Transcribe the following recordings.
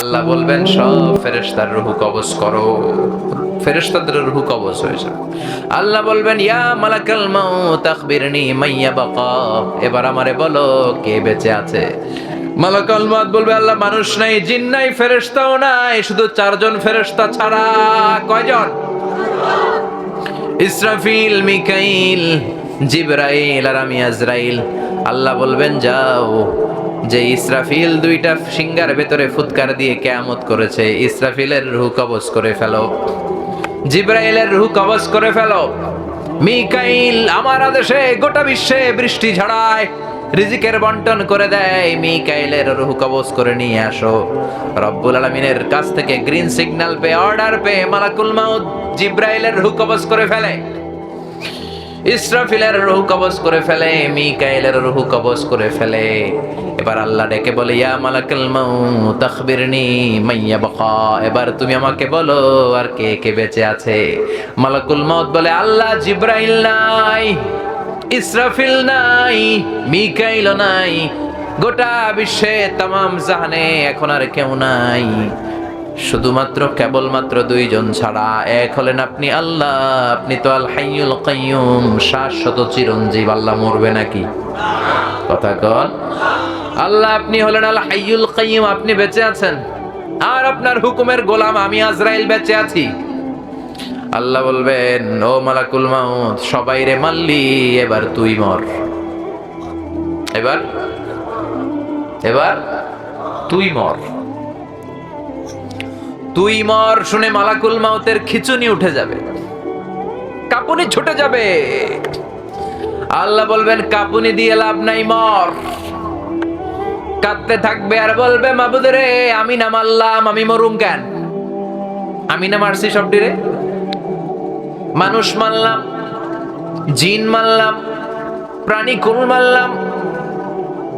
আল্লাহ বলবেন সব ফেরেশতার রূহ কবজ করো, ফেরেশতাদের রূহ কবজ হয়ে যাবে। আল্লাহ বলবেন ইয়া মালাকাল মাউত আখবিরনি মাইয়া বাকা, এবার আমারে বলো কে বেঁচে আছে। মালাকাল মাউত বলবে আল্লাহ মানুষ নাই, জিন নাই, ফেরেশতাও নাই, শুধু চারজন ফেরেশতা ছাড়া। কয়জন? ইসরাফিল, মিকাইল, জিবরাইল আর আমি আজরাইল। আল্লাহ বলবেন যাও, যে ইসরাফিল দুইটা সিংহার ভেতরে ফুৎকার দিয়ে কিয়ামত করেছে, ইসরাফিলের রূহ কবজ করে ফেলো, জিবরাইলের রূহ কবজ করে ফেলো। মিকাইল আমার আদেশে গোটা বিশ্বে বৃষ্টি ঝড়ায়, রিজিকের বন্টন করে দেয়, মিকাইলের রূহ কবজ করে নিয়ে আসো। রব্বুল আলামিনের কাছ থেকে গ্রিন সিগন্যাল পেয়ে, অর্ডার পেয়ে মালাকুল মাউত জিবরাইলের রূহ কবজ করে ফেলে, ইসরাফিলের রূহ কবজ করে ফেলে, মিকাইলের রূহ কবজ করে ফেলে। এবার আল্লাহ ডেকে বলে ইয়া মালাকুল মাউত আখবিরনি মাইয়া বাকা, এবার তুমি আমাকে বলো আর কে কে বেঁচে আছে। মালাকুল মাউত বলে আল্লাহ জিবরাইল নাই, ইসরাফিল নাই, মিকাইল নাই, গোটা বিশ্বে তামাম জাহানে এখন আর কেউ নাই, শুধুমাত্র কেবলমাত্র দুইজন ছাড়া। এক হলেন আপনি আল্লাহ, আপনি তো আল হাইয়ুল কাইয়ুম, শাশ্বত চিরঞ্জীব। আল্লাহ মরবে নাকি? কথা কন। আল্লাহ আপনি হলেন আল হাইয়ুল কাইয়ুম, আপনি বেঁচে আছেন, আর আপনার হুকুমের গোলাম আমি আজরাইল বেঁচে আছি। আল্লাহ বলবেন ও মালাকুল মাউত সবাই রে মারলি, এবার তুই মর, এবার এবার তুই মর, তুই মর। শুনে মালাকুল মাউতের খিচুনি উঠে যাবে, কাঁপুনি ছুটে যাবে। আল্লাহ বলবেন কাঁপুনি দিয়ে লাভ নাই, মর। কাঁদতে থাকবে আর বলবে মাবুদ রে আমি না মারলাম, আমি মরুম কেন? আমি না মারছি সবটি রে, মানুষ মারলাম, জিন মারলাম, প্রাণী কুল মারলাম,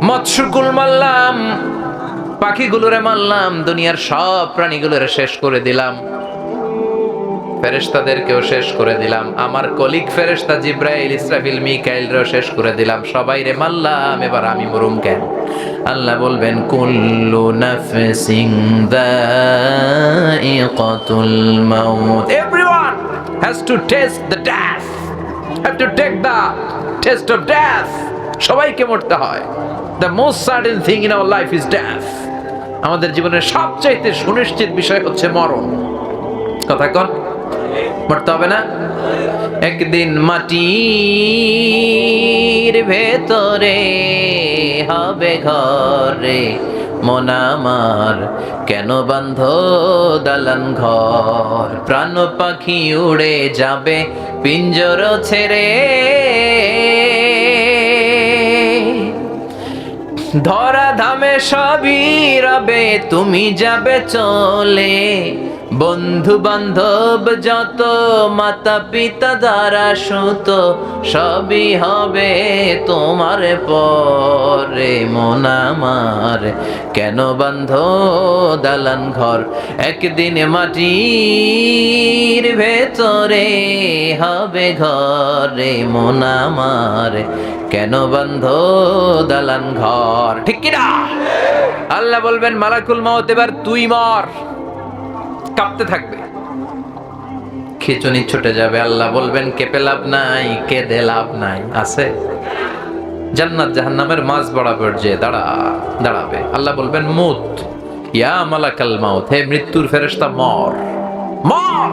মৎস্য কুল মারলাম, পাখিগুলোরে মারলাম, দুনিয়ার সব প্রাণীগুলোরে শেষ করে দিলাম, ফেরেশতাদেরকেও শেষ করে দিলাম, আমার কলিগ ফেরেশতা জিবরাইল, ইসরাফিল, মিকাইলরেও শেষ করে দিলাম, সবাই রে মারলাম, এবার আমি মরুম কেন? আল্লাহ বলবেন কুল্লু নাফসিন যায়িকাতুল মাউত, everyone has to test the death, have to take the test of death. সবাইকে মরতে হয়। The most certain thing in our life is death. আমাদের জীবনের সবচাইতে সুনিশ্চিত বিষয় হচ্ছে মরণ। কথা কন, মরতে হবে না? একদিন মাটির ভেতরে হবে ঘরে, মন আমার কেন বান্ধ দালান ঘর, প্রাণ পাখি উড়ে যাবে পিঞ্জর ছেড়ে, ধরা ধামে সবই রবে তুমি যাবে চলে, বন্ধু বান্ধব যত, মাতা পিতা দ্বারা সুত, সবই হবে তোমার পরে, মন আমার কেন বান্ধ দালান ঘর, একদিন মাটির ভেতরে হবে ঘরে, মন আমার কেন বান্ধ দালান ঘর। ঠিক কিনা? আল্লাহ বলবেন মালাকুল মাউত এবার তুই মর। কাঁপতে থাকবে, খিচুনি ছুটে যাবে। আল্লাহ বলবেন কেঁপে লাভ নাই, কেঁদে লাভ নাই। আছে জান্নাত জাহান্নামের মাঝ বরাবর যে দাঁড়াবে। আল্লাহ বলবেন মুত ইয়া মালাকাল মাউত, হে মৃত্যুর ফেরেশতা মর, মর,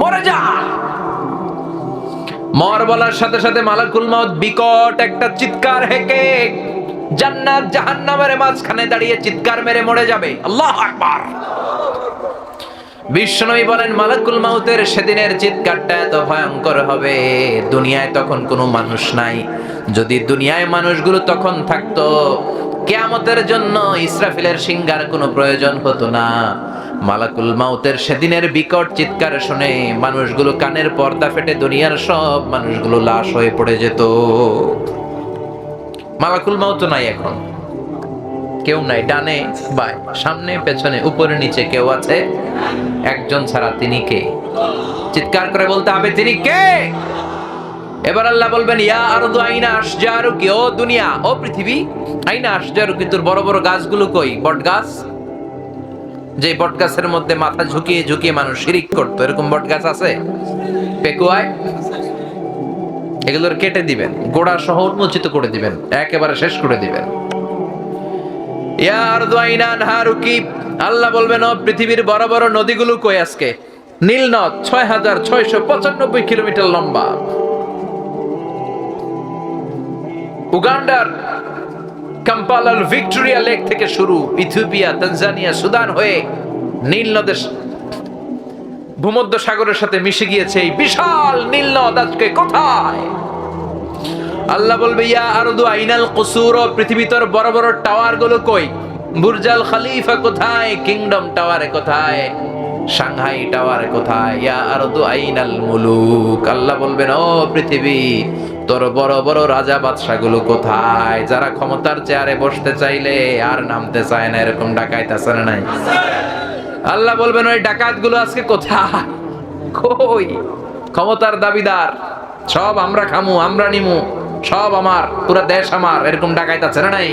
মরে যা। মর বলার সাথে সাথে মালাকুল মাউত বিকট একটা চিৎকার হেঁকে জান্নাত জাহান্নামের মাঝখানে দাঁড়িয়ে চিৎকার মেরে মরে যাবে। আল্লাহু আকবার। বিশ্বনবী বলেন মালাকুল মাউতের সেদিনের চিৎকারটা এত ভয়ঙ্কর হবে, দুনিয়ায় তখন কোনো মানুষ নাই। যদি দুনিয়ায় মানুষগুলো তখন থাকতো, কিয়ামতের জন্য ইসরাফিলের সিংহার কোনো প্রয়োজন হতো না। মালাকুল মাউতের সেদিনের বিকট চিৎকার শুনে মানুষগুলো কানের পর্দা ফেটে দুনিয়ার সব মানুষগুলো লাশ হয়ে পড়ে যেত। মালাকুল মাউত নাই, এখন কেউ নাই, ডানে বাই সামনে পেছনে উপরে নিচে কেউ আছে? একজন ছাড়া, তিনি কে? চিৎকার করে বলতে হবে তিনি কে? এবার আল্লাহ বলবেন ইয়া আরদু আইনা আশজারুকি, ও দুনিয়া, ও পৃথিবী, আইনা আশজারুকি, তোর বড় বড় গাছগুলো কই? বট গাছ, যে বট গাছের মধ্যে মাথা ঝুঁকিয়ে ঝুঁকিয়ে মানুষ শিরিক করতো, এরকম বট গাছ আছে পেকুয়ায়? এগুলোর কেটে দিবেন, গোড়া সহ উন্মোচিত করে দিবেন, একেবারে শেষ করে দিবেন। ইয়া আরদু আইনা আনহারুকি, আল্লাহ বলবেন ও পৃথিবীর বড় বড় নদীগুলো কই আজকে? নীল নদ ৬৬৯৫ কিলোমিটার লম্বা, উগান্ডার কাম্পালার ভিক্টোরিয়া লেক থেকে শুরু, ইথিওপিয়া, তানজানিয়া, সুদান হয়ে নীল নদের ভূমধ্য সাগরের সাথে মিশে গিয়েছে এই বিশাল নীল নদ আজকে কোথায়? আল্লাহ বলবে ইয়া আরদু আইনাল কুসুর, পৃথিবী তোর বড় বড় টাওয়ার গুলো কই? বুর্জাল খলিফা কোথায়? কিংডম টাওয়ারে কোথায়? সাংহাই টাওয়ারে কোথায়? ইয়া আরদু আইনাল মুলুক, আল্লাহ বলবেন ও পৃথিবী তোর বড় বড় রাজা বাদশা গুলো কোথায়? যারা ক্ষমতার চেয়ারে বসতে চাইলে আর নামতে চায় না, এরকম ডাকাইত আছে না নাই? আল্লাহ বলবেন ওই ডাকাত গুলো আজকে কোথায়? কই? ক্ষমতার দাবিদার, সব আমরা খামু, আমরা নিমু, সব আমার, পুরো দেশ আমার, এরকম ডাকাইত আছে না নাই?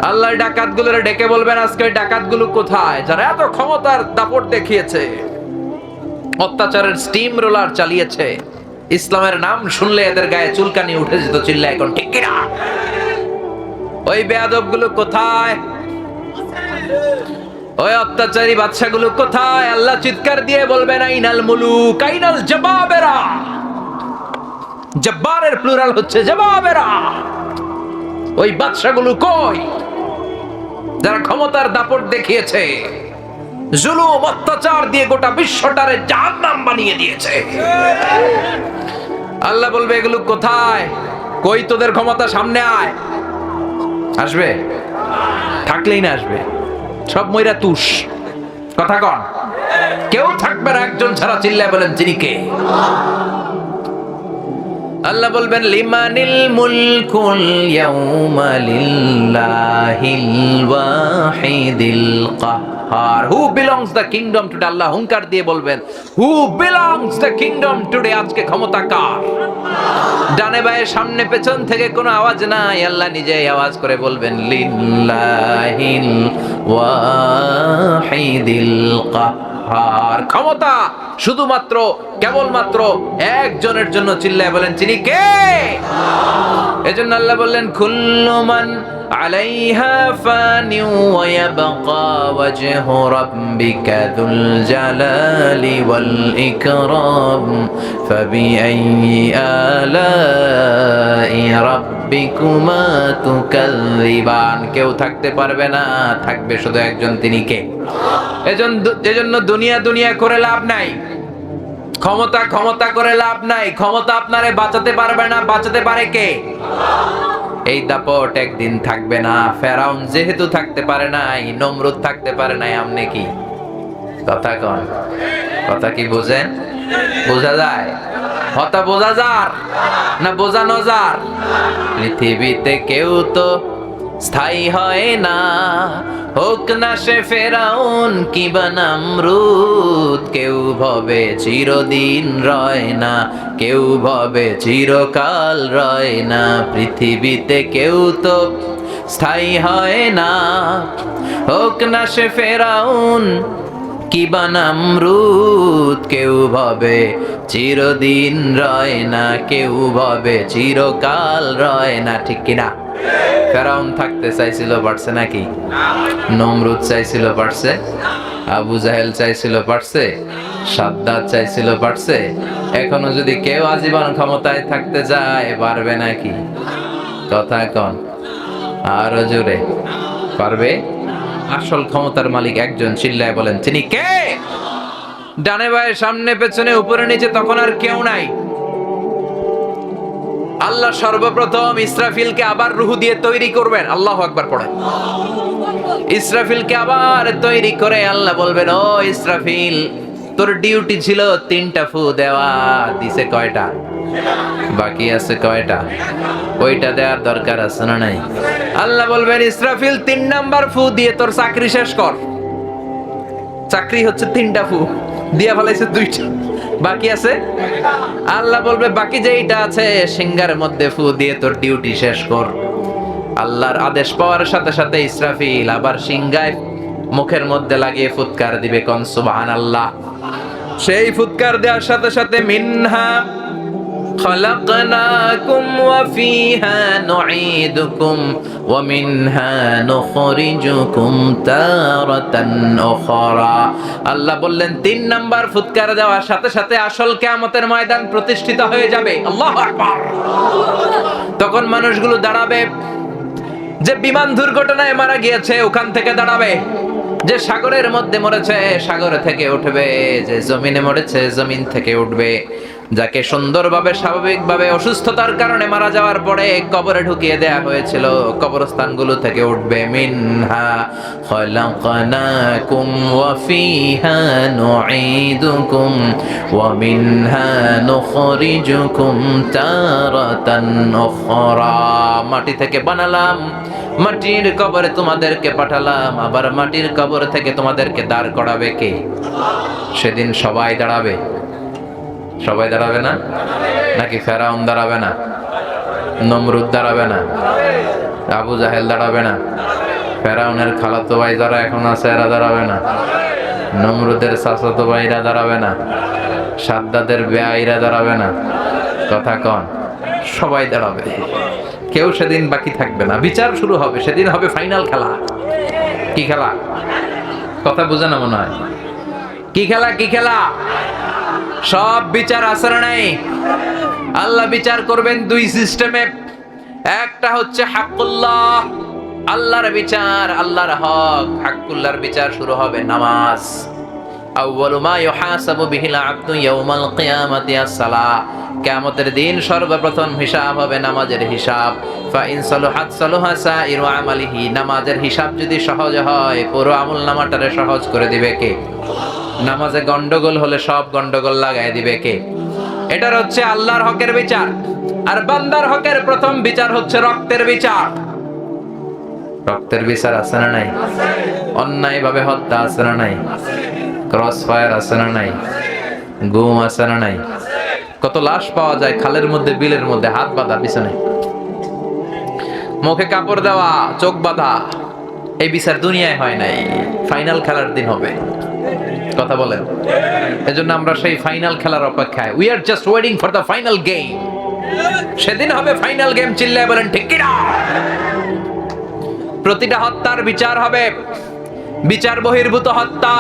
আল্লাহ ডাকাত গুলোর ডেকে বলবেন আজকে ওই ডাকাত গুলো কোথায়? যারা এত ক্ষমতার দাপট দেখিয়েছে, অত্যাচারের স্টিম রোলার চালিয়েছে, ইসলামের নাম শুনলে এদের গায়ে চুলকানি উঠে যেত, চিল্লা এখন ঠিক কিনা? ওই বেয়াদব গুলো কোথায়? ওই অত্যাচারী বাদশাগুলো কোথায়? আল্লাহ চিৎকার দিয়ে বলবেন আইনাল মুলুক, আইনাল জবাবেরা। জব্বারের প্লুরাল হচ্ছে জবাবেরা। ওই বাদশাগুলো কই যারা ক্ষমতার দাপট দেখিয়েছে, জুলুম অত্যাচার দিয়ে গোটা বিশ্বটারে জাহান্নাম বানিয়ে দিয়েছে? আল্লাহ বলবে এগুলো কোথায়? কই তোদের ক্ষমতা? সামনে আয়। আসবে? থাকলেই না আসবে, সব মইরা তুষ। কথা কন, কেউ থাকবে না একজন ছাড়া। চিল্লায় বলেন তিনি কে? আল্লাহ বলবেন লিমানিল মুলকুল ইয়াউমা লিল্লাহিল ওয়াহিদিল কাহ্হার। Who belongs the kingdom today? Allah হুঙ্কার দিয়ে বলবেন who belongs the kingdom today? আজকে ক্ষমতা কার? ডানে বায়ে সামনে পেছন থেকে কোনো আওয়াজ নাই, আল্লাহ নিজেই আওয়াজ করে বলবেন লিল্লাহিল ওয়াহিদিল কাহ্হার। ক্ষমতা শুধুমাত্র কেবলমাত্র একজনের জন্য। চিল্লায় বলেন তিনি কে? এজন্য আল্লাহ বললেন কুল্লু মান আলাইহা ফানি ওয়া ইয়াবকা ওয়াজহু রাব্বিকা যুল জালালি ওয়াল ইকরাম ফাবিআইয়ি আলাই রাব্বিকুমা তুকাযযিবান। কেউ থাকতে পারবে না, থাকবে শুধু একজন, তিনি কে? এজন্য দুনিয়া দুনিয়া করে লাভ নাই, ক্ষমতা ক্ষমতা করে লাভ নাই। ক্ষমতা আপনারে বাঁচাতে পারবে না, বাঁচাতে পারে কে? এই দাপট একদিন থাকবে না। ফেরাউন যেহেতু থাকতে পারে নাই, নমরুদ থাকতে পারে নাই, আমনে কি? কথা কন, কথা কি বোঝেন? বোঝা যায়? হতা বোঝা যার না বোঝানো যার? পৃথিবীতে কেউ তো স্থায়ী হয় না, হোক না সে ফেরাউন কিবা নমরুদ। কেউ ভবে চিরদিন রয় না, কেউ ভবে চিরকাল রয় না। পৃথিবীতে কেউ তো স্থায়ী হয় না, হোক না সে ফেরাউন কিবা নমরুদ। কেউ ভবে চিরদিন রয় না, কেউ ভবে চিরকাল রয় না। ঠিক কিনা? ফেরাউন থাকতে চাইছিল, পারছে নাকি? নমরুদ চাইছিল, পারছে? আবু জাহেল চাইছিল, পারছে? সাদ্দাত চাইছিল, পারছে? এখনো যদি কেউ আজীবন ক্ষমতায় থাকতে চায়, পারবে নাকি? কথা কন, আরো জোরে। পারবে? আসল ক্ষমতার মালিক একজন। চিল্লায় বলেন তিনি কে? ডানে বায়ে সামনে পেছনে উপরে নিচে তখন আর কেউ নাই। আল্লাহ সর্বপ্রথম ইসরাফিলকে আবার রূহ দিয়ে তৈরি করবেন। আল্লাহু আকবার পড়েন। ইসরাফিলকে আবার তৈরি করে আল্লাহ বলবেন ও ইসরাফিল, তোর ডিউটি ছিল 3টা ফু দেওয়া, দিছে কয়টা? বাকি আছে কয়টা? ওইটা দেওয়ার দরকার আছে না নাই? আল্লাহ বলবেন ইসরাফিল 3 নাম্বার ফু দিয়ে তোর চাকরি শেষ কর। চাকরি হচ্ছে 3টা ফু, দিয়া ফেলাইছে 2টা, বাকি আছে। আল্লাহ বলবে বাকি যেইটা আছে সিংহার মধ্যে ফু দিয়ে তোর ডিউটি শেষ কর। আল্লাহর আদেশ পাওয়ার সাথে সাথে ইসরাফিল আবার সিংহায় মুখের মধ্যে লাগিয়ে ফুৎকার দিবে, কোন সুবহানাল্লাহ। সেই ফুৎকার দেওয়ার সাথে সাথে মিনহা خلقناكم وفيها نعيدكم ومنها نخرجكم تارة أخرى। আল্লাহ বললেন 3 নাম্বার ফুৎকার দেওয়ার সাথে সাথে আসল কিয়ামতের ময়দান প্রতিষ্ঠিত হয়ে যাবে। আল্লাহু আকবার। তখন মানুষগুলো দাঁড়াবে, যে বিমান দুর্ঘটনায় মারা গিয়েছে ওখান থেকে দাঁড়াবে, যে সাগরের মধ্যে মরেছে সাগর থেকে উঠবে, যে জমিনে মরেছে জমিন থেকে উঠবে, যাকে সুন্দরভাবে স্বাভাবিকভাবে অসুস্থতার কারণে মারা যাওয়ার পরে কবরে ঢুকিয়ে দেয়া হয়েছিল কবরস্থানগুলো থেকে উঠবে। মিনহা খলাকনাকুম ওয়া ফিহা নুঈদুকুম ওয়া মিনহা নুখরিজুকুম তারাতান উখরা। মাটি থেকে বানালাম, মাটির কবরে তোমাদেরকে পাঠালাম, আবার মাটির কবর থেকে তোমাদেরকে দাঁড় করাবে কে? সেদিন সবাই দাঁড়াবে। সবাই দাঁড়াবে না? নাকি ফেরাউন দাঁড়াবে না? নমরুদ দাঁড়াবে না? আবু জাহেল দাঁড়াবে না? ফেরাউনের খালাতো ভাই যারা এখন আছে এরা দাঁড়াবে না? নমরুদের চাচাতো ভাইরা দাঁড়াবে না? সাদ্দাদের বেয়াইরা দাঁড়াবে না? কথা কন, সবাই দাঁড়াবে। কেউ সেদিন বাকি থাকবে না। বিচার শুরু হবে, সেদিন হবে ফাইনাল খেলা। কি খেলা? কথা বুঝে না মনে হয়? কি খেলা? কি খেলা? সব বিচার আসর নাই। আল্লাহ বিচার করবেন 2 সিস্টেমে। একটা হচ্ছে হাক্কুল্লাহ, আল্লাহর বিচার, আল্লাহর হক। হাক্কুল্লাহর বিচার শুরু হবে নামাজ। আউয়ালু মা ইউহাসাবু বিহিল আবদু ইয়াউমাল কিয়ামাতি আস-সালাহ। কিয়ামতের দিন সর্বপ্রথম হিসাব হবে নামাজের হিসাব। ফা ইন সালাহাত সালাহা সাইরু আমালিহি। নামাজের হিসাব যদি সহজ হয় পুরো আমলনামাটারে সহজ করে দিবে কে? নামাজে গন্ডগোল হলে সব গন্ডগোল লাগাই দিবে কে? এটার হচ্ছে আল্লাহর হকের বিচার। আর বান্দার হকের প্রথম বিচার হচ্ছে রক্তের বিচার। রক্তের বিচার আছে না নাই? অন্যায় ভাবে হত্যা আছে না নাই? ক্রস ফায়ার আছে না নাই? গুম আছে না নাই? কত লাশ পাওয়া যায় খালের মধ্যে, বিলের মধ্যে, হাত বাঁধা পিছনে, মুখে কাপড় দেওয়া, চোখ বাঁধা। এই বিচার দুনিয়ায় হয় নাই, ফাইনাল খেলার দিন হবে। কথা বলেন। এজন্য আমরা সেই ফাইনাল খেলার অপেক্ষায়। We are just waiting for the final game. সেদিন হবে ফাইনাল গেম। চিল্লায় বলেন ঠিক কি না? প্রতিটা হত্যার বিচার হবে। বিচার বহির্ভূত হত্যা,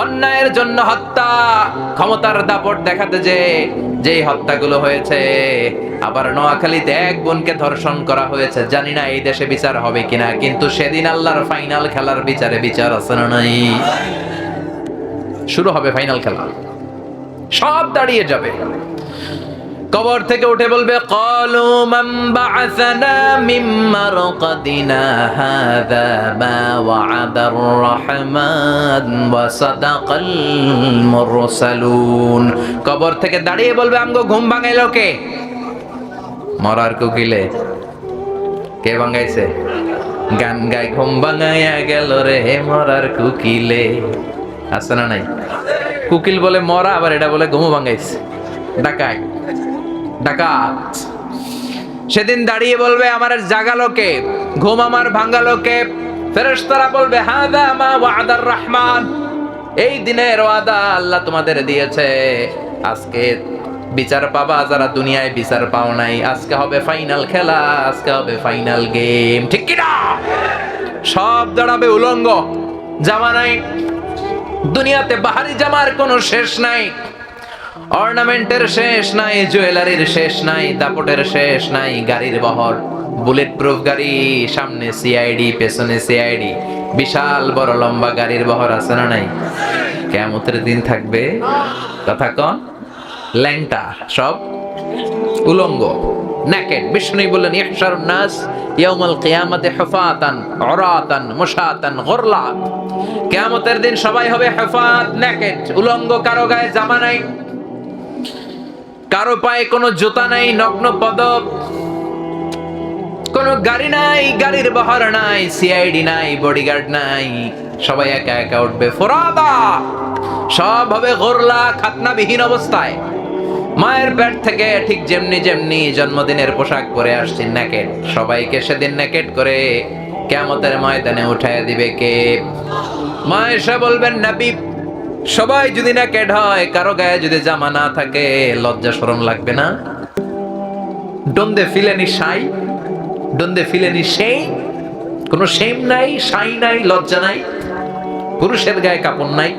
অন্যায়ের জন্য হত্যা, ক্ষমতার দাপট দেখাতে যেই হত্যাগুলো হয়েছে। আবার নোয়াখালীতে এক বোনকে ধর্ষণ করা হয়েছে। জানি না এই দেশে বিচার হবে কিনা, কিন্তু সেদিন আল্লাহর ফাইনাল খেলার বিচারে বিচার আছে না নাই? শুরু হবে ফাইনাল খেলা। সব দাঁড়িয়ে যাবে। কবর থেকে উঠে বলবে ক্বালু মান বা'আসানা মিন মারকাদিনা হাযা মা ওয়া'আদার রাহমান ওয়া সাদাকাল মুরসালুন। কবর থেকে দাঁড়িয়ে বলবে আমগো ঘুম ভাঙাইলো কে? মরার কোকিলে। কে ভাঙাইছে? গান গায় ঘুম ভাঙাইয়া গেল রে মরার কোকিলে। আছে না নাই? কোকিল বলে মরা, আবার এটা বলে ঘুম ভাঙাইছে। ডাকায়, ডাকাত। সেদিন দাঁড়িয়ে বলবে আমার জাগালো কে? ঘুম আমার ভাঙালো কে? ফেরেশতারা বলবে হাযা মা ওয়া'আদার রাহমান। এই দিনের ওয়াদা আল্লাহ তোমাদের দিয়েছে। আজকে বিচার পাবা যারা দুনিয়ায় বিচার পাও নাই। আজকে হবে ফাইনাল খেলা, আজকে হবে ফাইনাল গেম। ঠিক কি না? সব দাঁড়াবে উলঙ্গ, জামা নাই। দুনিয়াতে বাহারি জামার কোনো শেষ নাই, অর্নামেন্টের শেষ নাই, জুয়েলারির শেষ নাই, দাপটের শেষ নাই। গাড়ির বহর, বুলেট প্রুফ গাড়ি, সামনে সিআইডি, পেছনে সিআইডি, বিশাল বড় লম্বা গাড়ির বহর আছে না নাই? কিয়ামতের দিন থাকবে। কথা কন, ল্যাংটা, সব উলঙ্গ, নেকেড। বিষ্ণু বললেন ইহশারুন নাস ইয়াউমাল কিয়ামাতি হুফাতান উরাতান মুশাতান গুরলা। কিয়ামতের দিন সবাই হবে হুফাত, নেকেড, উলঙ্গ। কারো গায়ে জামা নাই, কারো পায়ে কোনো জুতা নাই, নগ্ন পদ। কোনো গাড়ি নাই, গাড়ির বহর নাই, সিআইডি নাই, বডিগার্ড নাই। সবাই একা একা উঠবে ফোরাদা। সব হবে গোরলা, খাতনাবিহীন অবস্থায়। মায়ের পেট থেকে ঠিক যেমনি যেমনি জন্মদিনের পোশাক পরে আসছি নেকেড, সবাইকে সেদিন নেকেড করে কিয়ামতের ময়দানে উঠায় দিবে কে? মা আয়েশা বলবেন, নবী, সবাই যদি নেকেড হয়, কারো গায়ে যদি জামা না থাকে, লজ্জা শরম লাগবে না? Don't they feel any shy? Don't they feel any shame? কোনো শেম নাই, শাই নাই, লজ্জা নাই? পুরুষের গায়ে কাপড় নাই,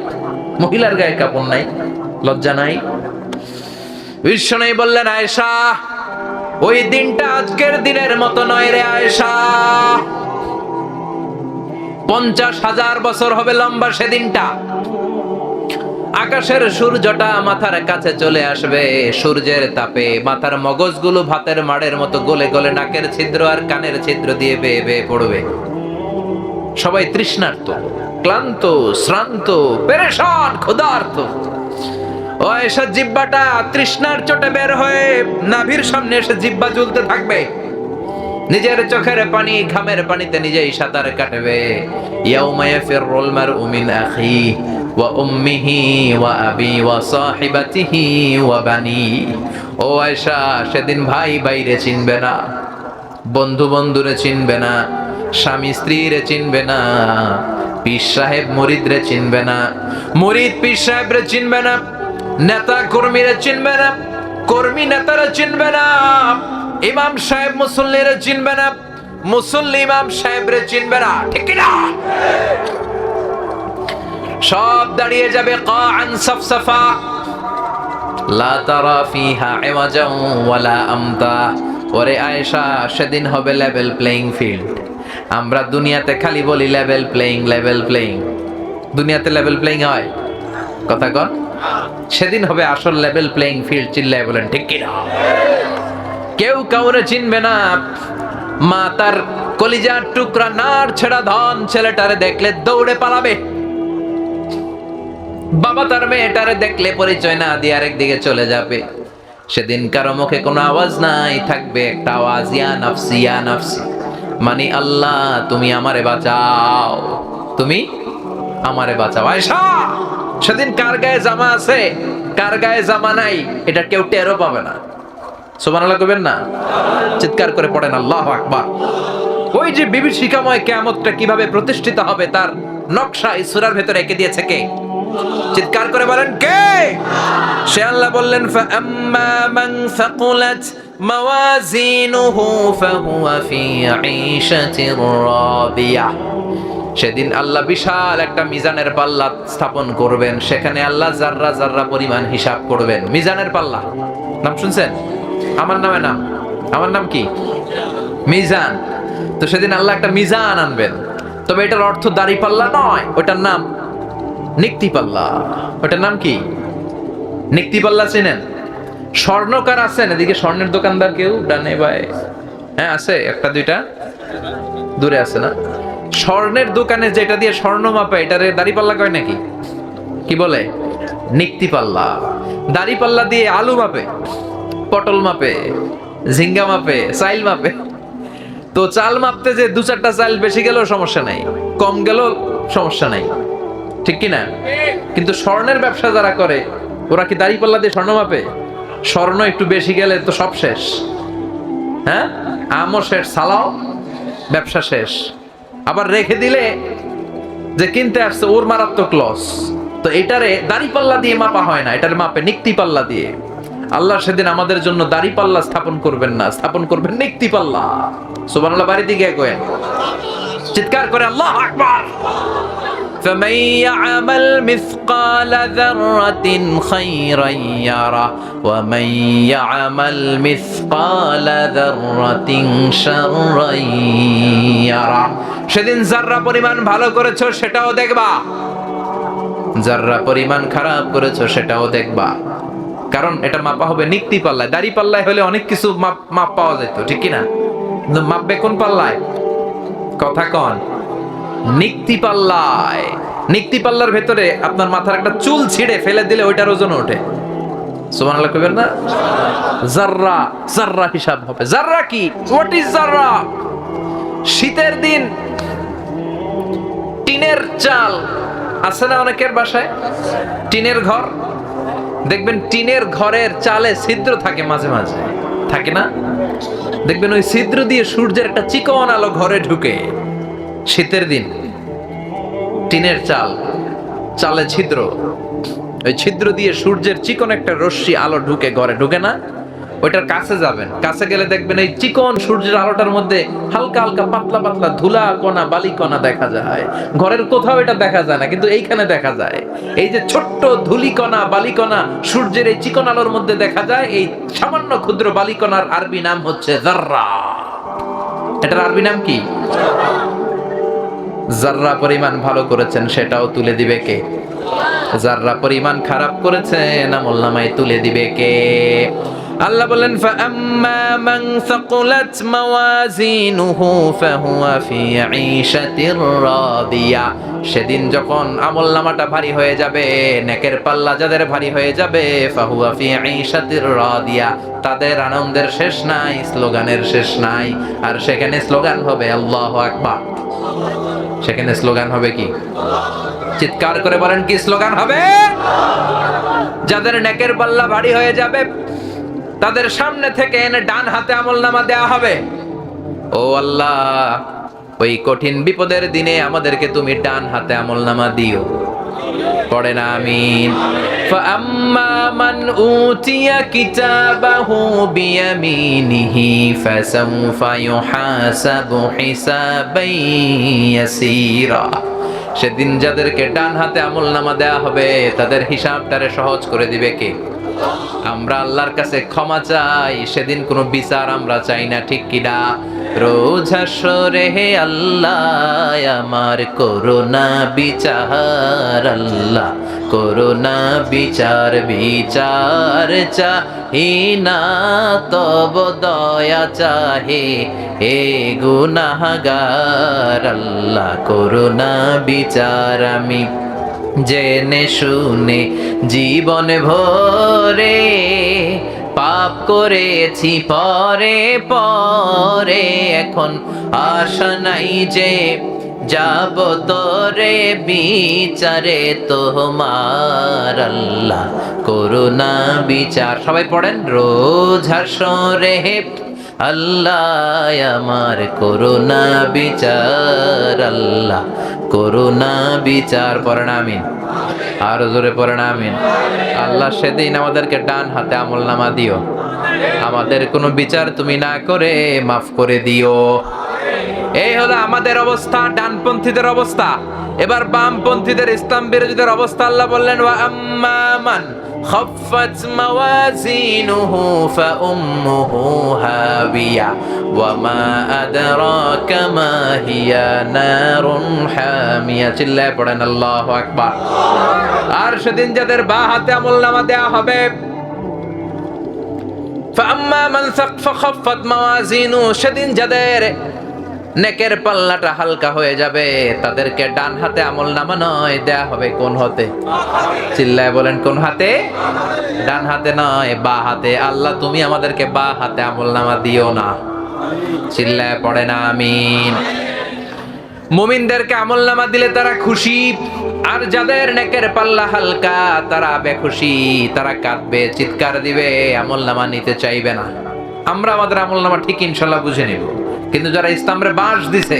মহিলার গায়ে কাপড় নাই, লজ্জা নাই? বিশ্বনবী বললেন, আয়েশা, ওই দিনটা আজকের দিনের মতো নয় রে আয়েশা। 50,000 বছর হবে লম্বা সেদিনটা। আকাশের সূর্যটা মাথার কাছে চলে আসবে, সূর্যের তাপে মাথার মগজগুলো ভাতের মাড়ের মতো গলে গলে নাকের ছিদ্র আর কানের ছিদ্র দিয়ে বেয়ে বেয়ে পড়বে। সবাই তৃষ্ণার্ত, ক্লান্ত, শ্রান্ত, পেরেশান, ক্ষুধার্ত। ও আয়েশা, জিহ্বাটা তৃষ্ণার চোটে বের হয়ে নাভির সামনে এসে জিহ্বা ঝুলতে থাকবে। নিজের চোখের পানি, ঘামের পানিতে নিজেই সাঁতার কাটবে। ইয়াউমা ইয়াফিরুল মারউ মিন আখি ওয়া উম্মিহি ওয়া আবি ওয়া সাহিবাতিহি ওয়া বানি। ও আয়েশা, সেদিন ভাই ভাইরে চিনবে না, বন্ধু বন্ধুরে চিনবে না, স্বামী স্ত্রীরে চিনবে না, পীর সাহেব মুরিদরে চিনবে না, মুরিদ পীর সাহেবরে চিনবে না, নেতা কর্মীরে চিনবে না, কর্মী নেতারা চিনবে না, ইমাম সাহেব মুসল্লিরে চিনবে না, মুসল্লি ইমাম সাহেবরে চিনবে না। ঠিক কি না? সব দাঁড়িয়ে যাবে কাআন সাফসাফা, লা তারা ফিহা ইওয়াজান ওয়ালা আমতা। ওরে আয়েশা, সেদিন হবে লেভেল প্লেইং ফিল্ড। আমরা দুনিয়াতে খালি বলি লেভেল প্লেইং, লেভেল প্লেইং। দুনিয়াতে লেভেল প্লেইং হয়? কথা কন। সেদিন হবে আসল লেভেল প্লেইং ফিল্ড। চিল্লায় বলেন ঠিক কি না? কেউ কাউরে চিনবে না। মা তার কলিজার টুকরা নার ছেড়া ধন ছেলেটারে দেখলে দৌড়ে পালাবে। বাবা তার মেয়েটারে দেখলে পরিচয় না দিয়ে আরেক দিকে চলে যাবে। সেদিন কারো মুখে কোনো আওয়াজ নাই, থাকবে একটা আওয়াজ, ইয়া নাফসি ইয়া নাফসি, মানে আল্লাহ তুমি আমারে বাঁচাও, তুমি আমারে বাঁচাও। আয়েশা, সেদিন কার গায়ে জামা আছে, কার গায়ে জামা নাই, এটা কেউ টেরও পাবে না। সুবহানাল্লাহ কইবেন না? চিৎকার করে পড়েন আল্লাহু আকবার। ওই যে বিভীষিকাময় কিয়ামতটা কিভাবে প্রতিষ্ঠিত হবে তার নকশা এই সূরার ভেতরে এঁকে দিয়েছে কে? চিৎকার করে বলেন কে? সে আল্লাহ বললেন, ফাআম্মা মান সাকুলাত মাওয়াজিনুহু ফাহুয়া ফি ঈশাতির রাদিয়াহ। সেদিন আল্লাহ বিশাল একটা মিজানের পাল্লা স্থাপন করবেন। সেখানে আল্লাহ জাররা জাররা পরিমাণ হিসাব করবেন। মিজানের পাল্লা নাম শুনছেন? আমার নামে নাম, আমার নাম কি? মিজান। তো সেদিন আল্লাহ একটা মিজান আনবেন। তবে এটার অর্থ দাড়ি পাল্লা নয়, ওটার নাম নিক্তি পাল্লা। ওটার নাম কি? নিক্তি পাল্লা। চেনেন? স্বর্ণকার আছেন এদিকে? স্বর্ণের দোকানদার কেউ ডানে বায়ে? হ্যাঁ আছে, একটা দুইটা দূরে আছে না? স্বর্ণের দোকানে যেটা দিয়ে স্বর্ণ মাপে, এটারে দাড়ি পাল্লা কয় নাকি? কি বলে? নিক্তি পাল্লা। দাড়ি পাল্লা দিয়ে আলু মাপে, পটল মাপে, ঝিঙ্গা মাপে, চাইল মাপে। তো চাল মাপতে যে দু চারটা চাল বেশি গেলেও সমস্যা নাই, কম গেলেও সমস্যা নাই, ঠিক কি না? কিন্তু স্বর্ণের ব্যবসা যারা করে, ওরা কি দাড়ি পাল্লা দিয়ে স্বর্ণ মাপে? স্বর্ণ একটু বেশি গেলে তো সব শেষ। হ্যাঁ, আমও শেষ, সালাও, ব্যবসা শেষ। আবার রেখে দিলে যে কিনতে আসছে ওর মারাত্মক লস। তো এটারে দাড়ি পাল্লা দিয়ে মাপা হয় না, এটারে মাপে নিক্তি পাল্লা দিয়ে। আল্লাহ সেদিন আমাদের জন্য দাড়ি পাল্লা স্থাপন করবেন না, স্থাপন করবেন নিক্তি পাল্লা। সুবহানাল্লাহ বাড়িতে গিয়ে কয়েন, চিৎকার করে আল্লাহু আকবার। فمن يعمل مثقال ذرة خيرا يره ومن يعمل مثقال ذرة شرا يره। সেদিন যাররা পরিমাণ ভালো করেছো সেটাও দেখবা, যাররা পরিমাণ খারাপ করেছো সেটাও দেখবা। কারণ এটা মাপা হবে নিক্তি পাল্লায়। দাড়ি পাল্লায় হলে অনেক কিছু মাপ পাওয়া যেত, ঠিক কি না? কিন্তু মাপবে কোন পাল্লায়? কথা কন। নিক্তি পাল্লায়। নিক্তি পাল্লার ভেতরে আপনার মাথার একটা চুল ছিঁড়ে ফেলে দিলে ওইটার ওজন ওঠে। সুবহানাল্লাহ কইবেন না? জাররা, জাররা হিসাব হবে। জাররা কি? হোয়াট ইজ জাররা? শীতের দিন টিনের চাল আছে না অনেকের বাসায়? টিনের ঘর দেখবেন, টিনের ঘরের চালে ছিদ্র থাকে মাঝে মাঝে, থাকে না? দেখবেন ওই ছিদ্র দিয়ে সূর্যের একটা চিকন আলো ঘরে ঢুকে। শীতের দিন টিনের চাল, চালে ছিদ্র, ওই ছিদ্র দিয়ে সূর্যের চিকন একটা রশ্মি আলো ঢুকে, ঘরে ঢুকে না, ওইটার কাছে যাবেন, কাছে গেলে দেখবেন এই চিকন সূর্যের আলোটার মধ্যে হালকা হালকা পাতলা পাতলা ধুলা কণা বালি কণা দেখা যায়। ঘরের কোথাও এটা দেখা যায় না, কিন্তু এইখানে দেখা যায়। এই যে ছোট্ট ধুলি কণা বালি কণা সূর্যের এই চিকন আলোর মধ্যে দেখা যায়, এই সামান্য ক্ষুদ্র বালি কণার আরবি নাম হচ্ছে যাররা। এটার আরবি নাম কি? যাররা পরিমাণ ভালো করেছেন সেটাও তুলে দিবে কে? যাররা পরিমাণ খারাপ করেছেন আমলনামায় তুলে দিবে কে? আল্লাহ বলেন ফাআম্মা মান সাকুলাত মাওয়াজিনুহু ফাহুয়া ফি ঈশাতির রাদিয়া। সেদিন যখন আমলনামাটা ভারী হয়ে যাবে, নেকের পাল্লা যাদের ভারী হয়ে যাবে, ফাহুয়া ফি ঈশাতির রাদিয়া, তাদের আনন্দের শেষ নাই, স্লোগানের শেষ নাই। আর সেখানে স্লোগান হবে আল্লাহু আকবার। সেখানে স্লোগান হবে কি? চিৎকার করে বলেন, কি স্লোগান হবে? যাদের নেকের পাল্লা ভারী হয়ে যাবে তাদের সামনে থেকে এনে ডান হাতে আমলনামা দেয়া হবে। ও আল্লাহ, ওই কঠিন বিপদের দিনে আমাদেরকে তুমি ডান হাতে আমলনামা দিও। পড়েন আমিন। ফাআম্মা মান উতিয়া কিতাবাহু বিয়ামিনিহি ফাসাউফা ইউহাসাবু হিসাবান ইয়াসীরা। সেদিন যাদেরকে ডান হাতে আমলনামা দেয়া হবে তাদের হিসাবটারে সহজ করে দিবে কে? আমরা আল্লাহর কাছে ক্ষমা চাই, সেদিন কোনো বিচার আমরা চাই না, ঠিক কিনা? রোজ হাসরে হে আল্লাহ আমার করোনা বিচার, আল্লাহ করোনা বিচার, বিচার চাহি না তব দয়া চাহে হে গুনাহগার, আল্লাহ করোনা বিচার। আমি জেনে শুনে জীবন ভরে পাপ করেছি পরে পরে, এখন আশা নাই যে যাব তোরে বিচারে তোমার, আল্লাহ করুণা বিচার। সবাই পড়েন, রোজ হাসরে আল্লাহ আমার করুণা বিচার, আল্লাহ করুণা বিচার। পড়েন আমিন, আরো জোরে পড়েন আমিন। আল্লাহ সেদিন আমাদেরকে ডান হাতে আমলনামা দিও, আমাদের কোনো বিচার তুমি না করে মাফ করে দিও। এই হলো আমাদের অবস্থা, ডানপন্থীদের অবস্থা। এবার বামপন্থীদের, ইসলাম বিরোধীদের অবস্থা। আল্লাহ বললেন ওয়া আম্মা মান খাফফাত মাওয়াজিনুহু ফাউম্মুহু হাবিয়া ওয়া মা আদরাকা মা হিয়া নারুন হামিয়া। চিল্লায়ে পড়েন আল্লাহু আকবার। আর সেদিন যাদের বাঁ হাতে আমলনামা দেয়া হবে, ফাআম্মা মান খাফফাত মাওয়াজিনুহু, সেদিন যাদের নেকের পাল্লাটা হালকা হয়ে যাবে তাদেরকে ডান হাতে আমলনামা নয় দেয়া হবে কোন হাতে? চিল্লায় বলেন, কোন হাতে? ডান হাতে নয়, বাঁ হাতে। আল্লাহ তুমি আমাদেরকে বাঁ হাতে আমলনামা দিও না। চিল্লায় পড়ে না আমিন। মুমিনদেরকে আমলনামা দিলে তারা খুশি, আর যাদের নেকের পাল্লা হালকা তারা বেখুশি, তারা কাঁদবে, চিৎকার দিবে, আমলনামা নিতে চাইবে না। আমরা আমাদের আমলনামা ঠিক ইনশাল্লাহ বুঝে নিব, কিন্তু যারা ইসলামের বাঁশ দিছে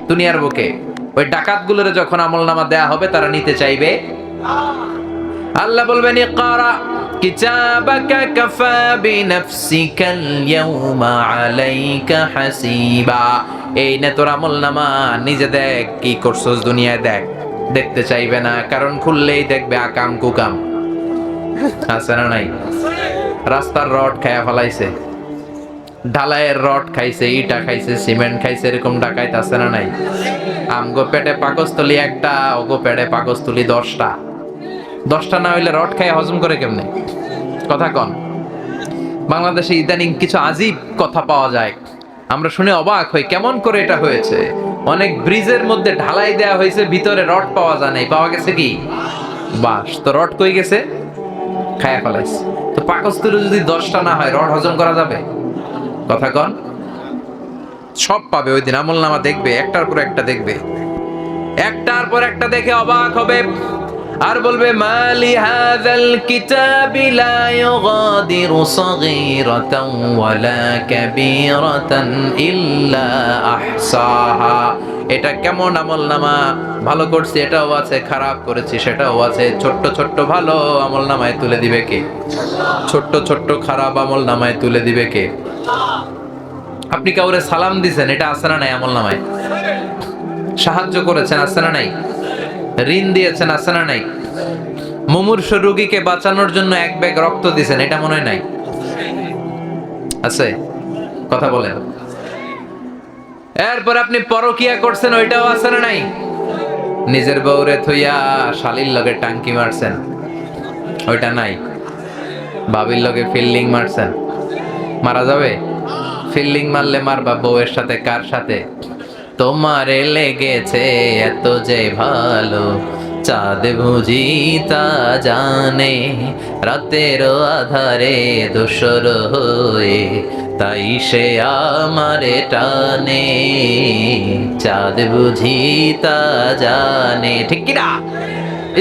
দুনিয়ার বুকে, ওই ডাকাতগুলোরে যখন আমলনামা দেয়া হবে তারা নিতে চাইবে। আল্লাহ বলবেন ইকরা কিতাবাকা কাফা বিনাফসিকাল ইয়াউমা আলাইকা হাসিবা। এই নে তোর আমলনামা, নিজে দেখ কি করছস দুনিয়ায়, দেখ। দেখতে চাইবে না, কারণ খুললেই দেখবে আকাম কুকাম। আছে না নাই? রাস্তার রড খায়া ফেলাইছে, ঢালাইয়ের রড খাইছে, ইটা খাইছে, সিমেন্ট খাইছে, এরকম ডাকাইত আছে না নাই? আমগো পেটে পাকস্থলী একটা, ওগো পেটে পাকস্থলী 10টা। 10টা না হইলে রড খাই হজম করে কেমনে? কথা কন। বাংলাদেশে ইদানিং কিছু আজীব কথা পাওয়া যায়, আমরা শুনে অবাক হই কেমন করে এটা হয়েছে। অনেক ব্রিজের মধ্যে ঢালাই দেয়া হয়েছে, ভিতরে রড পাওয়া যায় নাই, পাওয়া গেছে কি বাঁশ। তো রড কই গেছে? খায়া ফেলাইছে। তো পাকস্থলী যদি 10টা না হয়, রড হজম করা যাবে? কথা কন। সব পাবে ওই দিন, আমলনামা দেখবে, একটার পর একটা দেখবে, একটার পর একটা দেখে অবাক হবে, আর বলবে মালি হাযাল কিতাবি লা ইউগাদিরু সাগীরাতান ওয়ালা কাবীরাতান ইল্লা আহসাহা। এটা কেমন আমল নামা, ভালো করছি এটাও আছে, খারাপ করেছি সেটাও আছে। ছোট্ট ছোট্ট ভালো আমল নামায় তুলে দিবে কে? ছোট্ট ছোট্ট খারাপ আমল নামায় তুলে দিবে কে? আপনি কাউরে সালাম দিছেন, এটা আছে না নাই আমল নামায়? সাহায্য করেছেন, আছে না নাই? ঋণ দিয়েছেন, আছে না নাই? মুমূর্ষু রোগীকে বাঁচানোর জন্য এক ব্যাগ রক্ত দিছেন, এটা মনে হয় নাই? আছে? কথা বলেন। এরপর আপনি পরকিয়া করছেন, ওইটাও আছে না নাই? নিজের বউরে থইয়া শালির লগে টাঙ্কি মারছেন, ওইটা নাই? ভাবির লগে ফিল্ডিং মারছেন, মারা যাবে? ফিল্ডিং মারলে মারবা বউয়ের সাথে, কার সাথে? তোমারে লেগেছে এত যে ভালো, চাঁদ বুঝি তা জানে, রাতের আধারে দোসর হয়ে তাই সে আমারে টানে, চাঁদ বুঝি তা জানে। ঠিক কিনা?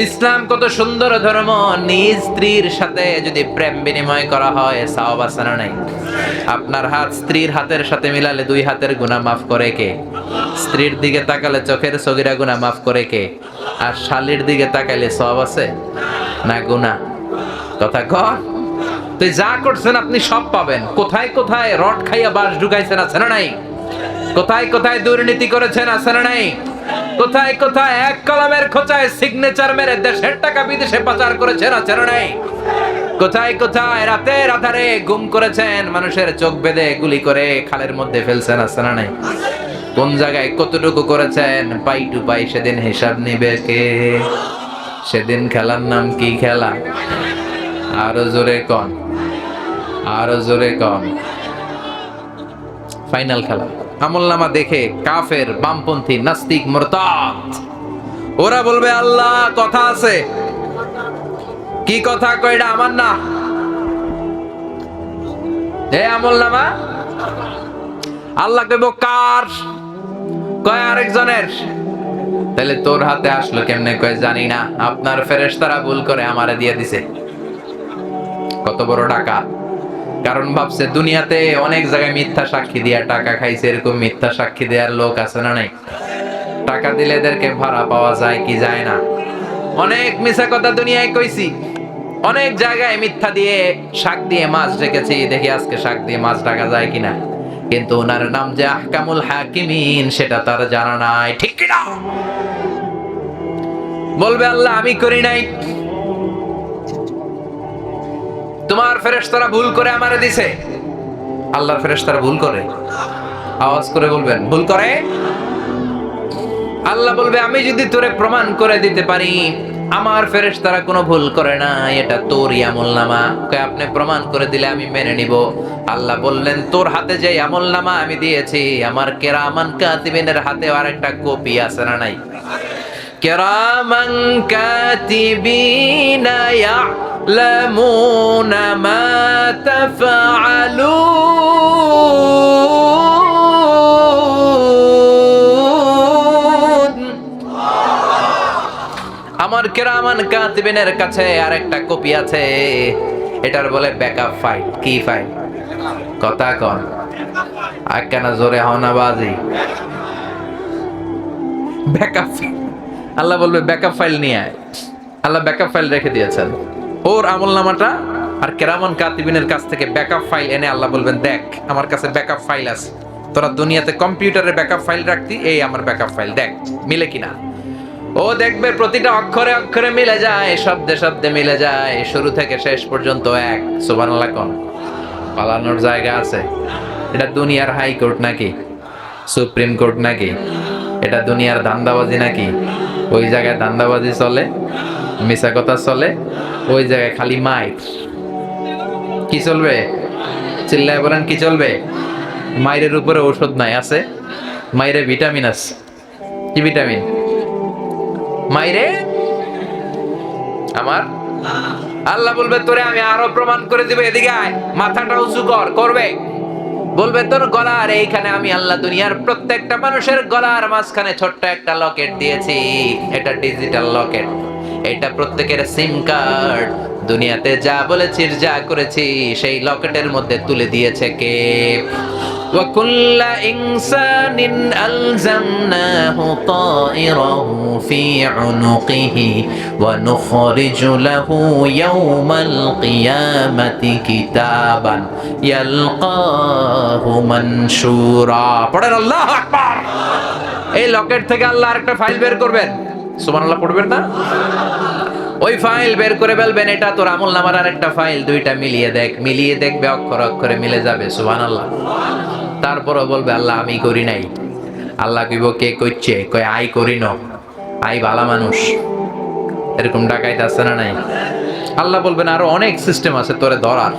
ইসলাম কত সুন্দর ধর্ম। নিজ স্ত্রীর সাথে যদি প্রেম বিনিময় করা হয়, সওয়াব আছে না নাই? আপনার হাত স্ত্রীর হাতের সাথে মিলালে 2 হাতের গুনাহ মাফ করে কে? স্ত্রীর দিকে তাকালে চোখের সগীরা গুনাহ মাফ করে কে? আর শালীর দিকে তাকাইলে সওয়াব আছে না গুনাহ? কথা কর। তুই যা করছেন আপনি সব পাবেন। কোথায় কোথায় রড খাইয়া বাস ঢুকাইছেন, আছে না নাই? কোথায় কোথায় দুর্নীতি করেছেন, আছে না নাই? কোথায় কোথায় এক কলমের খোঁচায় সিগনেচার মেরে দেশের টাকা বিদেশে পাচার করেছেন, আছে না নাই? কোথায় কোথায় রাতের আধারে গুম করেছেন, মানুষের চোখ বেঁধে গুলি করে খালের মধ্যে ফেলছেন, আছে না নাই? কোন জায়গায় কতটুকু করেছেন, পাই টু পাই সেদিন হিসাব নিবে কে? সেদিন খেলার নাম কি খেলা? আরো জোরে কন, আরো জোরে কন। ফাইনাল খেলা। আমলনামা দেখে কাফের, বামপন্থী, নাস্তিক, মুরতাদ ওরা বলবে আল্লাহ কথা আছে। কি কথা? কয়টা আমার না। এ আমলনামা আল্লাহ কইব কার? কয় আরেকজনের। তাহলে তোর হাতে আসলো কেমনে? কয় জানি না, আপনার ফেরেশতারা ভুল করে আমারে দিয়ে দিছে। কত বড় টাকা! কারণ ভাবছে দুনিয়াতে অনেক জায়গায় মিথ্যা সাক্ষী দিয়া টাকা খাইছে, এরকম মিথ্যা সাক্ষী দেওয়ার লোক আছে না নাই? টাকা দিলে এদেরকে ভাড়া পাওয়া যায় কি যায় না? অনেক মিথ্যা কথা দুনিয়ায় কইছি, অনেক জায়গায় মিথ্যা দিয়ে শাক দিয়ে মাছ রেখেছি, দেখি আজকে শাক দিয়ে মাছ ঢাকা যায় কিনা। কিন্তু ওনার নাম যে আহকামুল হাকিমিন, সেটা তার জানা নাই। ঠিক কিনা? বলবে আল্লাহ আমি করি নাই, তোমার ফেরেশতারা ভুল করে আমারে দিছে। আল্লাহর ফেরেশতারা ভুল করে? আওয়াজ করে বলবেন ভুল করে। আল্লাহ বলবে আমি যদি তোরে প্রমাণ করে দিতে পারি আমার ফেরেশতারা কোনো ভুল করে না, এটা তোরই আমলনামা, কয় আপনি প্রমাণ করে দিলে আমি মেনে নিব। আল্লাহ বললেন তোর হাতে যে আমলনামা আমি দিয়েছি, আমার কিরামান কাতিবিনের হাতে আরেকটা কপি আছে না নাই? কিরামান কাতিবিনা ইয়ালামুনা মা তাফআলুন। আমার কিরামান কাতিবিনের কাছে আরেকটা কপি আছে, এটার বলে ব্যাকআপ ফাইল। কি ফাইল? কথা কন, আকানা জোরে হনা বাজি। ব্যাকআপ। আল্লাহ বলবে ব্যাকআপ ফাইল নিয়ে আয়। আল্লাহ ব্যাকআপ ফাইল রেখে দিয়েছেন ওর আমলনামাটা, আর কিরামান কাতিবিনের কাছ থেকে ব্যাকআপ ফাইল এনে আল্লাহ বলবেন দেখ আমার কাছে ব্যাকআপ ফাইল আছে। তোরা দুনিয়াতে কম্পিউটারে ব্যাকআপ ফাইল রাখতি, এই আমার ব্যাকআপ ফাইল, দেখ মিলে কিনা। ও দেখবে প্রতিটা অক্ষরে অক্ষরে মিলে যায়, শব্দে শব্দে মিলে যায়, শুরু থেকে শেষ পর্যন্ত এক। সুবহানাল্লাহ কোন? পালানোর জায়গা আছে? এটা দুনিয়ার হাইকোর্ট নাকি? সুপ্রিম কোর্ট নাকি? এটা দুনিয়ার ধান্দাবাজি নাকি? ওই জায়গায় ধান্দাবাজি চলে, মিছা কথা চলে, ওই জায়গায় খালি মাইর। কি চলবে? চিল্লায় বলেন কি চলবে? মাইরের উপরে ঔষধ নাই, আছে মাইরে ভিটামিন আছে। কি ভিটামিন? মাইরে আমার আল্লাহ বলবে তোরে আমি আরো প্রমাণ করে দিব, এদিকে আয়, মাথাটা উঁচু কর। করবে? বলবে তোর গলার এইখানে আমি আল্লাহ দুনিয়ার প্রত্যেকটা মানুষের গলার মাঝখানে ছোট্ট একটা লকেট দিয়েছি, এটা ডিজিটাল লকেট, এটা প্রত্যেকের সিম কার্ড। দুনিয়াতে যা বলেছি যা করেছি সেই লকেটের মধ্যে তুলে দিয়েছে কে? وكل إنسان ألزمناه طائره في عنقه ونخرج له يوم القيامة كتابا يلقاه منشورا পড়েন আল্লাহু আকবার। এই লকেট থেকে আল্লাহ আরেকটা ফাইল বের করবেন, সুবহানাল্লাহ পড়বেন না? ওই ফাইল বের করে বলবেন এটা তোর আমলনামার আরেকটা ফাইল, দুইটা মিলিয়ে দেখ, মিলিয়ে দেখবে অক্ষর অক্ষরে মিলে যাবে, সুবহানাল্লাহ। তারপরও বলবে আল্লাহ আমি করি নাই। আল্লাহ কইব কে কইছে? কই আই করি ন, আই ভালো মানুষ। এরকম ডাকাইতে আছে না নাই? আল্লাহ বলবেন আরো অনেক সিস্টেম আছে তোরে ধরার,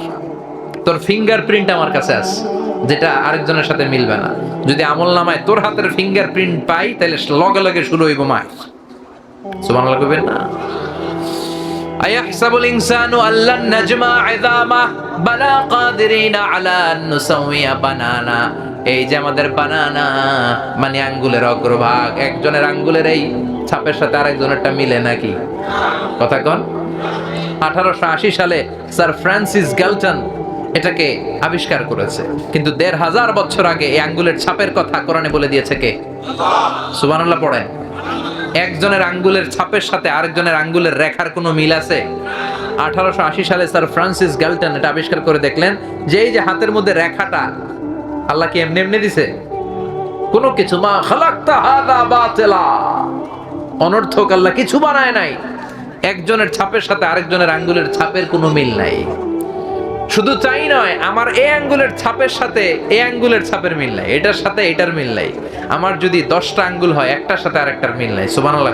তোর ফিঙ্গারপ্রিন্ট আমার কাছে আছে যেটা আরেকজনের সাথে মিলবে না। যদি আমলনামায় তোর হাতের ফিঙ্গারপ্রিন্ট পাই তাহলে লগে লগে শুরু হইব মার, সুবহানাল্লাহ কইবেন না? আয়াহসাবুল ইনসানু আল্লান নাজমা ইযামা বালা কাদিরিনা আলা আন নুসাউইয়া বানানা। এই যে আমাদের বানানা মানে আঙ্গুলের অগ্রভাগ, একজনের আঙ্গুলের এই ছাপের সাথে আরেকজনেরটা মিলে নাকি? কথা কোন? 1880 সালে স্যার ফ্রান্সিস গ্যালটন এটাকে আবিষ্কার করেছে, কিন্তু 1500 বছর আগে এই আঙ্গুলের ছাপের কথা কোরআনে বলে দিয়েছে কে? সুবহানাল্লাহ পড়েন। একজনের আঙ্গুলের ছাপের সাথে আরেকজনের আঙ্গুলের রেখার কোনো মিল আছে? 1880 সালে স্যার ফ্রান্সিস গ্যালটন এটা আবিষ্কার করে দেখলেন যে এই যে হাতের মধ্যে রেখাটা আল্লাহ কি এমনি এমনি দিছে? কোনো কিছু মা খালাকতা হাযা বাতিলা, অনর্থক আল্লাহ কিছু বানায় নাই। একজনের ছাপের সাথে আরেকজনের আঙ্গুলের ছাপের কোনো মিল নাই। শুধু তাই নয়, আমার এই আঙ্গুলের ছাপের সাথে এই আঙ্গুলের ছাপের মিল নাই, এটার সাথে এটার মিল নাই। আমার যদি 10টা আঙ্গুল হয় একটার সাথে আরেকটার মিল নাই, সুবহানাল্লাহ।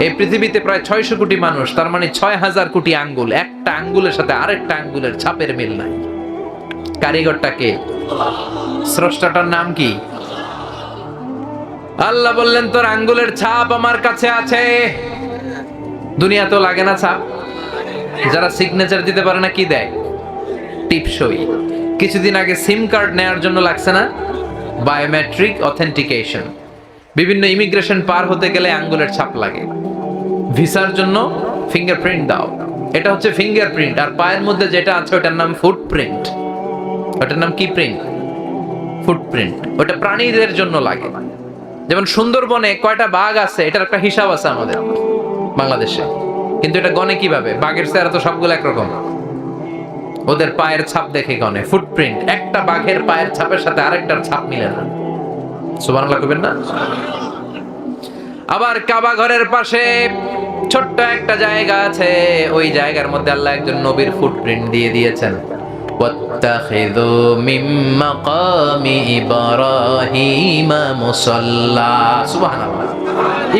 এই পৃথিবীতে প্রায় 600 কোটি মানুষ, তার মানে 6000 কোটি আঙ্গুল, একটা আঙ্গুলের সাথে আরেকটা আঙ্গুলের ছাপের মিল নাই। কারিগরটা কে? স্রষ্টাটার নাম কি? আল্লাহ বললেন তোর আঙ্গুলের ছাপ আমার কাছে আছে। দুনিয়া তো লাগে না ছাপ, যারা সিগনেচার দিতে পারে না কি দেয়? টিপসই। কিছুদিন আগে সিম কার্ড নেওয়ার জন্য লাগছে না বায়োমেট্রিক অথেন্টিকেশন, বিভিন্ন ইমিগ্রেশন পার হতে গেলে আঙ্গুলের ছাপ লাগে। ভিসার জন্য ফিঙ্গারপ্রিন্ট দাও, এটা হচ্ছে ফিঙ্গারপ্রিন্ট। আর পায়ের মধ্যে যেটা আছে ওটার নাম ফুটপ্রিন্ট। ওটার নাম কি প্রিন্ট? ফুটপ্রিন্ট। ওটা প্রাণীদের জন্য লাগে। যেমন সুন্দরবনে কয়টা বাঘ আছে এটার একটা হিসাব আছে আমাদের বাংলাদেশে, কিন্তু এটা গনে কিভাবে? বাঘের চেহারা তো সবগুলো একরকম, ওদের পায়ের ছাপ দেখে গনে। ফুটপ্রিন্ট, একটা বাঘের পায়ের ছাপের সাথে আরেকটার ছাপ মিলে না, সুবহানাল্লাহ কইবেন না? আবার কাবা ঘরের পাশে ছোট্ট একটা জায়গা আছে, ওই জায়গার মধ্যে আল্লাহ একজন নবীর ফুটপ্রিন্ট দিয়ে দিয়েছেন। ওয়াত্তাখিযু মিন মাকামি ইব্রাহিমা মুসাল্লা, সুবহানাল্লাহ।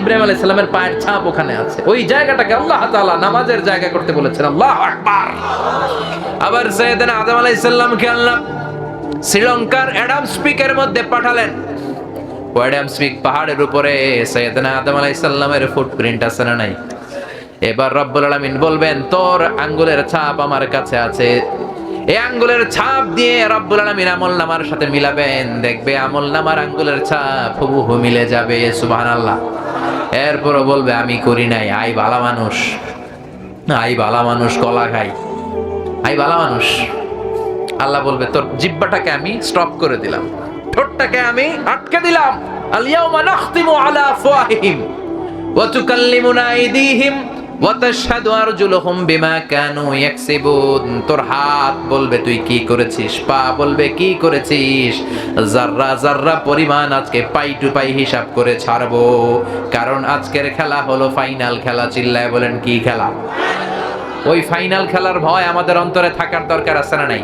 ইব্রাহিম আলাইহিস সালামের পায়ের ছাপ ওখানে আছে। ওই জায়গাটাকে আল্লাহ তাআলা নামাজের জায়গা করতে বলেছেন, আল্লাহু আকবার। আবার সাইয়েদনা আদম আলাইহিস সালামকে আল্লাহ শ্রীলঙ্কার অ্যাডামস পিকের মধ্যে পাঠালেন। অ্যাডামস পিক পাহাড়ের উপরে সাইয়েদনা আদম আলাইহিস সালামের ফুটপ্রিন্ট আছে না নাই? এবার রব্বুল আলামিন বলবেন তোর আঙ্গুলের ছাপ আমার কাছে আছে। এই আঙ্গুলের ছাপ দিয়ে রব্বুল আলামিন আমলনামার সাথে মিলাবেন, দেখবে আমলনামার আঙ্গুলের ছাপ হুবহু মিলে যাবে, সুবহানাল্লাহ। এরপরও বলবে আমি করি নাই, আই ভালো মানুষ, আই ভালো মানুষ, কলা খাই, আই ভালো মানুষ। আল্লাহ বলবে তোর জিহ্বাটাকে আমি স্টপ করে দিলাম, ঠোঁটটাকে আমি আটকে দিলাম। আল ইয়াউমা নাখতিমু আলা আফওয়াহিহিম ওয়া তুকাল্লিমুনা আইদিহিম ওয়া তাশহাদু আরজুলুহুম বিমা কানু ইয়াকসিবুন। তোর হাত বলবে তুই কি করেছিস, পা বলবে কি করেছিস। যাররা যাররা পরিমাণ আজকে পাই টু পাই হিসাব করে ছাড়বো, কারণ আজকের খেলা হলো ফাইনাল খেলা। চিল্লায় বলেন কি খেলা? ওই ফাইনাল খেলার ভয় আমাদের অন্তরে থাকার দরকার আছে না নাই?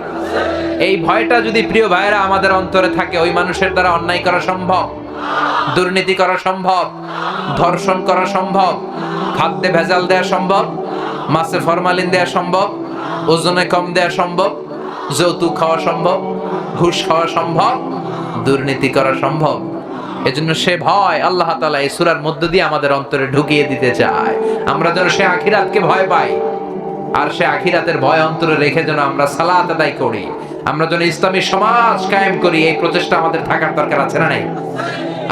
এই ভয়টা যদি প্রিয় ভাইরা আমাদের অন্তরে থাকে, ওই মানুষের দ্বারা অন্যায় করা সম্ভব, দুর্নীতি করা সম্ভব, ধর্ষণ করা সম্ভব, খাদ্যে ভেজাল দেওয়া সম্ভব, মাছে ফরমালিন দেওয়া সম্ভব, ওজনে কম দেওয়া সম্ভব, যৌতুক খাওয়া সম্ভব, ঘুষ খাওয়া সম্ভব, দুর্নীতি করা সম্ভব। এজন্য সে ভয় আল্লাহ তাআলা এই সূরার মধ্য দিয়ে আমাদের অন্তরে ঢুকিয়ে দিতে চায়। আমরা যেন সে আখিরাতকে ভয় পাই, আর সে আখিরাতের ভয় অন্তরে রেখে যেন আমরা সালাত আদায় করি, আমরা যেন ইসলামী সমাজ কায়েম করি, এই প্রচেষ্টা আমাদের থাকার দরকার আছে না নাই?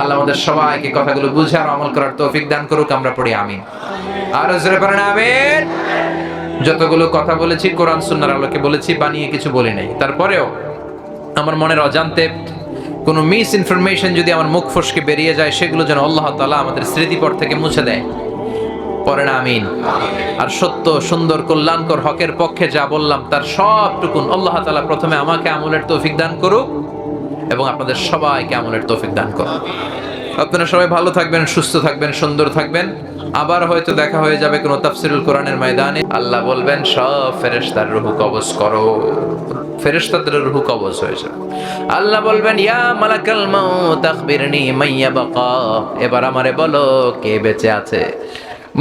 আল্লাহ আমাদের সবাইকে কথাগুলো বুঝে আর আমল করার তৌফিক দান করুক। আমরা পড়ি আমিন। আর জোরে পড়েন আমিন। যতগুলো কথা বলেছি কোরআন সুন্নাহর আলোকে বলেছি, বানিয়ে কিছু বলি নাই। তারপরেও আমার মনের অজান্তে কোনো মিস ইনফরমেশন যদি আমার মুখ ফসকে বেরিয়ে যায়, সেগুলো যেন আল্লাহ তাআলা আমাদের স্মৃতিপট থেকে মুছে দেয়। পরে না আমিন। আর সত্য, সুন্দর, কল্যাণকর, হকের পক্ষে যা বললাম তার সবটুকুন আল্লাহ তাআলা প্রথমে আমাকে আমলের তৌফিক দান করুক এবং আপনাদের সবাইকে আমলের তৌফিক দান করুক। আপনারা সবাই ভালো থাকবেন, সুস্থ থাকবেন, সুন্দর থাকবেন। আবার হয়তো দেখা হয়ে যাবে কোনো তাফসীরুল কোরআনের ময়দানে। আল্লাহ বলবেন সব ফেরেশতার রূহ কবজ করো, ফেরেশতাদের রূহ কবজ হয়ে যাবে। আল্লাহ বলবেন ইয়া মালাকাল মাউত আখবিরনি মাইয়া বাকা, এবার আমারে বলো কে বেঁচে আছে।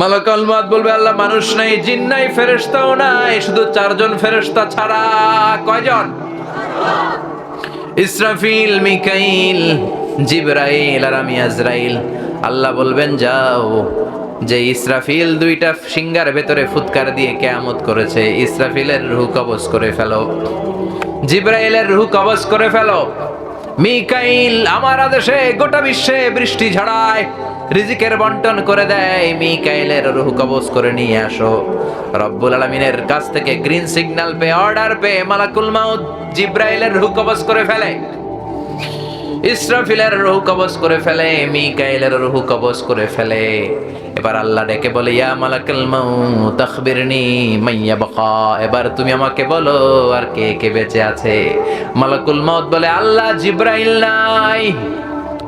মালাকুল মাউত বলবে আল্লাহ মানুষ নাই, জিন নাই, ফেরেশতাও নাই, শুধু 4 জন ফেরেশতা ছাড়া। কয়জন? ইসরাফিল, মিকাইল, জিবরাইল আর আমি আজরাইল। আল্লাহ বলবেন যাও, যে ইসরাফিল 2টা সিংহার ভেতরে ফুৎকার দিয়ে কিয়ামত করেছে, ইসরাফিলের রূহ কবজ করে ফেলো, জিবরাইলের রূহ কবজ করে ফেলো। মিকাইল আমার আদেশে গোটা বিশ্বে বৃষ্টি ঝড়ায়, রিজিকের বন্টন করে দেয়, মিকাইলের রূহ কবজ করে নিয়ে আসো। রব্বুল আলামিনের কাছ থেকে গ্রিন সিগন্যাল পেয়ে, অর্ডার পেয়ে মালাকুল মাউত জিবরাইলের রূহ কবজ করে ফেলে, ইসরাফিলের রূহ কবজ করে ফেলে, মিকাইলের রূহ কবজ করে ফেলে। এবার আল্লাহ ডেকে বলে ইয়া মালাকুল মাউত আখবিরনি মাইয়া বাকা, এবার তুমি আমাকে বলো আর কে কে বেঁচে আছে। মালাকুল মাউত বলে আল্লাহ জিবরাইল নাই,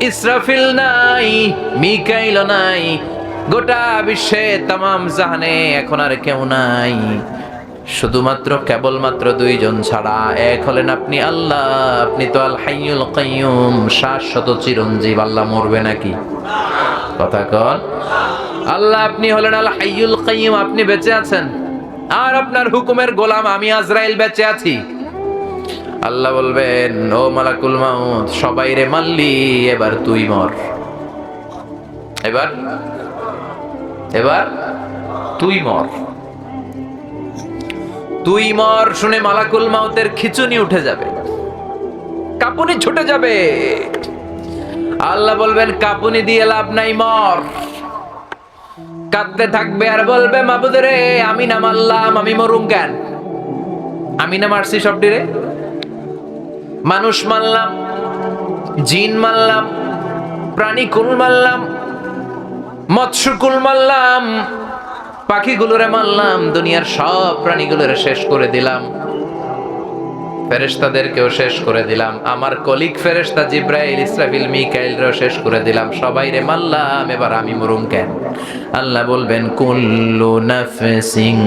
ইসরাফিল নাই, মিকাইল নাই, গোটা বিশ্বে তামাম জাহানে এখন আর কেউ নাই, শুধুমাত্র কেবলমাত্র 2 জন ছাড়া। এক হলেন আপনি আল্লাহ, আপনি তো আল হাইয়ুল কাইয়ুম, শাশ্বত চিরঞ্জীব। আল্লাহ মরবে নাকি? কথা কন। আল্লাহ আপনি হলেন আল হাইয়ুল কাইয়ুম, আপনি বেঁচে আছেন, আর আপনার হুকুমের গোলাম আমি আজরাইল বেঁচে আছি। আল্লাহ বলবেন ও মালাকুল মাউত সবাই রে মারলি, এবার তুই মর, এবার তুই মর, তুই মর। শুনে মালাকুল মাউতের খিচুনি উঠে যাবে, কাঁপুনি ছুটে যাবে। আল্লাহ বলবেন কাঁপুনি দিয়ে লাভ নাই, মর। কাঁদতে থাকবে আর বলবে মাবুদ রে, আমি না মারলাম, আমি মরুম কেন? আমি না মারছি সবটি রে, মানুষ মারলাম, জিন মারলাম, প্রাণীকুল মারলাম, মৎস্যকুল মারলাম, পাখিগুলোরে মারলাম, দুনিয়ার সব প্রাণীগুলোরে শেষ করে দিলাম, ফেরেশতাদেরকেও শেষ করে দিলাম, আমার কলিগ ফেরেশতা জিবরাইল, ইসরাফিল, মিকাইলরেও শেষ করে দিলাম, সবাইরে মারলাম, এবার আমি মরুম কেন? আল্লাহ বলবেন কুল্লু নাফসিন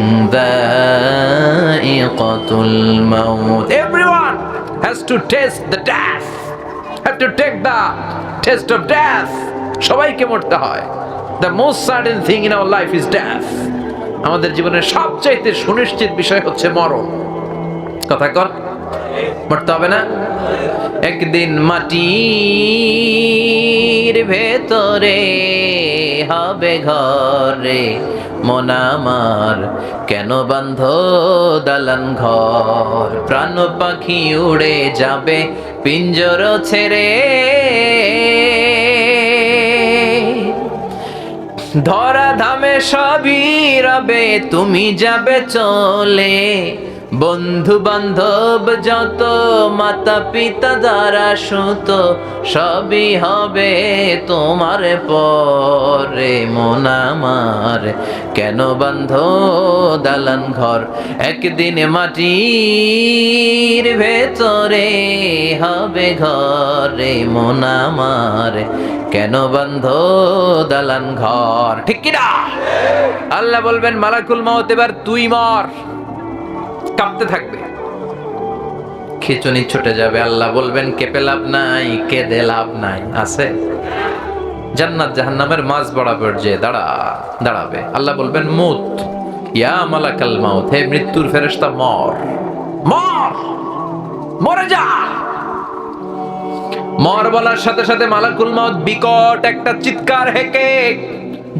যায়িকাতুল মাউত, everyone has to taste the death, have to take the taste of death. সবাইকে মরতে হয়। The most certain thing in our life is death. আমাদের জীবনের সবচাইতে সুনিশ্চিত বিষয় হচ্ছে মরণ। কথা কর, মরতে হবে না? একদিন মাটির ভেতরে হবে ঘরে, মন আমার কেন বান্ধ দালান ঘর, প্রাণ পাখি উড়ে যাবে পিঞ্জর ছেড়ে, ধরা ধামে সবই রবে, তুমি যাবে চলে, বন্ধু বান্ধব যত, মাতা পিতা যারা সুত, সবই হবে তোমার পরে, মন আমার কেন বান্ধ দালান ঘর, একদিন মাটির ভেতরে হবে ঘরে, মন আমার কেন বান্ধ দালান ঘর। ঠিক কিনা? আল্লাহ বলবেন মালাকুল মাউত এবার তুই মর। কাঁপতে থাকবে, খিচুনি ছুটে যাবে। আল্লাহ বলবেন কেঁপে লাভ নাই, কেঁদে লাভ নাই। আছে জান্নাত জাহান্নামের মাঝ বরাবর যে দাঁড়াবে। আল্লাহ বলবেন মুত ইয়া মালাকাল মাউত, হে মৃত্যুর ফেরেশতা মর, মর, মরে যা। মর বলার সাথে সাথে মালাকুল মাউত বিকট একটা চিৎকার হেঁকে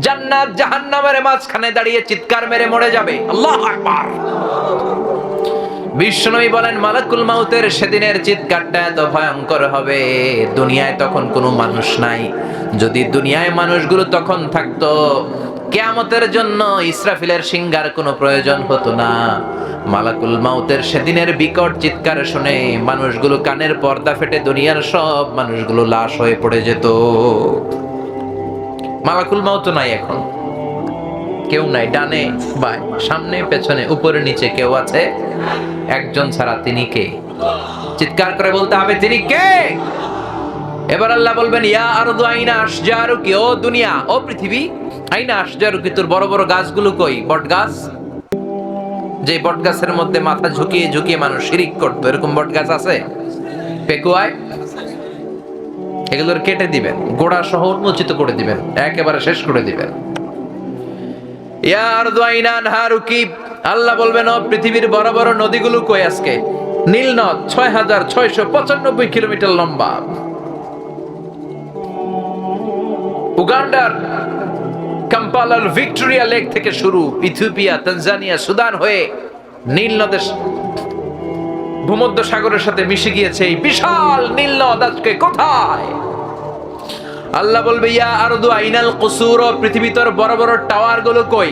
জান্নাত জাহান্নামের মাঝখানে দাঁড়িয়ে চিৎকার মেরে মরে যাবে। আল্লাহু আকবার। বিশ্বনবী বলেন মালাকুল মাউতের সেদিনের চিৎকারটা এত ভয়ঙ্কর হবে, দুনিয়ায় তখন কোনো মানুষ নাই। যদি দুনিয়ায় মানুষগুলো তখন থাকতো কিয়ামতের জন্য ইসরাফিলের সিংহার কোনো প্রয়োজন হতো না। মালাকুল মাউতের সেদিনের বিকট চিৎকার শুনে মানুষগুলো কানের পর্দা ফেটে দুনিয়ার সব মানুষগুলো লাশ হয়ে পড়ে যেত। মালাকুল মাউত নাই এখন, কেউ নাই, ডানে বাই সামনে পেছনে উপরে নিচে কেউ আছে? একজন ছাড়া, তিনি কে? চিৎকার করে বলতে হবে তিনি কে। এবার আল্লাহ বলবেন ইয়া আরদু আইনা আশজারুকি, ও দুনিয়া, ও পৃথিবী, আইনা আশজারুকি, তোর বড় বড় গাছগুলো কই? বট গাছ, যে বট গাছের মধ্যে মাথা ঝুঁকিয়ে ঝুঁকিয়ে মানুষ শিরিক করতো, এরকম বট গাছ আছে? পেকুয়ায় এগুলোর কেটে দিবেন, গোড়া সহ উন্মোচিত করে দিবেন, একেবারে শেষ করে দিবেন। ইয়া আরদু আইনা আনহারুকি, আল্লাহ বলবেন ও পৃথিবীর বড় বড় নদীগুলো কই আজকে? নীল নদ ৬,৬৯৫ কিলোমিটার লম্বা, উগান্ডার কাম্পালার ভিক্টোরিয়া লেক থেকে শুরু, ইথিওপিয়া, তানজানিয়া, সুদান হয়ে নীল নদের ভূমধ্য সাগরের সাথে মিশে গিয়েছে এই বিশাল নীল নদ আজকে কোথায়? আল্লাহ বলবে ইয়া আরদু আইনাল কুসুর, পৃথিবী তোর বড় বড় টাওয়ার গুলো কই?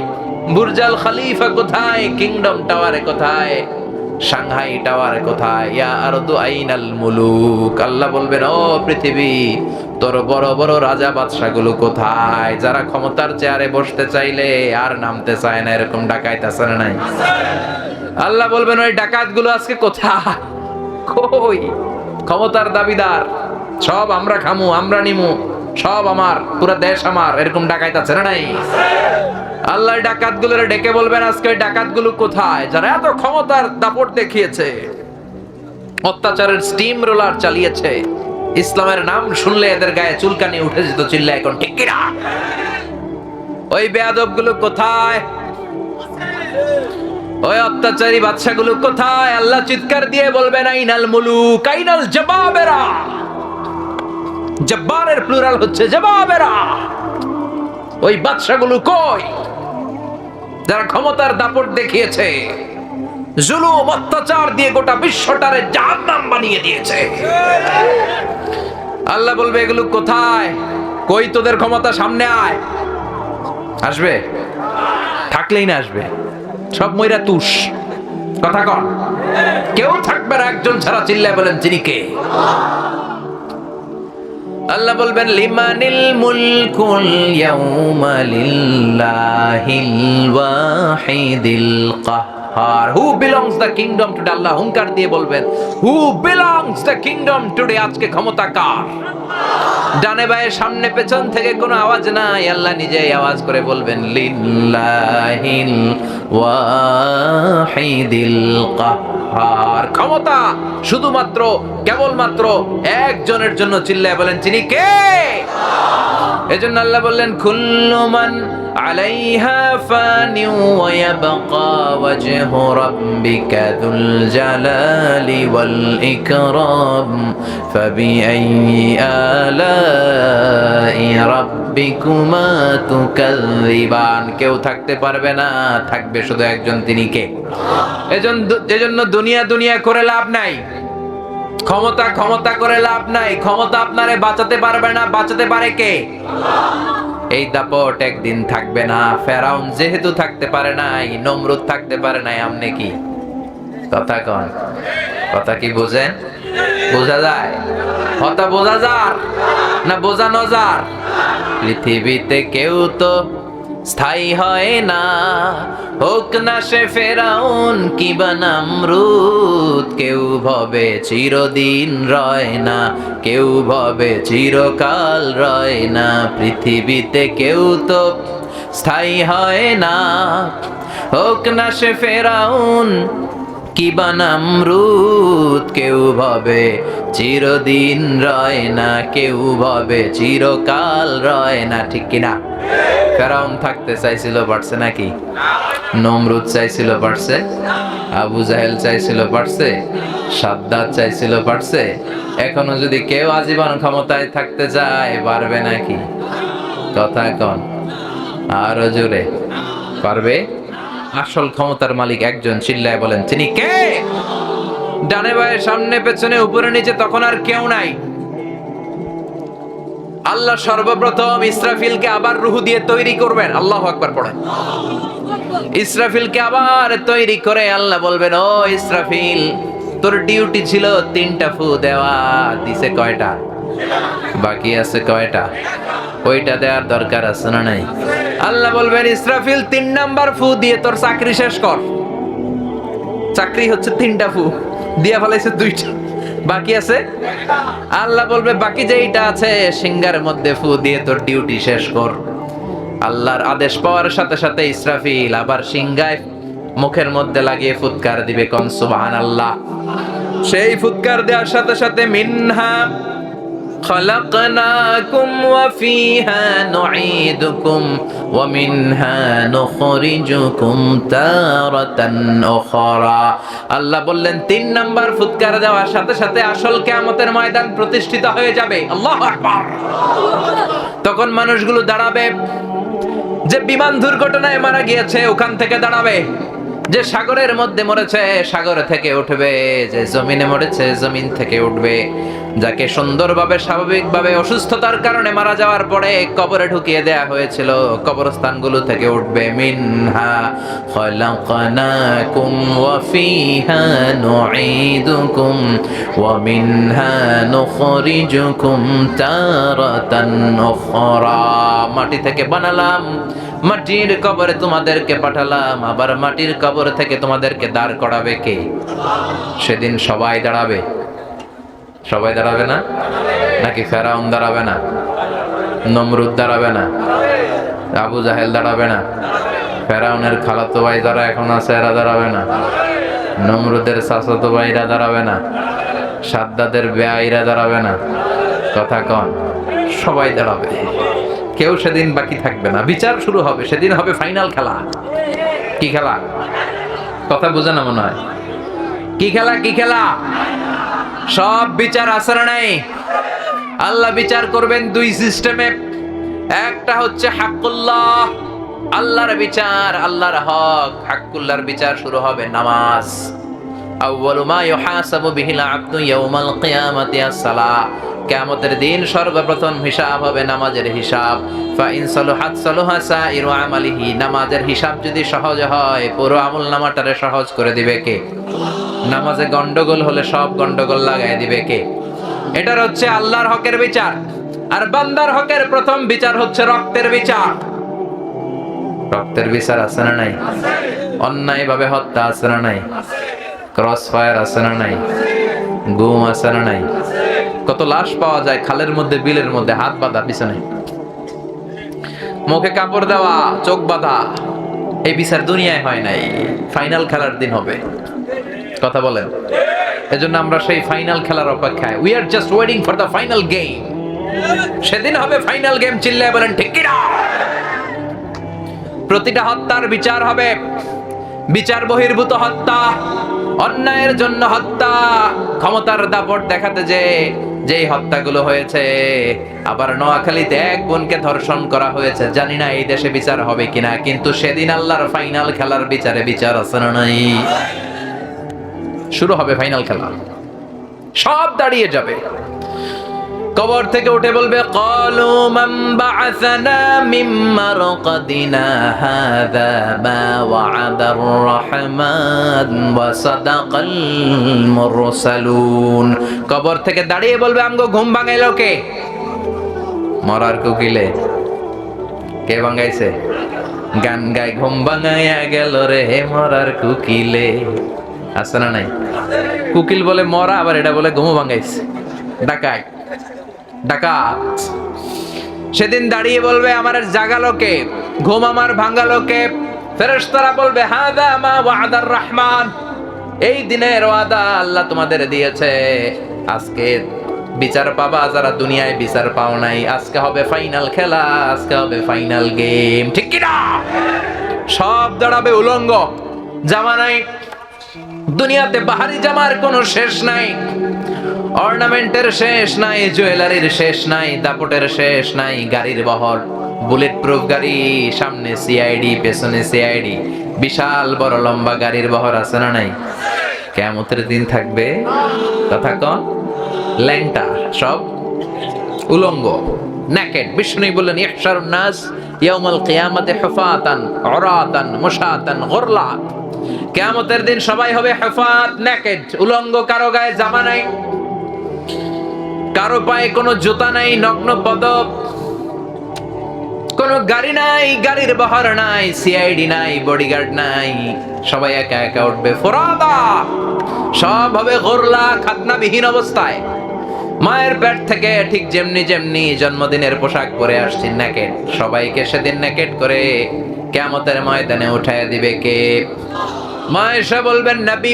বুর্জাল খলিফা কোথায়? কিংডম টাওয়ারে কোথায়? সাংহাই টাওয়ারে কোথায়? ইয়া আরদু আইনাল মুলুক, আল্লাহ বলবেন ও পৃথিবী তোর বড় বড় রাজা বাদশা গুলো কোথায়? যারা ক্ষমতার চেয়ারে বসতে চাইলে আর নামতে চায় না, এরকম ডাকাইত আছে না নাই? আল্লাহ বলবেন ওই ডাকাত গুলো আজকে কোথায়? কই? ক্ষমতার দাবিদার, সব আমরা খামু, আমরা নিমু, সব আমার, পুরো দেশ আমার, এরকম ডাকাইত আছে না নাই? আল্লাহ ডাকাত গুলো ডেকে বলবেন আজকে ওই ডাকাত গুলো কোথায়? যারা এত ক্ষমতার দাপট দেখিয়েছে, অত্যাচারের স্টিম রোলার চালিয়েছে, ইসলামের নাম শুনলে এদের গায়ে চুলকানি উঠে যেত, চিল্লা এখন ঠিক কিনা? ওই বেয়াদব গুলো কোথায়? ওই অত্যাচারী বাদশা গুলো কোথায়? আল্লাহ চিৎকার দিয়ে বলবেন আইনাল মুলুক, আইনাল জবাবেরা। জব্বারের প্লুরাল হচ্ছে জবাবেরা। ওই বাদশা গুলো কই যারা ক্ষমতার দাপট দেখিয়েছে, জুলুম অত্যাচার দিয়ে গোটা বিশ্বটারে জাহান্নাম বানিয়ে দিয়েছে? আল্লাহ বলবে এগুলো কোথায়? কই তোদের ক্ষমতা? সামনে আয়। আসবে? থাকলেই না আসবে, সব মইরা তুষ। কথা কন, কেউ থাকবে না একজন ছাড়া। চিল্লায় বলেন তিনি কে? আল্লাহ বলবেন লিমানিল মুলকুল ইয়াউমা লিল্লাহিল ওয়াহিদিল কাহ্হার। Who belongs the kingdom today? Allah হুঙ্কার দিয়ে বলবেন who belongs the kingdom today? আজকে ক্ষমতা কার? ডানে বায়ে সামনে পেছন থেকে কোনো আওয়াজ নাই, আল্লাহ নিজেই আওয়াজ করে বলবেন লিল্লাহিল ওয়াহিদিল কাহ্হার। ক্ষমতা শুধুমাত্র কেবলমাত্র একজনের জন্য। চিল্লায় বলেন তিনি কে? এজন্য আল্লাহ বললেন কুল্লু মান আলাইহা ফানি ওয়া ইয়াবকা ওয়াজহু রাব্বিকা যুল জালালি ওয়াল ইকরাম ফাবিআইয়ি আলাই রাব্বিকুমা তুকাযযিবান। কেউ থাকতে পারবে না, থাকবে শুধু একজন, তিনি কে? এজন্য দুনিয়া দুনিয়া করে লাভ নাই, ক্ষমতা ক্ষমতা করে লাভ নাই। ক্ষমতা আপনারে বাঁচাতে পারবে না, বাঁচাতে পারে কে? এই দাপট একদিন থাকবে না। ফেরাউন যেহেতু থাকতে পারে নাই, নমরুদ থাকতে পারে নাই, আমনে কি? কথা কন, কথা কি বোঝেন? বোঝা যায়? কথা বোঝা যার না বোঝানো যার? পৃথিবীতে কেউ তো স্থায়ী হয় না, হোক না সে ফেরাউন কিবা নমরুদ। কেউ ভবে চিরদিন রয় না, কেউ ভবে চিরকাল রয় না। পৃথিবীতে কেউ তো স্থায়ী হয় না, হোক না সে ফেরাউন কিবা নমরুদ। কেউ ভবে চিরদিন রয় না, কেউ ভবে চিরকাল রয় না। ঠিক কিনা? ফেরাউন থাকতে চাইছিল, পারছে নাকি? নমরুদ চাইছিল, পারছে? আবু জাহেল চাইছিল, পারছে? সাদ্দাত চাইছিল, পারছে? এখনো যদি কেউ আজীবন ক্ষমতায় থাকতে চায়, পারবে নাকি? কথা কন আরো জোরে, পারবে? আসল ক্ষমতার মালিক একজন। চিল্লায় বলেন তিনি কে? ডানে বায়ে সামনে পেছনে উপরে নিচে তখন আর কেউ নাই। আল্লাহ সর্বপ্রথম ইসরাফিলকে আবার রূহ দিয়ে তৈরি করবেন। আল্লাহু আকবার পড়েন। ইসরাফিলকে আবার তৈরি করে আল্লাহ বলবেন, ও ইসরাফিল, তোর ডিউটি ছিল 3টা ফু দেওয়া, দিছে কয়টা? বাকি আছে কয়টা? ওইটা দেওয়ার দরকার আছে না নাই? আল্লাহ বলবেন, ইসরাফিল 3 নাম্বার ফু দিয়ে তোর চাকরি শেষ কর। চাকরি হচ্ছে 3টা ফু, দিয়া ফেলাইছে 2টা, বাকি আছে। আল্লাহ বলবে, বাকি যেইটা আছে সিংহার মধ্যে ফু দিয়ে তোর ডিউটি শেষ কর। আল্লাহর আদেশ পাওয়ার সাথে সাথে ইসরাফিল আবার সিংহায় মুখের মধ্যে লাগিয়ে ফুৎকার দিবে, কোন সুবহানাল্লাহ। সেই ফুৎকার দেওয়ার সাথে সাথে মিনহা خلقناكم وفيها نعيدكم ومنها نخرجكم تارة أخرى। আল্লাহ বললেন 3 নাম্বার ফুৎকার দেওয়ার সাথে সাথে আসল কিয়ামতের ময়দান প্রতিষ্ঠিত হয়ে যাবে। আল্লাহু আকবার। তখন মানুষগুলো দাঁড়াবে, যে বিমান দুর্ঘটনায় মারা গিয়েছে ওখান থেকে দাঁড়াবে, যে সাগরের মধ্যে মরেছে সাগর থেকে উঠবে, যে জমিনে মরেছে জমিন থেকে উঠবে, যাকে সুন্দরভাবে স্বাভাবিকভাবে অসুস্থতার কারণে মারা যাওয়ার পরে কবরে ঢুকিয়ে দেয়া হয়েছিল কবরস্থানগুলো থেকে উঠবে। মিনহা খলাকনাকুম ওয়া ফিহা নুঈদুকুম ওয়া মিনহা নুখরিজুকুম তারাতান উখরা। মাটি থেকে বানালাম, মাটির কবরে তোমাদেরকে পাঠালাম, আবার মাটির কবর থেকে তোমাদেরকে দাঁড় করাবে কে? সেদিন সবাই দাঁড়াবে। সবাই দাঁড়াবে না? নাকি ফেরাউন দাঁড়াবে না? নমরুদ দাঁড়াবে না? আবু জাহেল দাঁড়াবে না? ফেরাউনের খালাতো ভাই যারা এখন আছে এরা দাঁড়াবে না? নমরুদের চাচাতো ভাইরা দাঁড়াবে না? সাদ্দাদের বেয়াইরা দাঁড়াবে না? কথা কন, সবাই দাঁড়াবে। কেউ সেদিন বাকি থাকবে না। বিচার শুরু হবে, সেদিন হবে ফাইনাল খেলা। কি খেলা? কথা বোঝে না মনে হয়। কি খেলা? কি খেলা? সব বিচার আসর নাই। আল্লাহ বিচার করবেন 2 সিস্টেমে। একটা হচ্ছে হাক্কুল্লাহ, আল্লাহর বিচার, আল্লাহর হক। হাক্কুল্লাহর বিচার শুরু হবে নামাজ। আউয়ালু মা ইউহাসাবু বিহিল আবদু ইয়াউমাল কিয়ামাতি আস-সালাহ। কিয়ামতের দিন সর্বপ্রথম হিসাব হবে নামাজের হিসাব। ফা ইন সালাহাত সালাহা সাইরু আমালিহি। নামাজের হিসাব যদি সহজ হয় পুরো আমলনামাটারে সহজ করে দিবে কে? নামাজে গন্ডগোল হলে সব গন্ডগোল লাগাই দিবে কে? এটার হচ্ছে আল্লাহর হকের বিচার। আর বান্দার হকের প্রথম বিচার হচ্ছে রক্তের বিচার। রক্তের বিচার আছে না নাই? অন্যায় ভাবে হত্যা আছে না নাই? ক্রস ফায়ার আছে না নাই? গুম আছে না নাই? কত লাশ পাওয়া যায় খালের মধ্যে, বিলের মধ্যে, হাত বাঁধা পিছনে, মুখে কাপড় দেওয়া, চোখ বাঁধা। এই বিচার দুনিয়ায় হয় নাই, ফাইনাল খেলার দিন হবে। কথা বলেন। এজন্য আমরা সেই ফাইনাল খেলার অপেক্ষায়। We are just waiting for the final game. সেদিন হবে ফাইনাল গেম। চিল্লায় বলেন ঠিক কি না? প্রতিটা হত্যার বিচার হবে। বিচার বহির্ভূত হত্যা, অন্যায়ের জন্য হত্যা, ক্ষমতার দাপট দেখাতে যেই হত্যাগুলো হয়েছে। আবার নোয়াখালীতে এক বোনকে ধর্ষণ করা হয়েছে। জানি না এই দেশে বিচার হবে কিনা, কিন্তু সেদিন আল্লাহর ফাইনাল খেলার বিচারে বিচার আছে না নাই? শুরু হবে ফাইনাল খেলা। সব দাঁড়িয়ে যাবে। কবর থেকে উঠে বলবে, ক্বালু মান বা'আসানা মিন মারকাদিনা হাযা মা ওয়া'আদার রাহমান ওয়া সাদাকাল মুরসালুন। কবর থেকে দাঁড়িয়ে বলবে, আমগো ঘুম ভাঙাইলো কে? মরার কোকিলে। কে ভাঙাইছে? গান গায় ঘুম ভাঙাইয়া গেল রে মরার কোকিলে। আছে না নাই? কোকিল বলে মরা, আবার এটা বলে ঘুম ভাঙাইছে। ডাকাত, ডাকাত। সেদিন দাঁড়িয়ে বলবে, আমার জাগালো কে? ঘুম আমার ভাঙালো কে? ফেরেশতারা বলবে, হাযা মা ওয়া'আদার রহমান। এই দিনের ওয়াদা আল্লাহ তোমাদের দিয়েছে। আজকে বিচার পাবা যারা দুনিয়ায় বিচার পাও নাই। আজকে হবে ফাইনাল খেলা, আজকে হবে ফাইনাল গেম। ঠিক কি না? সব দাঁড়াবে উলঙ্গ, জামা নাই। দুনিয়াতে বাহারি জামার কোনো শেষ নাই, অর্নামেন্টের শেষ নাই, জুয়েলারির শেষ নাই, দাপটের শেষ নাই। গাড়ির বহর, বুলেট প্রুফ গাড়ি, সামনে সিআইডি, পেছনে সিআইডি, বিশাল বড় লম্বা গাড়ির বহর আছে না নাই? কিয়ামতের দিন থাকবে। কথা কন, ল্যাংটা, সব উলঙ্গ। নেকেড। বিষ্ণু বললেন ইহশারুন নাস ইয়াউমাল কিয়ামাতি হুফাতান উরাতান মুশাতান গুরলা। কিয়ামতের দিন সবাই হবে হুফাত, নেকেড, উলঙ্গ, কারো গায়ে জামা নাই, কারো পায়ে কোনো জুতা নাই, নগ্ন পদ, কোনো গাড়ি নাই, গাড়ির বহর নাই, সিআইডি নাই, বডিগার্ড নাই, সবাই একা একা উঠবে ফোরাদা, সব হবে গোরলা, খাতনাবিহীন অবস্থায়। মায়ের পেট থেকে ঠিক যেমনি যেমনি জন্মদিনের পোশাক পরে আসছি নেকেড, সবাইকে সেদিন নেকেড করে কিয়ামতের ময়দানে উঠায় দিবে কে? মা এসে বলবেন নবী,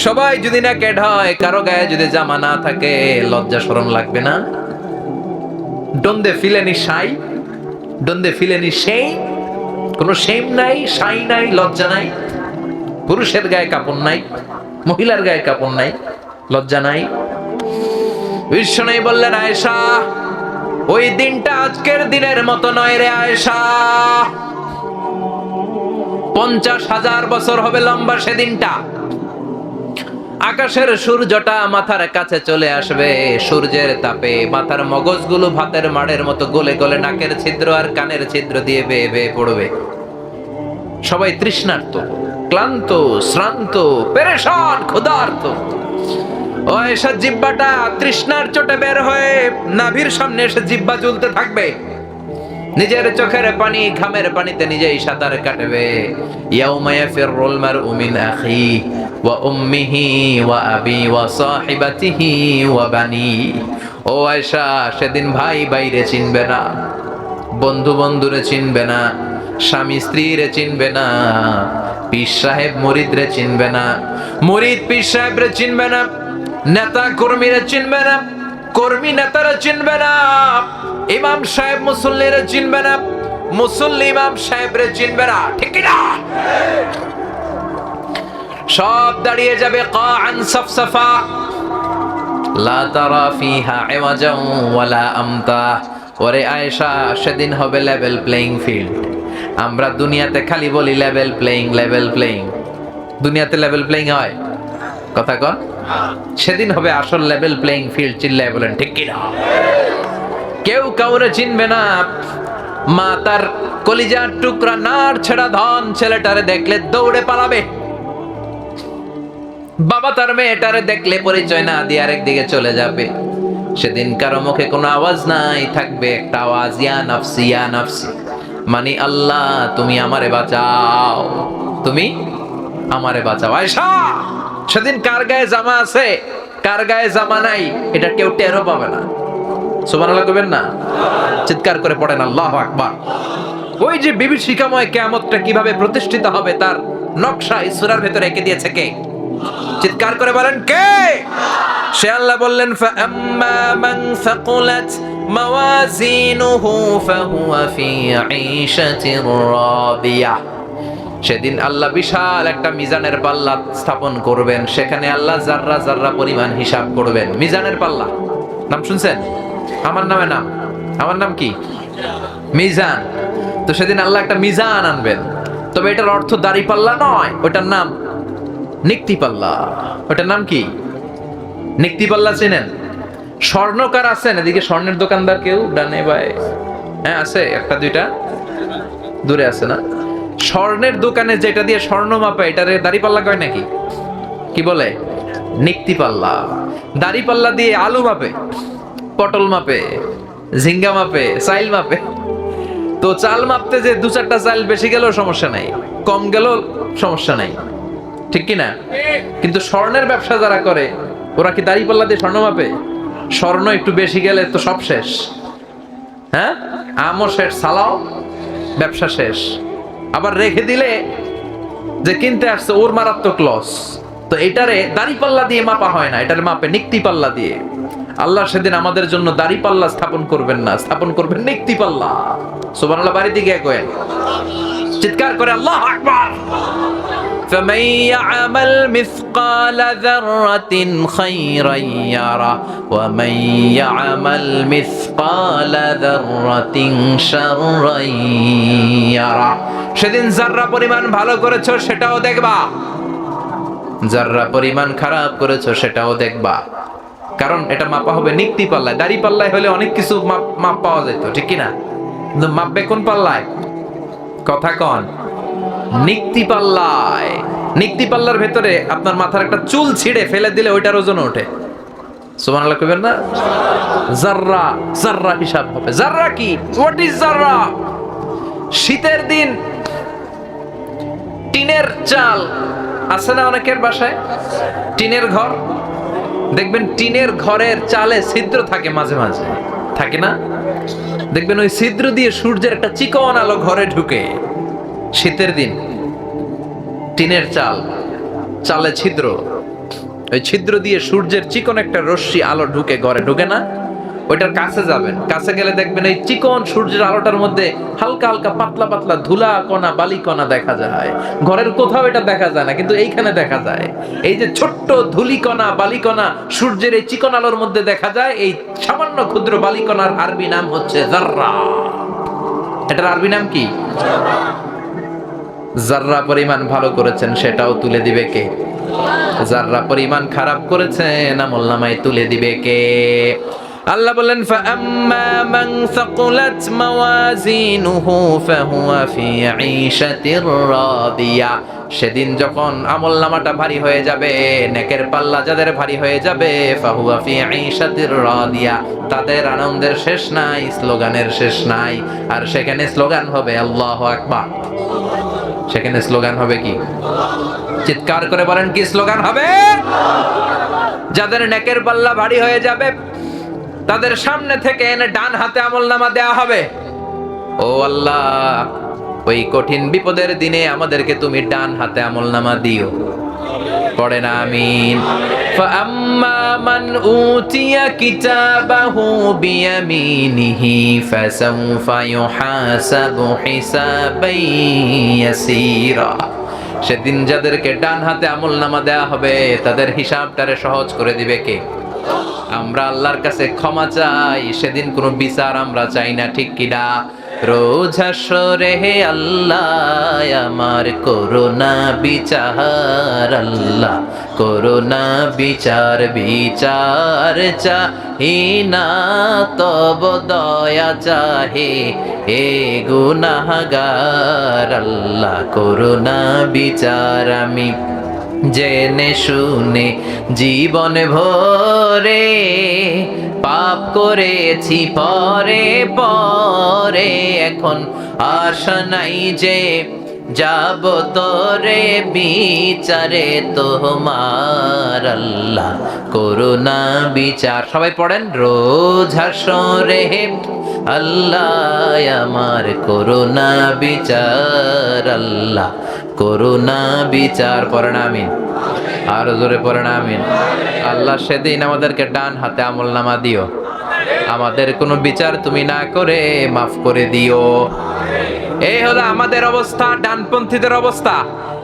সবাই যদি নেকেড হয়, কারো গায়ে যদি জামা না থাকে, লজ্জা শরম লাগবে না? Don't they feel any shy? Don't they feel any shame? কোনো শেম নাই, শাই নাই, লজ্জা নাই? পুরুষের গায়ে কাপড় নাই, মহিলার গায়ে কাপড় নাই, লজ্জা নাই? বিষ্ণু বললেন আয়েশা, ওই দিনটা আজকের দিনের মতো নয় রে আয়েশা, 50,000 বছর হবে লম্বা সেদিনটা। আকাশের সূর্যটা মাথার কাছে চলে আসবে, সূর্যের তাপে মাথার মগজগুলো ভাতের মাড়ের মতো গলে গলে নাকের ছিদ্র আর কানের ছিদ্র দিয়ে বেয়ে বেয়ে পড়বে। সবাই তৃষ্ণার্ত, ক্লান্ত, শ্রান্ত, পেরেশান, ক্ষুধার্ত। ও এসব জিহ্বাটা তৃষ্ণার চোটে বের হয়ে নাভির সামনে এসে জিহ্বা ঝুলতে থাকবে, নিজের চোখের পানি ঘামের পানিতে নিজেই সাঁতার কাটবে। ইয়াউমা ইয়াফিরুল মারউ মিন আখি ওয়া উম্মিহি ওয়া আবি ওয়া সাহিবাতিহি ওয়া বানি। ও আয়েশা, সেদিন ভাই ভাইরে চিনবে না, বন্ধু বন্ধুরে চিনবে না, স্বামী স্ত্রীরে চিনবে না, পীর সাহেব মুরিদরে চিনবে না, মুরিদ পীর সাহেবরে চিনবে না, নেতা কর্মীরে চিনবে না, কর্মী নেতারা চিনবে না, ইমাম সাহেব মুসল্লিরে চিনবে না, মুসল্লি ইমাম সাহেবরে চিনবে না, ঠিক কি না? সব দাঁড়িয়ে যাবে কাআন সাফসাফা, লা তারা ফিহা ইওয়াজান ওয়ালা আমতা। ওরে আয়েশা, সেদিন হবে লেভেল প্লেইং ফিল্ড। আমরা দুনিয়াতে খালি বলি লেভেল প্লেইং, লেভেল প্লেইং। দুনিয়াতে লেভেল প্লেইং হয়? কথা কন। সেদিন হবে আসল লেভেল প্লেইং ফিল্ড। চিল্লায় বলেন ঠিক কি না? কেউ কাউরে চিনবে না। মা তার কলিজার টুকরা নার ছেড়া ধন ছেলেটারে দেখলে দৌড়ে পালাবে, বাবা তার মেয়েটারে দেখলে পরিচয় না দিয়ে আরেক দিকে চলে যাবে। সেদিন কারো মুখে কোনো আওয়াজ নাই, থাকবে একটা আওয়াজ, ইয়া নাফসি ইয়া নাফসি, মানে আল্লাহ তুমি আমারে বাঁচাও, তুমি আমারে বাঁচাও। আয়েশা, সেদিন কার গায়ে জামা আছে কার গায়ে জামা নাই এটা কেউ টেরও পাবে না। সুবহানাল্লাহ কইবেন না? চিৎকার করে পড়েন আল্লাহু আকবার। ওই যে বিভীষিকাময় কিয়ামতটা কিভাবে প্রতিষ্ঠিত হবে তার নকশা এই সূরার ভিতরে এঁকে দিয়েছে কে? চিৎকার করে বলেন কে? সে আল্লাহ বললেন ফাআম্মা মান সাকুলাত মাওয়াজিনুহু ফাহুয়া ফি ঈশাতির রাদিয়াহ। সেদিন আল্লাহ বিশাল একটা মিজানের পাল্লা স্থাপন করবেন, সেখানে আল্লাহ জাররা জাররা পরিমাণ হিসাব করবেন। মিজানের পাল্লা নাম শুনছেন? আমার নামে নাম, আমার নাম কি? মিজান। তো সেদিন আল্লাহ একটা মিজান আনবেন, তবে এটার অর্থ দাড়ি পাল্লা নয়, ওটার নাম নিক্তি পাল্লা। ওটার নাম কি? নিক্তি পাল্লা। চেনেন? স্বর্ণকার আছেন এদিকে? স্বর্ণের দোকানদার কেউ ডানে বায়ে? হ্যাঁ আছে, একটা দুইটা দূরে আছে না? স্বর্ণের দোকানে যেটা দিয়ে স্বর্ণ মাপে এটারে দাড়ি পাল্লা কয় নাকি? কি বলে? নিক্তি পাল্লা। দাড়ি পাল্লা দিয়ে আলু মাপে, পটল মাপে, ঝিঙ্গা মাপে, চাইল মাপে। তো চাল মাপতে যে দু চারটা চাল বেশি গেলেও সমস্যা নাই, কম গেলেও সমস্যা নাই, ঠিক কি না? কিন্তু স্বর্ণের ব্যবসা যারা করে ওরা কি দাড়ি পাল্লা দিয়ে স্বর্ণ মাপে? স্বর্ণ একটু বেশি গেলে তো সব শেষ। হ্যাঁ, আমও শেষ, সালাও, ব্যবসা শেষ। আবার রেখে দিলে যে কিনতে আসছে ওর মারাত্মক লস। তো এটারে দাড়ি পাল্লা দিয়ে মাপা হয় না, এটারে মাপে নিক্তি পাল্লা দিয়ে। আল্লাহ সেদিন আমাদের জন্য দাড়ি পাল্লা স্থাপন করবেন না, স্থাপন করবেন নিক্তি পাল্লা। সুবহানাল্লাহ বাড়িতে গিয়ে কয়েন, চিৎকার করে আল্লাহু আকবার। فمن يعمل مثقال ذرة خيرا يره ومن يعمل مثقال ذرة شرا يره। সেদিন যাররা পরিমাণ ভালো করেছো সেটাও দেখবা, যাররা পরিমাণ খারাপ করেছো সেটাও দেখবা। কারণ এটা মাপা হবে নিক্তি পাল্লায়। দাড়ি পাল্লায় হলে অনেক কিছু মাপ পাওয়া যেত, ঠিক কিনা? কিন্তু মাপবে কোন পাল্লায়? কথা কন। নিক্তি পাল্লায়। নিক্তি পাল্লার ভেতরে আপনার মাথার একটা চুল ছিঁড়ে ফেলে দিলে ওইটার ওজন ওঠে। সুবহানাল্লাহ কইবেন না? জাররা, জাররা হিসাব হবে। জাররা কি? হোয়াট ইজ জাররা? শীতের দিন টিনের চাল আছে না অনেকের বাসায়? টিনের ঘর, দেখবেন টিনের ঘরের চালে ছিদ্র থাকে মাঝে মাঝে, থাকে না? দেখবেন ওই ছিদ্র দিয়ে সূর্যের একটা চিকন আলো ঘরে ঢুকে। শীতের দিন টিনের চালে ছিদ্র, ওই ছিদ্র দিয়ে সূর্যের চিকন একটা রশ্মি আলো ঢুকে, ঘরে ঢুকে না? ওইটার কাছে যাবেন, কাছে গেলে দেখবেন এই চিকন সূর্যের আলোটার মধ্যে হালকা হালকা পাতলা পাতলা ধুলা কণা বালি কণা দেখা যায়। ঘরের কোথাও এটা দেখা যায় না, কিন্তু এইখানে দেখা যায়। এই যে ছোট্ট ধুলিকণা বালিকণা সূর্যের এই চিকন আলোর মধ্যে দেখা যায়, এই সামান্য ক্ষুদ্র বালিকণার আরবি নাম হচ্ছে জাররা। এটার আরবি নাম কি? জাররা পরিমাণ ভালো করেছেন সেটাও তুলে দিবে কে? জাররা পরিমাণ খারাপ করেছেন আমলনামায় তুলে দিবে কে? আল্লাহ বলেন ফাআম্মা মান সাকুলাত মাওয়াজিনুহু ফাহুয়া ফি ঈশাতির রাদিয়া। সেদিন যখন আমলনামাটা ভারী হয়ে যাবে, নেকের পাল্লা যাদের ভারী হয়ে যাবে, ফাহুয়া ফি ঈশাতির রাদিয়া, তাদের আনন্দের শেষ নাই, স্লোগানের শেষ নাই। আর সেখানে স্লোগান হবে আল্লাহু আকবার। সেখানে স্লোগান হবে কি? চিৎকার করে বলেন, কি স্লোগান হবে? যাদের নেকের পাল্লা ভারী হয়ে যাবে তাদের সামনে থেকে এনে ডান হাতে আমলনামা দেয়া হবে। ও আল্লাহ, ওই কঠিন বিপদের দিনে আমাদেরকে তুমি ডান হাতে আমলনামা দিও। পড়েন আমিন। ফাআম্মা মান উতিয়া কিতাবাহু বিয়ামিনিহি ফাসাউফা ইউহাসাবু হিসাবান ইয়াসীরা। সেদিন যাদেরকে ডান হাতে আমলনামা দেয়া হবে তাদের হিসাবটারে সহজ করে দিবে কে? আমরা আল্লাহর কাছে ক্ষমা চাই, সেদিন কোনো বিচার আমরা চাই না, ঠিক কিনা? রোজ হাসরে হে আল্লাহ আমার করোনা বিচার, আল্লাহ করোনা বিচার, বিচার চাহি না তব দয়া চাহে হে গুনাহগার, আল্লাহ করোনা বিচার। আমি জেনে শুনে জীবন ভরে পাপ করেছি পরে পরে, এখন আশা নাই যে যাব তোরে বিচারে তোমার, আল্লাহ করুণা বিচার। সবাই পড়েন, রোজ হাসরে আল্লাহ আমার করুণা বিচার, আল্লাহ করুণা বিচার। পড়েন আমিন, আরো জোরে পড়েন আমিন। আল্লাহ সেদিন আমাদেরকে ডান হাতে আমলনামা দিও, আমাদের কোনো বিচার তুমি না করে মাফ করে দিও। এই হলো আমাদের অবস্থা, ডানপন্থীদের অবস্থা।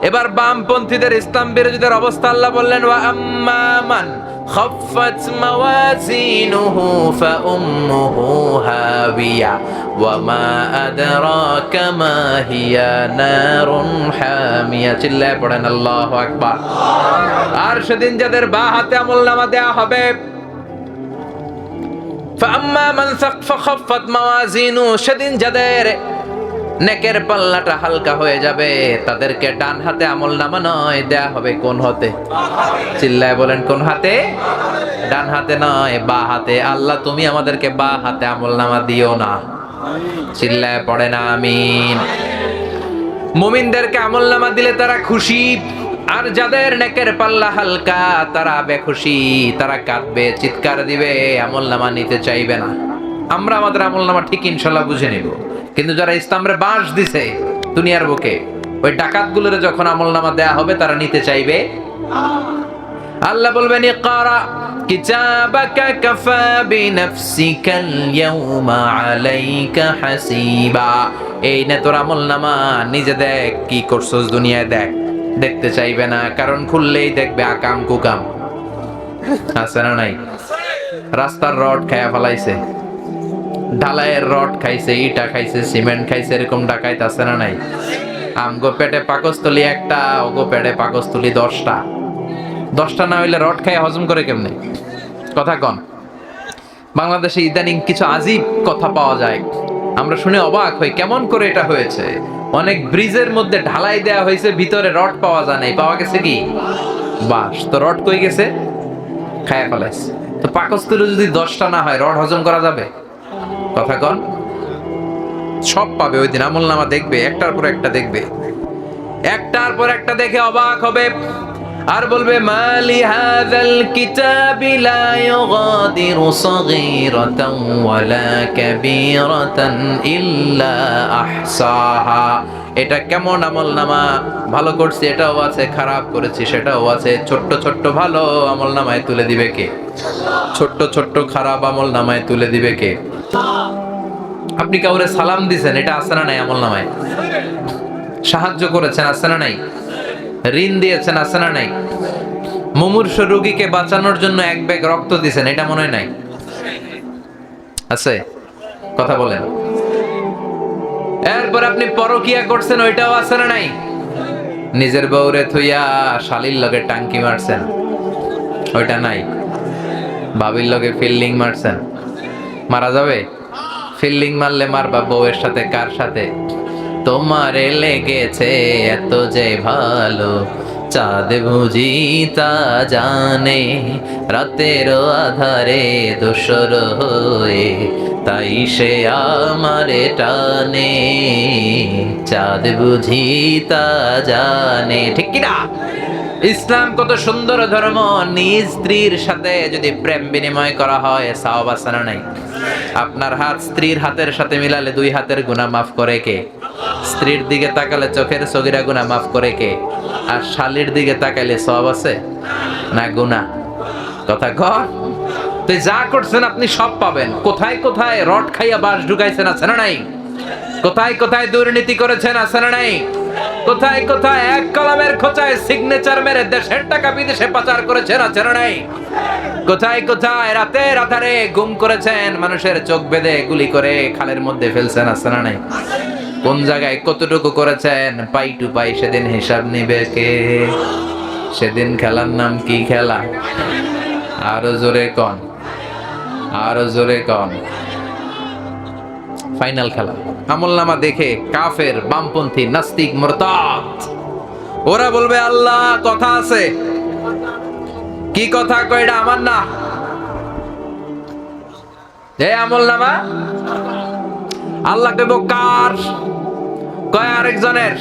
এবার বামপন্থীদের, ইসলাম বিরোধীদের অবস্থা আল্লাহ বললেন ওয়া আম্মা মান খাফফাত মাওয়াজিনুহু ফাউম্মুহু হাবিয়া ওয়া মা আদরাকা মা হিয়া নারুন হামিয়া। চিল্লায়ে পড়েন আল্লাহু আকবার। আর সেদিন যাদের বাঁ হাতে আমলনামা দেয়া হবে, ফাআম্মা মান খাফফাত মাওয়াজিনু, সেদিন যাদের নেকের পাল্লাটা হালকা হয়ে যাবে তাদেরকে ডান হাতে আমলনামা নয় দেয়া হবে কোন হাতে? চিল্লায় বলেন, কোন হাতে? ডান হাতে নয়, বাঁ হাতে। আল্লাহ তুমি আমাদেরকে বাঁ হাতে আমলনামা দিও না। চিল্লায় পড়েন আমিন। মুমিনদেরকে আমলনামা দিলে তারা খুশি, আর যাদের নেকের পাল্লা হালকা তারা বেখুশি, তারা কাঁদবে, চিৎকার দিবে, আমলনামা নিতে চাইবে না। আমরা আমাদের আমলনামা ঠিক ইনশাল্লাহ বুঝে নিব, কিন্তু যারা ইসলামের বাঁশ দিছে দুনিয়ার বুকে, ওই ডাকাতগুলোর যখন আমলনামা দেয়া হবে তারা নিতে চাইবে। আল্লাহ বলবেন ইকরা কিতাবাকা কাফা বিনাফসিকাল ইয়াউমা আলাইকা হাসিবা। এই নে তোর আমলনামা, নিজে দেখ কি করছস দুনিয়ায়, দেখ। দেখতে চাইবে না, কারণ খুললেই দেখবে আকাম কুকাম। আছে না নাই? রাস্তার রড খায়া ফেলাইছে, ঢালাইয়ের রড খাইছে, ইটা খাইছে, সিমেন্ট খাইছে, এরকম ডাকাইত আছে না নাই? আমগো পেটে পাকস্থলী একটা, ওগো পেটে পাকস্থলী 10টা। 10টা না হইলে রড খায় হজম করে কেমনে? কথা কন। বাংলাদেশে ইদানিং কিছু আজীব কথা পাওয়া যায়, আমরা শুনে অবাক হই কেমন করে এটা হয়েছে। অনেক ব্রিজের মধ্যে ঢালাই দেয়া হয়েছে, ভিতরে রড পাওয়া যায় নাই, পাওয়া গেছে কি বাঁশ। তো রড কই গেছে? খায়া ফেলাইছে। তো পাকস্থলী যদি 10টা না হয় রড হজম করা যাবে? কথা কন। সব পাবে ওই দিন, আমলনামা দেখবে, একটার পর একটা দেখবে, একটার পর একটা দেখে অবাক হবে আর বলবে মালি হাযাল কিতাবি লা ইউগাদিরু সাগীরাতান ওয়ালা কাবীরাতান ইল্লা আহসাহা। এটা কেমন আমলনামা, ভালো করছি এটাও আছে, খারাপ করেছি সেটাও আছে। ছোট্ট ছোট্ট ভালো আমলনামায় তুলে দিবে কে? ছোট্ট ছোট্ট খারাপ আমলনামায় তুলে দিবে কে? আপনি কাউরে সালাম দিছেন, এটা আছে না নাই আমলনামায়? সাহায্য করেছেন, আছে না নাই? ঋণ দিয়েছেন, আছে না নাই? মুমূর্ষু রোগীকে বাঁচানোর জন্য 1 ব্যাগ রক্ত দিয়েছেন, এটা মনে নাই? আছে? কথা বলেন। এরপর আপনি পরকিয়া করছেন, ওইটাও আছে না নাই? নিজের বউরে থুইয়া শালির লগে টাঙ্কি মারছেন, ওইটা নাই? ভাবির লগে ফিল্ডিং মারছেন, মারা যাবে? ফিল্ডিং মারলে মারবা বউয়ের সাথে, কার সাথে? তোমারে লেগেছে এত যে ভালো, চাঁদ বুঝি তা জানে, রাতের আধারে দোসর হয়ে তাই সে আমারে টানে, চাঁদ বুঝি তা জানে। ঠিক কিনা? ইসলাম কত সুন্দর ধর্ম। নিজ স্ত্রীর সাথে যদি প্রেম বিনিময় করা হয়, সওয়াব আছে না নাই? আপনার হাত স্ত্রীর হাতের সাথে মিলালে 2 হাতের গুনাহ মাফ করে কে? স্ত্রীর দিকে তাকালে চোখের সগীরা গুনাহ মাফ করে কে? আর শালীর দিকে তাকাইলে সওয়াব আছে না গুনাহ? কথা কর। তো যা করছেন আপনি সব পাবেন। কোথায় কোথায় রড খাইয়া বাঁশ ঢুকাইছেন, আছে না নাই? কোথায় কোথায় দুর্নীতি করেছেন, আছে না নাই? কোথায় কোথায় এক কলমের খোঁচায় সিগনেচার মেরে দেশের টাকা বিদেশে পাচার করেছেন, আছে না নাই? কোথায় কোথায় রাতের আধারে গুম করেছেন, মানুষের চোখ বেঁধে গুলি করে খালের মধ্যে ফেলছেন, আছে না নাই? কোন জায়গায় কতটুকু করেছেন, পাই টু পাই সেদিন হিসাব নিবে কে? সেদিন খেলার নাম কি খেলা? আরো জোরে কন, আরো জোরে কন। ফাইনাল খেলা। আমলনামা দেখে কাফের, বামপন্থী, নাস্তিক, মুরতাদ ওরা বলবে আল্লাহ কথা আছে। কি কথা কয়? এটা আমার না, এ আমলনামা আল্লাহ কইব কার? কয় আরেকজনের।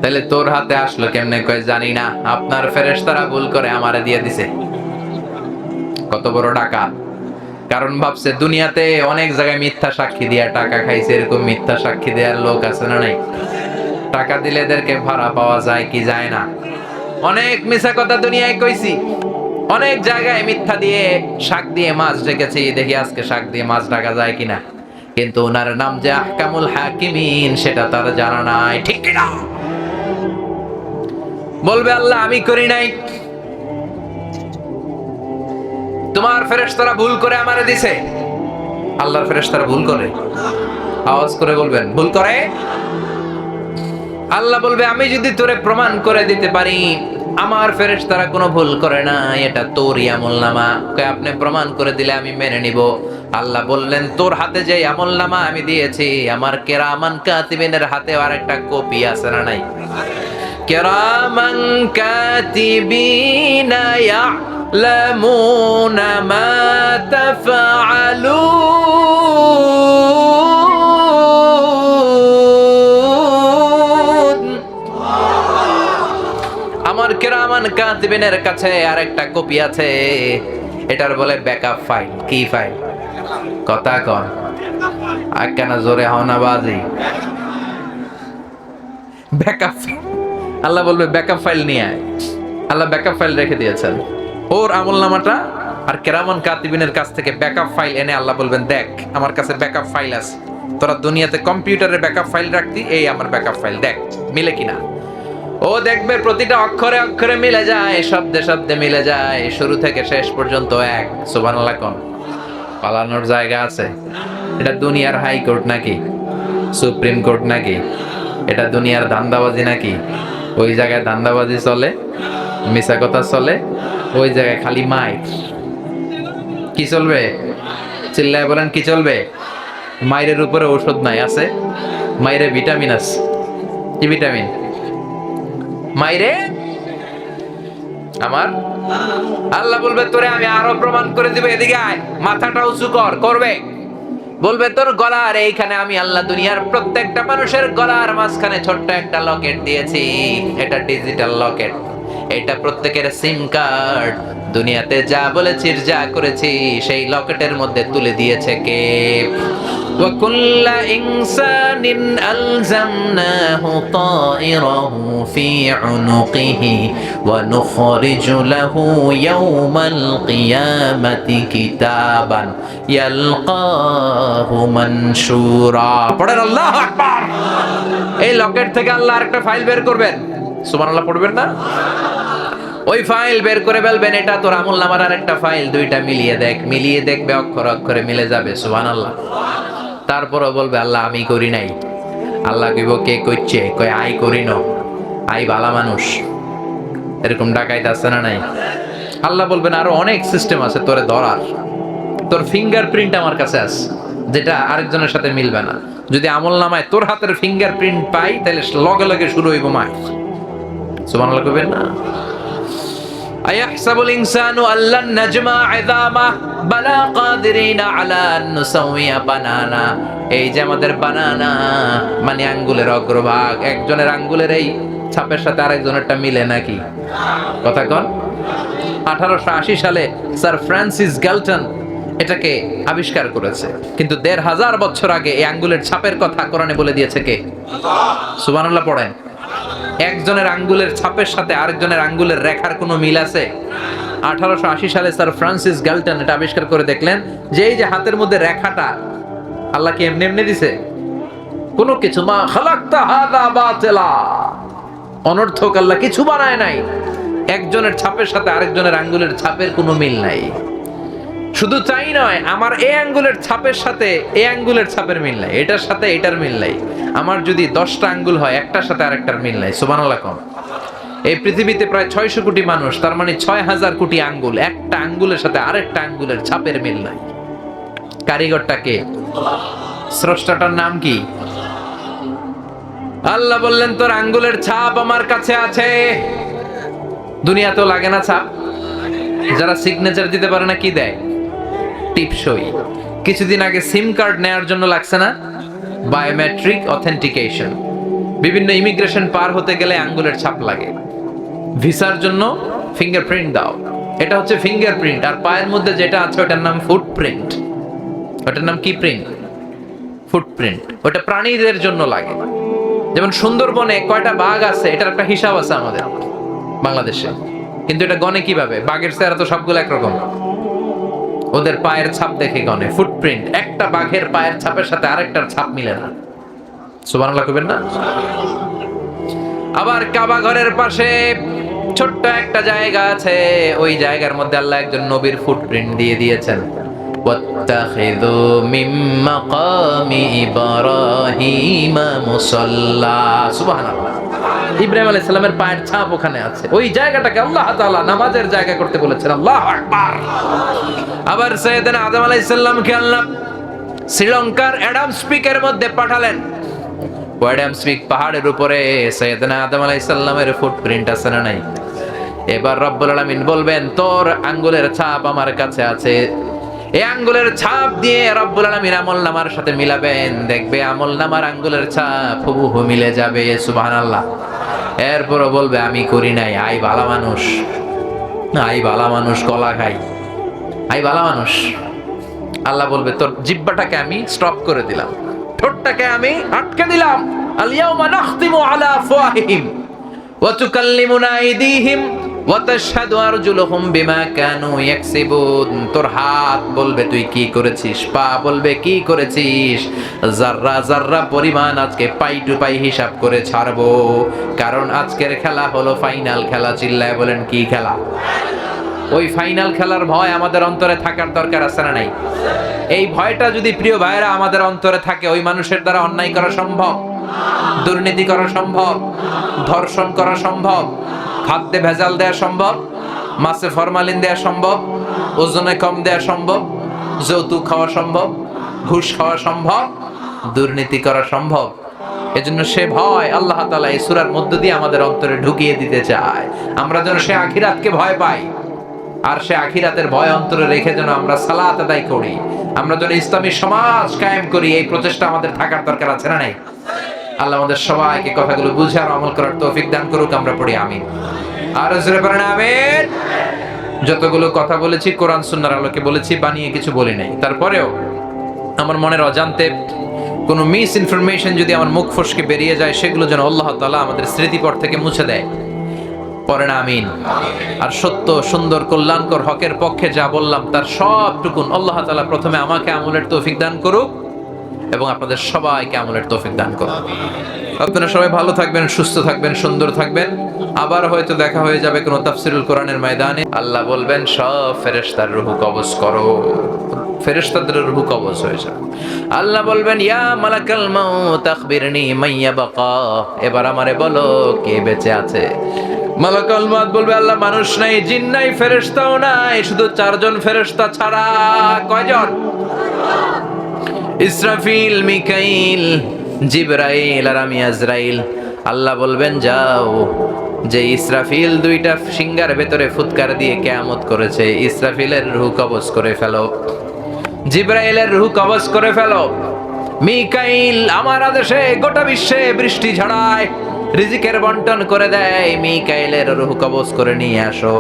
তাহলে তোর হাতে আসলো কেমনে? কয় জানি না, আপনার ফেরেশতারা ভুল করে আমারে দিয়ে দিছে। কত বড় ডাকাত! কারণ ভাবছে দুনিয়াতে অনেক জায়গায় মিথ্যা সাক্ষী দিয়া টাকা খাইছে, এরকম মিথ্যা সাক্ষী দেওয়ার লোক আছে না নাই? টাকা দিলে এদেরকে ভাড়া পাওয়া যায় কি যায় না? অনেক মিথ্যা কথা দুনিয়ায় কইছি, অনেক জায়গায় মিথ্যা দিয়ে শাক দিয়ে মাছ ঢেকেছি, দেখি আজকে শাক দিয়ে মাছ ঢাকা যায় কিনা। কিন্তু ওনার নাম যে আহকামুল হাকিমিন, সেটা তার জানা নাই। ঠিক কিনা? বলবে আল্লাহ আমি করি নাই, তোমার ফেরেশতারা ভুল করে আমারে দিছে। আল্লাহর ফেরেশতারা ভুল করে? আওয়াজ করে বলবেন ভুল করে। আল্লাহ বলবে আমি যদি তোরে প্রমাণ করে দিতে পারি আমার ফেরেশতারা কোনো ভুল করে না, এটা তোরই আমলনামা, আপনি প্রমাণ করে দিলে আমি মেনে নিব। আল্লাহ বললেন তোর হাতে যে আমলনামা আমি দিয়েছি, আমার কিরামান কাতিবিনের হাতে আরেকটা কপি আছে না নাই? কিরামান কাতিবিনা ইয়ালামুনা মা তাফআলুন। আমার কিরামান কাতিবিনের কাছে আরেকটা কপি আছে, এটার বলে ব্যাকআপ ফাইল। কি ফাইল? কথা কন, আর কেন জোরে হও না বাজি? ব্যাকআপ। আল্লাহ বলবে ব্যাকআপ ফাইল নিয়ে আয়। আল্লাহ ব্যাকআপ ফাইল রেখে দিয়েছেন, ওর আমলনামাটা আর কিরামান কাতিবিনের কাছ থেকে ব্যাকআপ ফাইল এনে আল্লাহ বলবেন দেখ আমার কাছে ব্যাকআপ ফাইল আছে। তোরা দুনিয়াতে কম্পিউটারে ব্যাকআপ ফাইল রাখতি, এই আমার ব্যাকআপ ফাইল, দেখ মিলে কিনা। ও দেখবে প্রতিটা অক্ষরে অক্ষরে মিলে যায়, শব্দে শব্দে মিলে যায়, শুরু থেকে শেষ পর্যন্ত এক। সুবহানাল্লাহ কোন? পালানোর জায়গা আছে? এটা দুনিয়ার হাইকোর্ট নাকি? সুপ্রিম কোর্ট নাকি? এটা দুনিয়ার ধান্দাবাজি নাকি? ওই জায়গায় ধান্দাবাজি চলে, মিছা কথা চলে, ওই জায়গায় খালি মাইর। কি চলবে? চিল্লায় বলেন কি চলবে? মায়ের উপরে ঔষধ নাই, আছে মায়ের ভিটামিন আছে। কি ভিটামিন? মায়েরে আমার আল্লাহ বলবে তোরে আমি আরো প্রমাণ করে দিব, এদিকে আয়, মাথাটা উঁচু কর, করবে। বলবে তোর গলার এইখানে আমি আল্লাহ দুনিয়ার প্রত্যেকটা মানুষের গলার মাঝখানে ছোট্ট একটা লকেট দিয়েছি, এটা ডিজিটাল লকেট, এটা প্রত্যেকের সিম কার্ড। দুনিয়াতে যা বলেছি যা করেছি সেই লকেটের মধ্যে তুলে দিয়েছে কে? وكل إنسان ألزمناه طائره في عنقه ونخرج له يوم القيامة كتابا يلقاه منشورا পড়েন আল্লাহু আকবার। এই লকেট থেকে আল্লাহ আরেকটা ফাইল বের করবেন, সুবহানাল্লাহ পড়বেন না? ওই ফাইল বের করে বলবেন এটা তোর আমলনামার আরেকটা ফাইল, দুইটা মিলিয়ে দেখ, মিলিয়ে দেখবে অক্ষর অক্ষরে মিলে যাবে, সুবহানাল্লাহ। তারপরও বলবে আল্লাহ আমি করি নাই। আল্লাহ কইব কে কইছে? কই আই করি ন, আই ভালো মানুষ। এরকম ডাকাইতে আছে না নাই? আল্লাহ বলবেন আরো অনেক সিস্টেম আছে তোরে ধরার, তোর ফিঙ্গারপ্রিন্ট আমার কাছে আছে যেটা আরেকজনের সাথে মিলবে না। যদি আমলনামায় তোর হাতের ফিঙ্গারপ্রিন্ট পাই তাহলে লগে লগে শুরু হইব মার। সুবহানাল্লাহ কইবেন না? আয়াহসাবুল ইনসানু আল্লান নাজমা ইযামা বালা কাদিরিনা আলা আন নুসাউইয়া বানানা। এই যে আমাদের বানানা মানে আঙ্গুলের অগ্রভাগ, একজনের আঙ্গুলের এই ছাপের সাথে আরেকজনেরটা মিলে নাকি? কথা কন। 1880 সালে স্যার ফ্রান্সিস গ্যালটন এটাকে আবিষ্কার করেছে, কিন্তু 1500 বছর আগে এই আঙ্গুলের ছাপের কথা কোরআনে বলে দিয়েছে কে? সুবহানাল্লাহ পড়েন। একজনের আঙ্গুলের ছাপের সাথে আরেকজনের আঙ্গুলের রেখার কোনো মিল আছে? 1880 সালে স্যার ফ্রান্সিস গ্যালটন এটা আবিষ্কার করে দেখলেন যে এই যে হাতের মধ্যে রেখাটা আল্লাহ কি এমনি এমনি দিছে? কোনো কিছু মা খালাকতা হাযা বাতিলা, অনর্থক আল্লাহ কিছু বানায় নাই। একজনের ছাপের সাথে আরেকজনের আঙ্গুলের ছাপের কোনো মিল নাই। শুধু তাই নয়, আমার এই আঙ্গুলের ছাপের সাথে এই আঙ্গুলের ছাপের মিল নাই, এটার সাথে এটার মিল নাই। আমার যদি 10টা আঙ্গুল হয় একটার সাথে আরেকটার মিল নাই। সুবহানাল্লাহ কোন। এই পৃথিবীতে প্রায় 600 কোটি মানুষ, তার মানে 6000 কোটি আঙ্গুল, একটা আঙ্গুলের সাথে আরেকটা আঙ্গুলের ছাপের মিল নাই। কারিগরটা কে? স্রষ্টাটার নাম কি? আল্লাহ বললেন তোর আঙ্গুলের ছাপ আমার কাছে আছে। দুনিয়াতেও লাগে না ছাপ? যারা সিগনেচার দিতে পারে না কি দেয়? টিপসই। কিছুদিন আগে সিম কার্ড নেওয়ার জন্য লাগছে না বায়োমেট্রিক অথেন্টিকেশন, বিভিন্ন ইমিগ্রেশন পার হতে গেলে আঙ্গুলের ছাপ লাগে। ভিসার জন্য ফিঙ্গারপ্রিন্ট দাও, এটা হচ্ছে ফিঙ্গারপ্রিন্ট। আর পায়ের মধ্যে যেটা আছে ওটার নাম ফুটপ্রিন্ট। ওটার নাম কি প্রিন্ট? ফুটপ্রিন্ট। ওটা প্রাণীদের জন্য লাগে। যেমন সুন্দরবনে কয়টা বাঘ আছে এটার একটা হিসাব আছে আমাদের বাংলাদেশে, কিন্তু এটা গনে কিভাবে? বাঘের চেহারা তো সবগুলো একরকম, ওদের পায়ের ছাপ দেখে গনে। ফুটপ্রিন্ট, একটা বাঘের পায়ের ছাপের সাথে আরেকটার ছাপ মিলে না। সুবহানাল্লাহ কইবেন না? আবার কাবা ঘরের পাশে ছোট্ট একটা জায়গা আছে, ওই জায়গার মধ্যে আল্লাহ একজন নবীর ফুটপ্রিন্ট দিয়ে দিয়েছেন। ওয়াত্তাখিযু মিন মাকামি ইব্রাহিমা মুসাল্লা। সুবহানাল্লাহ। ইব্রাহিম আলাইহিস সালামের পায়ের ছাপ ওখানে আছে। ওই জায়গাটাকে আল্লাহ তাআলা নামাজের জায়গা করতে বলেছেন। আল্লাহু আকবার। আবার সাইয়েদনা আদম আলাইহিস সালামকে আল্লাহ শ্রীলঙ্কার অ্যাডামস পিকের মধ্যে পাঠালেন। অ্যাডামস পিক পাহাড়ের উপরে সাইয়েদনা আদম আলাইহিস সালামের ফুটপ্রিন্ট আছে না নাই? এবার রব্বুল আলামিন বলবেন তোর আঙ্গুলের ছাপ আমার কাছে আছে। এই আঙ্গুলের ছাপ দিয়ে রব্বুল আলামিন আমলনামার সাথে মিলাবেন, দেখবে আমলনামার আঙ্গুলের ছাপ হুবহু মিলে যাবে। সুবহানাল্লাহ। এরপরও বলবে আমি করি নাই, আই ভালো মানুষ, আই ভালো মানুষ, কলা খাই, আই ভালো মানুষ। আল্লাহ বলবে তোর জিহ্বাটাকে আমি স্টপ করে দিলাম, ঠোঁটটাকে আমি আটকে দিলাম। আল ইয়াউমা নাখতিমু আলা আফওয়াহিহিম ওয়া তুকাল্লিমুনা আইদিহিম ওয়া তাশহাদু আরজুলুহুম বিমা কানু ইয়াকসিবুন। তোর হাত বলবে তুই কি করেছিস, পা বলবে কি করেছিস। যাররা যাররা পরিমাণ আজকে পাই টু পাই হিসাব করে ছাড়বো, কারণ আজকের খেলা হলো ফাইনাল খেলা। চিল্লায় বলেন কি খেলা? ওই ফাইনাল খেলার ভয় আমাদের অন্তরে থাকার দরকার আছে না নাই? এই ভয়টা যদি প্রিয় ভাইরা আমাদের অন্তরে থাকে, ওই মানুষের দ্বারা অন্যায় করা সম্ভব, দুর্নীতি করা সম্ভব, ধর্ষণ করা সম্ভব, খাদ্যে ভেজাল দেওয়া সম্ভব, মাছে ফরমালিন দেওয়া সম্ভব, ওজনে কম দেয়া সম্ভব, যৌতুক খাওয়া সম্ভব, ঘুষ খাওয়া সম্ভব, দুর্নীতি করা সম্ভব। এজন্য সে ভয় আল্লাহ তাআলা এই সূরার মধ্য দিয়ে আমাদের অন্তরে ঢুকিয়ে দিতে চায়। আমরা যেন সে আখিরাতকে ভয় পাই, আর সে আখিরাতের ভয় অন্তরে রেখে যেন আমরা সালাত আদায় করি, আমরা যেন ইসলামী সমাজ কায়েম করি, এই প্রচেষ্টা আমাদের থাকার দরকার আছে না নাই? আল্লাহ আমাদের সবাইকে কথাগুলো বুঝে আর আমল করার তৌফিক দান করুক। আমরা পড়ি আমিন। আর জোরে পড়েন আমিন। যতগুলো কথা বলেছি কোরআন সুন্নাহর আলোকে বলেছি, বানিয়ে কিছু বলি নাই। তারপরেও আমার মনের অজান্তে কোনো মিস ইনফরমেশন যদি আমার মুখ ফসকে বেরিয়ে যায়, সেগুলো যেন আল্লাহ তাআলা আমাদের স্মৃতিপট থেকে মুছে দেয়। পড়েন আমিন। আর সত্য, সুন্দর, কল্যাণকর, হকের পক্ষে যা বললাম তার সবটুকুন আল্লাহ তাআলা প্রথমে আমাকে আমলের তৌফিক দান করুক এবং আপনাদের সবাইকে আমলের তৌফিক দান করুক। আপনারা সবাই ভালো থাকবেন, সুস্থ থাকবেন, সুন্দর থাকবেন। আবার হয়তো দেখা হয়ে যাবে কোনো তাফসীরুল কোরআনের ময়দানে। আল্লাহ বলবেন সব ফেরেশতার রূহ কবজ করো, ফেরেশতাদের রূহ কবজ হয়ে যাবে। আল্লাহ বলবেন ইয়া মালাকাল মাউত আখবিরনি মাইয়া বাকা, এবার আমারে বলো কে বেঁচে আছে। মালাকুল মাউত বলবে আল্লাহ মানুষ নাই, জিন নাই, ফেরেশতাও নাই, শুধু চারজন ফেরেশতা ছাড়া। কয়জন? ইসরাফিল, মিকাইল, জিবরাইল আর আমি আজরাইল। আল্লাহ বলবেন যাও, যে ইসরাফিল দুইটা সিংহার ভেতরে ফুৎকার দিয়ে কিয়ামত করেছে, ইসরাফিলের রূহ কবজ করে ফেলো, জিবরাইলের রূহ কবজ করে ফেলো। মিকাইল আমার আদেশে গোটা বিশ্বে বৃষ্টি ঝড়ায়, রিজিকের বন্টন করে দেয়, মিকাইলের রূহ কবজ করে নিয়ে আসো।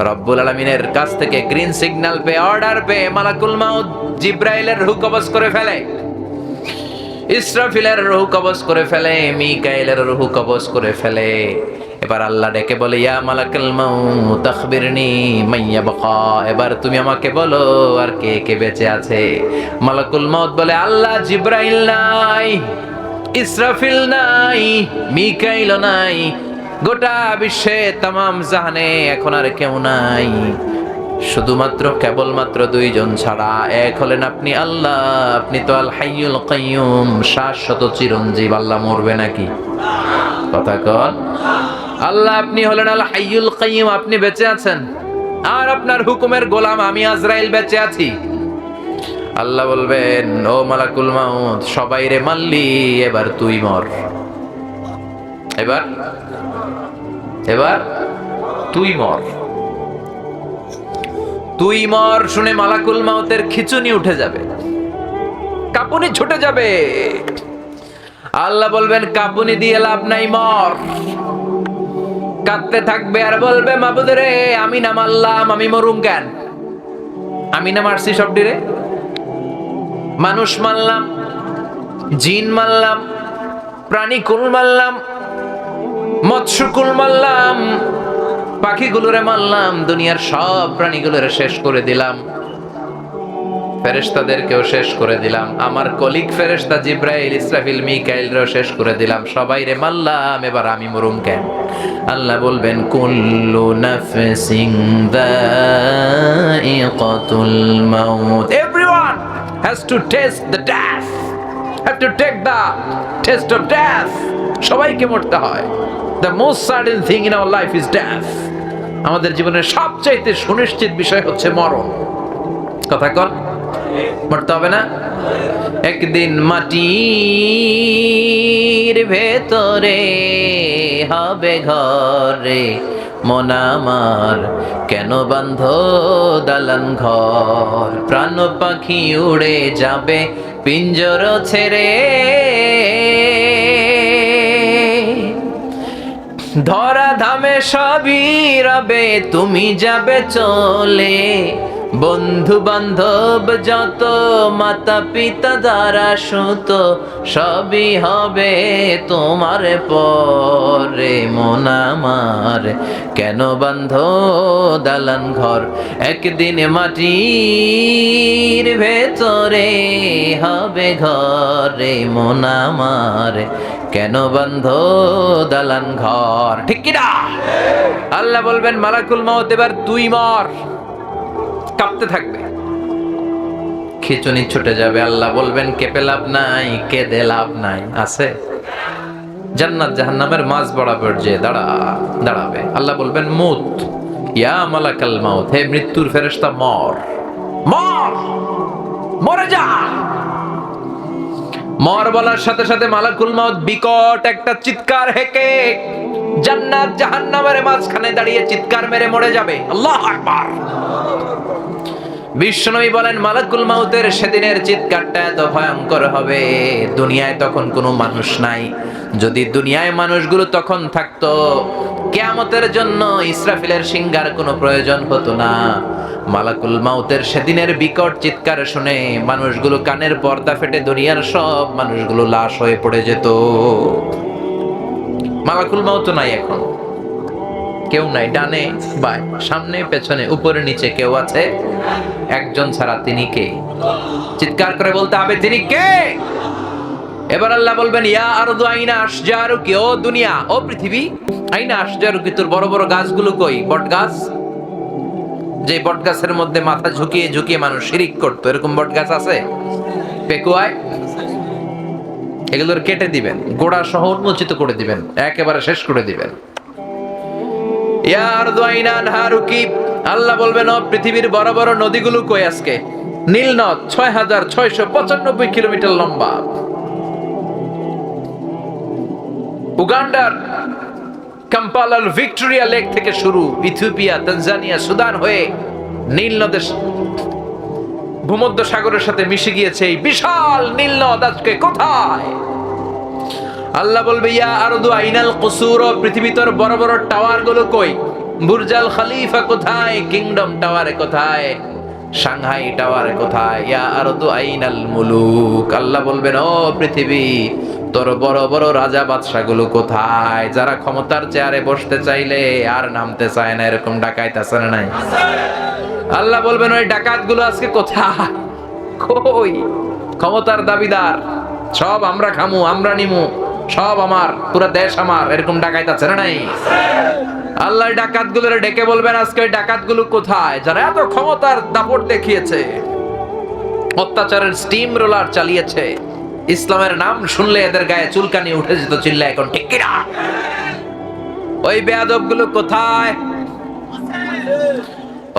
রব্বুল আলামিনের কাছ থেকে green signal pay, order pay মালাকুল মাউত জিবরাইলের রূহ কবজ করে ফেলে, ইসরাফিলের রূহ কবজ করে ফেলে, মিকাইলের রূহ কবজ করে ফেলে। এবার আল্লাহ ডেকে বলে ইয়া মালাকুল মাউত আখবিরনি মাইয়া বাকা, এবার তুমি আমাকে বলো আর কে কে বেঁচে আছে। মালাকুল মাউত বলে আল্লাহ জিবরাইল নাই, ইসরাফিল নাই, মিকাইল নাই, গোটা বিশ্বে তামাম জাহানে এখন আর কেউ নাই, শুধুমাত্র কেবলমাত্র দুইজন ছাড়া। এক হলেন আপনি আল্লাহ, আপনি তো আল হাইয়ুল কাইয়ুম, শাশ্বত চিরঞ্জীব। আল্লাহ মরবে নাকি? কথা কন। আল্লাহ আপনি হলেন আল হাইয়ুল কাইয়ুম, আপনি বেঁচে আছেন, আর আপনার হুকুমের গোলাম আমি আজরাইল বেঁচে আছি। আল্লাহ বলবেন ও মালাকুল মাউত সবাই রে মারলি, এবার তুই মর, এবার এবার তুই মর, তুই মর। শুনে মালাকুল মাউতের খিচুনি উঠে যাবে, কাঁপুনি ছুটে যাবে। আল্লাহ বলবেন কাঁপুনি দিয়ে লাভ নাই, মর। কাঁদতে থাকবে আর বলবে মাবুদ রে আমি না মারলাম, আমি মরুম কেন? আমি না মারছি সবটিরে, মানুষ মারলাম, জিন মারলাম, প্রাণী কুল মারলাম, মৎস্যকুল মারলাম, পাখিগুলোরে মারলাম, দুনিয়ার সব প্রাণীগুলোরে শেষ করে দিলাম, ফেরেশতাদেরকেও শেষ করে দিলাম, আমার কলিগ ফেরেশতা জিবরাইল, ইসরাফিল, মিকাইলরেও শেষ করে দিলাম, সবাই রে মারলাম, এবার আমি মরুম কেন? আল্লাহ বলবেন কুল্লু নাফসিন যায়িকাতুল মাউত, everyone has to taste the death, have to take the taste of death. সবাইকে মরতে হয়। The most certain thing in our life is death. আমাদের জীবনের সবচাইতে সুনিশ্চিত বিষয় হচ্ছে মরণ। কথা কর, মরতে হবে না? একদিন মাটির ভেতরে হবে ঘরে, মন আমার কেন বান্ধ দালান ঘর, প্রাণ পাখি উড়ে যাবে পিঞ্জর ছেড়ে, ধরা ধামে সবই রবে তুমি যাবে চলে, বন্ধু বান্ধব যত, মাতা পিতা দ্বারা সুত, সবই হবে তোমার পরে, মন আমার কেন বান্ধ দালান ঘর, একদিন মাটির ভেতরে হবে ঘরে, মন আমার কেন বান্ধ দালান ঘর। ঠিক কিনা? আল্লাহ বলবেন মালাকুল মাউত এবার তুই মর। কাঁপতে থাকবে, খিচুনি ছুটে যাবে। আল্লাহ বলবেন কেঁপে লাভ নাই, কেঁদে লাভ নাই। আছে জান্নাত জাহান্নামের মাঝ বরাবর যে দাঁড়াবে, আল্লাহ বলবেন মুত, ইয়া মালাকাল মাউত, হে মৃত্যুর ফেরেশতা মর, মর, মরে যা। মর বলার সাথে সাথে মালাকুল মাউত বিকট একটা চিৎকার হেঁকে জান্নাত জাহান্নামের মাঝখানে দাঁড়িয়ে চিৎকার মেরে মরে যাবে। আল্লাহু আকবার। বিশ্বনবী বলেন মালাকুল মাউতের সেদিনের চিৎকারটা এত ভয়ঙ্কর হবে, দুনিয়ায় তখন কোনো মানুষ নাই। যদি দুনিয়ায় মানুষগুলো তখন থাকতো, কিয়ামতের জন্য ইসরাফিলের সিংহার কোনো প্রয়োজন হতো না। মালাকুল মাউতের সেদিনের বিকট চিৎকার শুনে মানুষগুলো কানের পর্দা ফেটে দুনিয়ার সব মানুষগুলো লাশ হয়ে পড়ে যেত। মালাকুল মাউত নাই এখন, কেউ নাই, ডানে বাই সামনে পেছনে উপরে নিচে কেউ আছে? একজন ছাড়া, তিনি কে? চিৎকার করে বলতে হবে তিনি কে। এবার আল্লাহ বলবেন ইয়া আরদু আইনা আশজারুকি, ও দুনিয়া, ও পৃথিবী, আইনা আশজারুকি, তোর বড় বড় গাছগুলো কই? বট গাছ, যে বট গাছের মধ্যে মাথা ঝুঁকিয়ে ঝুঁকিয়ে মানুষ শিরিক করতো, এরকম বট গাছ আছে? পেকুয়ায় এগুলোর কেটে দিবেন, গোড়া সহ উন্মোচিত করে দিবেন, একেবারে শেষ করে দিবেন। ইয়া আরদু আইনা আনহারুকি, আল্লাহ বলবেন ও পৃথিবীর বড় বড় নদীগুলো কই আজকে? নীল নদ ৬৬৯৫ কিলোমিটার লম্বা, উগান্ডার কাম্পালার ভিক্টোরিয়া লেক থেকে শুরু, ইথিওপিয়া, তানজানিয়া, সুদান হয়ে নীল নদের ভূমধ্য সাগরের সাথে মিশে গিয়েছে এই বিশাল নীল নদ আজকে কোথায়? আল্লাহ বলবে ইয়া আরদু আইনাল কুসুর, পৃথিবীর বড় বড় টাওয়ার গুলো কই? বুর্জাল খলিফা কোথায়? কিংডম টাওয়ারে কোথায়? সাংহাই টাওয়ারে কোথায়? ইয়া আরদু আইনাল মুলুক, আল্লাহ বলবেন ও পৃথিবী, তোর বড় বড় রাজা বাদশা গুলো কোথায়? যারা ক্ষমতার চেয়ারে বসতে চাইলে আর নামতে চায় না, এরকম ডাকাইত আছে না নাই? আল্লাহ বলবেন ওই ডাকাত গুলো আজকে কোথায়? কই? ক্ষমতার দাবিদার, সব আমরা খামু, আমরা নিমু, সব আমার, পুরো দেশ আমার, এরকম ডাকাইত আছে না নাই? আল্লাহ ডাকাত গুলোরে ডেকে বলবেন আজকে ওই ডাকাত গুলো কোথায়? যারা এত ক্ষমতার দাপট দেখিয়েছে, অত্যাচারের স্টিম রোলার চালিয়েছে, ইসলামের নাম শুনলে এদের গায়ে চুলকানি উঠে যেত, চিল্লা এখন ঠিক কিনা? ওই বেয়াদব গুলো কোথায়?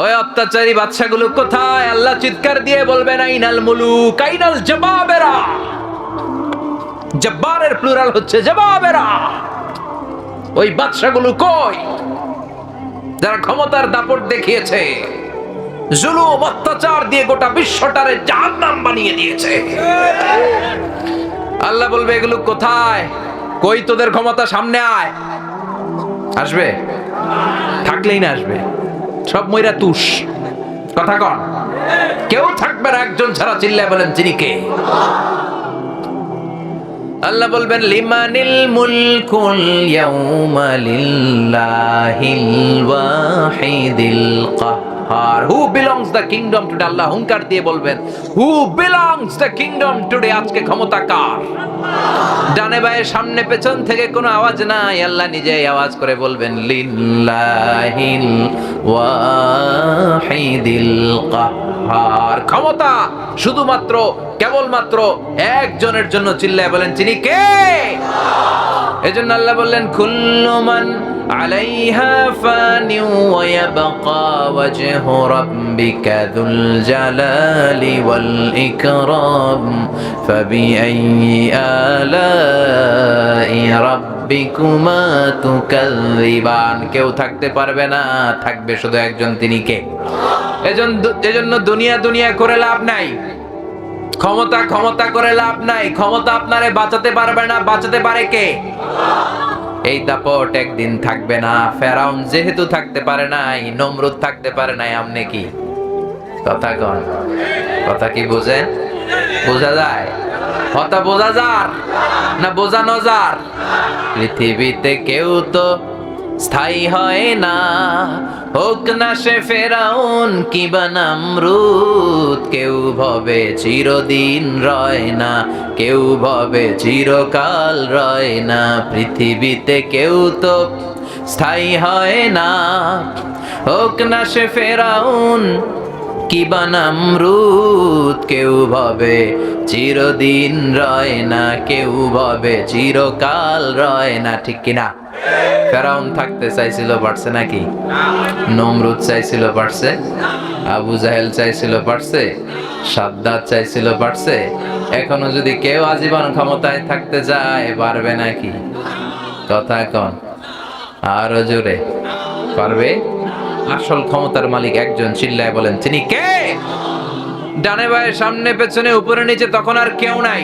ওই অত্যাচারী বাদশাগুলো কোথায়? আল্লাহ চিৎকার দিয়ে বলবেন আইনাল মুলুক, আইনাল জবাবেরা। জব্বারের প্লুরাল হচ্ছে জবাবেরা। ওই বাদশাগুলো কই যারা ক্ষমতার দাপট দেখিয়েছে, জুলুম অত্যাচার দিয়ে গোটা বিশ্বটারে জাহান্নাম বানিয়ে দিয়েছে? আল্লাহ বলবে এগুলো কোথায়? কই তোদের ক্ষমতা? সামনে আয়। আসবে? থাকলেই না আসবে, সব মইরা তুষ। কথা কন, কেউ থাকবে না একজন ছাড়া। চিল্লায় বলেন তিনি কে? আল্লাহ বলবেন লিমানিল মুলকুল ইয়াউমা লিল্লাহিল ওয়াহিদিল কাহ্হার, who belongs the kingdom today. Allah হুঙ্কার দিয়ে বলবেন who belongs the kingdom today, আজকে ক্ষমতা কার? ডানে বায়ে সামনে পেছন থেকে কোনো আওয়াজ নাই, আল্লাহ নিজেই আওয়াজ করে বলবেন লিল্লাহিল ওয়াহিদিল কাহ্হার, ক্ষমতা শুধুমাত্র কেবলমাত্র একজনের জন্য। চিল্লায় বলেন তিনি কে? এজন্য আল্লাহ বললেন কুল্লু মান আলাইহা ফানি ওয়া ইয়াবকা ওয়াজহু রাব্বিকা যুল জালালি ওয়াল ইকরাম ফাবিআইয়ি আলাই রাব্বিকুমা তুকাযযিবান। কেউ থাকতে পারবে না, থাকবে শুধু একজন, তিনি কে? এজন্য দুনিয়া দুনিয়া করে লাভ নাই, ক্ষমতা ক্ষমতা করে লাভ নাই। ক্ষমতা আপনারে বাঁচাতে পারবে না, বাঁচাতে পারে কে? এই দাপট একদিন থাকবে না। ফেরাউন যেহেতু থাকতে পারে নাই, নমরুদ থাকতে পারে নাই, আমনে কি? কথা কন, কথা কি বোঝেন? বোঝা যায়? কথা বোঝা যার না বোঝানো যার? পৃথিবীতে কেউ তো স্থায়ী হয় না, হোক না সে ফেরাউন কিবা নমরুদ। কেউ ভবে চিরদিন রয় না, কেউ ভবে চিরকাল রয় না। পৃথিবীতে কেউ তো স্থায়ী হয় না, হোক না সে ফেরাউন কিবা নমরুদ। কেউ ভবে চিরদিন রয় না, কেউ ভবে চিরকাল রয় না। ঠিক কিনা? ফেরাউন থাকতে চাইছিল, পারছে নাকি? নমরুদ চাইছিল, পারছে? আবু জাহেল চাইছিল, পারছে? সাদ্দাত চাইছিল, পারছে? এখনো যদি কেউ আজীবন ক্ষমতায় থাকতে চায়, পারবে নাকি? কথা কন আরো জোরে, পারবে? আসল ক্ষমতার মালিক একজন, চিল্লায় বলেন তিনি কে? ডানে বায়ে সামনে পেছনে উপরে নিচে তখন আর কেউ নাই।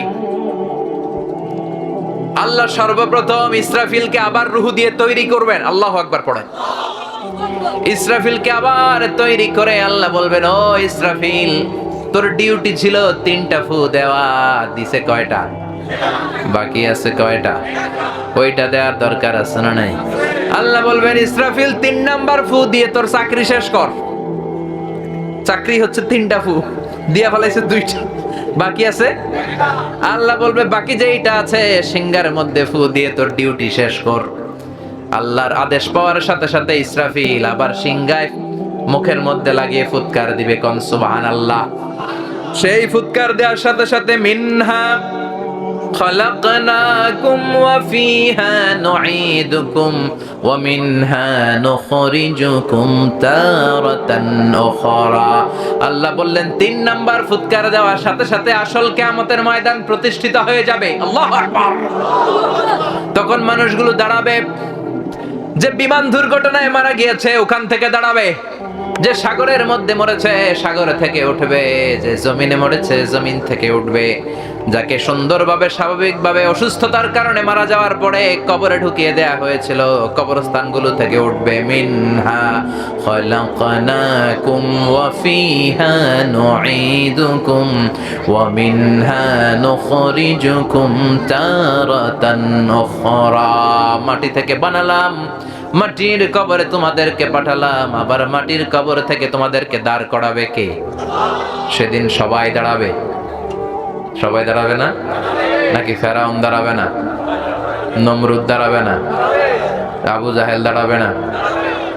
আল্লাহ সর্বপ্রথম ইসরাফিলকে আবার রূহ দিয়ে তৈরি করবেন। আল্লাহু আকবার পড়েন। ইসরাফিলকে আবার তৈরি করে আল্লাহ বলবেন, ও ইসরাফিল, তোর ডিউটি ছিল 3টা ফু দেওয়া, দিছে কয়টা? বাকি আছে কয়টা? ওইটা দেওয়ার দরকার আছে না নাই? আল্লাহ বলবেন, ইসরাফিল 3 নাম্বার ফু দিয়ে তোর চাকরি শেষ কর। চাকরি হচ্ছে 3টা ফু, দিয়া ফেলাইছে 2টা, বাকি আছে। আল্লাহ বলবে, বাকি যেইটা আছে সিংহার মধ্যে ফু দিয়ে তোর ডিউটি শেষ কর। আল্লাহর আদেশ পাওয়ার সাথে সাথে ইসরাফিল আবার সিংহায় মুখের মধ্যে লাগিয়ে ফুৎকার দিবে, কোন সুবহানাল্লাহ। সেই ফুৎকার দেওয়ার সাথে সাথে মিনহা خلقناكم وفيها نعيدكم ومنها نخرجكم تارة أخرى। আল্লাহ বললেন 3 নাম্বার ফুৎকার দেওয়ার সাথে সাথে আসল কিয়ামতের ময়দান প্রতিষ্ঠিত হয়ে যাবে। আল্লাহু আকবার। তখন মানুষগুলো দাঁড়াবে, যে বিমান দুর্ঘটনায় মারা গিয়েছে ওখান থেকে দাঁড়াবে, যে সাগরের মধ্যে মরেছে সাগর থেকে উঠবে, যে জমিনে মরেছে জমিন থেকে উঠবে, যাকে সুন্দরভাবে স্বাভাবিকভাবে অসুস্থতার কারণে মারা যাওয়ার পরে কবরে ঢুকিয়ে দেয়া হয়েছিল কবরস্থানগুলো থেকে উঠবে। মিনহা খলাকনাকুম ওয়া ফিহা নুঈদুকুম ওয়া মিনহা নুখরিজুকুম তারাতান উখরা। মাটি থেকে বানালাম, মাটির কবরে তোমাদেরকে পাঠালাম, আবার মাটির কবর থেকে তোমাদেরকে দাঁড় করাবে কে? সেদিন সবাই দাঁড়াবে। সবাই দাঁড়াবে না? নাকি ফেরাউন দাঁড়াবে না? নমরুদ দাঁড়াবে না? আবু জাহেল দাঁড়াবে না?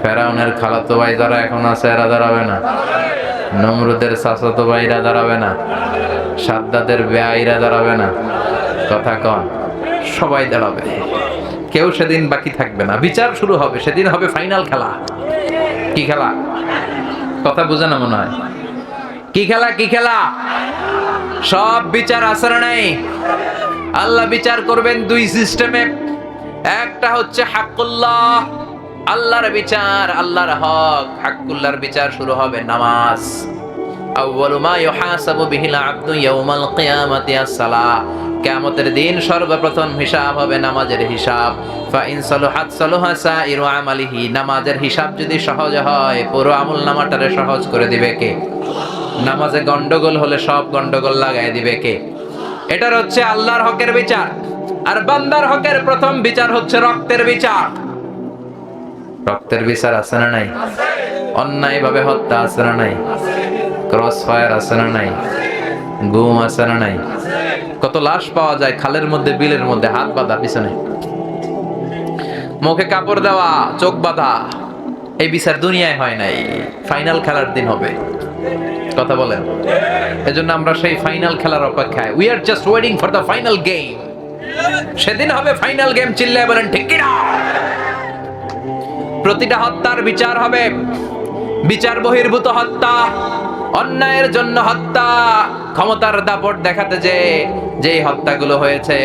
ফেরাউনের খালাতো ভাই যারা এখন আছে এরা দাঁড়াবে না? নমরুদের চাচাতো ভাইরা দাঁড়াবে না? সাদ্দাতের বেয়াইরা দাঁড়াবে না? কথা কন, সবাই দাঁড়াবে। কেউ সেদিন বাকি থাকবে না। বিচার শুরু হবে, সেদিন হবে ফাইনাল খেলা। কি খেলা? কথা বুঝে না মনে হয়। কি খেলা? কি খেলা? সব বিচার আসর নাই। আল্লাহ বিচার করবেন 2 সিস্টেমে। একটা হচ্ছে হাক্কুল্লাহ, আল্লাহর বিচার, আল্লাহর হক। হাক্কুল্লাহর বিচার শুরু হবে নামাজ। আউয়ালু মা ইউহাসাবু বিহিল আবদু ইয়াউমাল কিয়ামাতি আস-সালাহ। কিয়ামতের দিন সর্বপ্রথম হিসাব হবে নামাজের হিসাব। ফা ইন সালাহাত সালাহা সাইরু আমালিহি। নামাজের হিসাব যদি সহজ হয়, পুরো আমলনামাটারে সহজ করে দিবে কে? নামাজে গন্ডগোল হলে সব গন্ডগোল লাগাই দিবে কে? এটার হচ্ছে আল্লাহর হকের বিচার। আর বান্দার হকের প্রথম বিচার হচ্ছে রক্তের বিচার। রক্তের বিচার আছে না নাই? অন্যায় ভাবে হত্যা আছে না নাই? ক্রস ফায়ার আছে না নাই? গুম আছে না নাই? কত লাশ পাওয়া যায় খালের মধ্যে, বিলের মধ্যে, হাত বাঁধা পিছনে, মুখে কাপড় দেওয়া, চোখ বাঁধা। এই বিচার দুনিয়ায় হয় নাই, ফাইনাল খেলার দিন হবে। কথা বলেন। এজন্য আমরা সেই ফাইনাল খেলার অপেক্ষায়। We are just waiting for the final game. সেদিন হবে ফাইনাল গেম, চিল্লায় বলেন ঠিক কি না? প্রতিটা হত্যার বিচার হবে। বিচার বহির্ভূত হত্যা, অন্যায়ের জন্য হত্যা, ক্ষমতার দাপট দেখাতে যে হত্যাগুলো হয়েছে।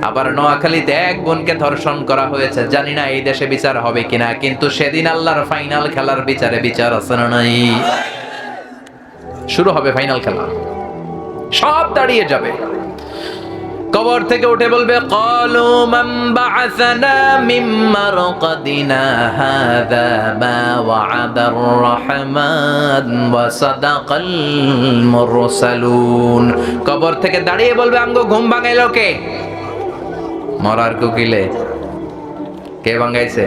আবার নোয়াখালীতে এক বোনকে ধর্ষণ করা হয়েছে। জানি না এই দেশে বিচার হবে কিনা, কিন্তু সেদিন আল্লাহর ফাইনাল খেলার বিচারে বিচার আছে না নাই? শুরু হবে ফাইনাল খেলা, সব দাঁড়িয়ে যাবে। কবর থেকে উঠে বলবে, ক্বালু মান বা'আসানা মিন মারকাদিনা হাযা মা ওয়া'আদার রাহমান ওয়া সাদাকাল মুরসালুন। কবর থেকে দাঁড়িয়ে বলবে, আমগো ঘুম ভাঙাইলো কে? মরার কোকিলে। কে ভাঙাইছে?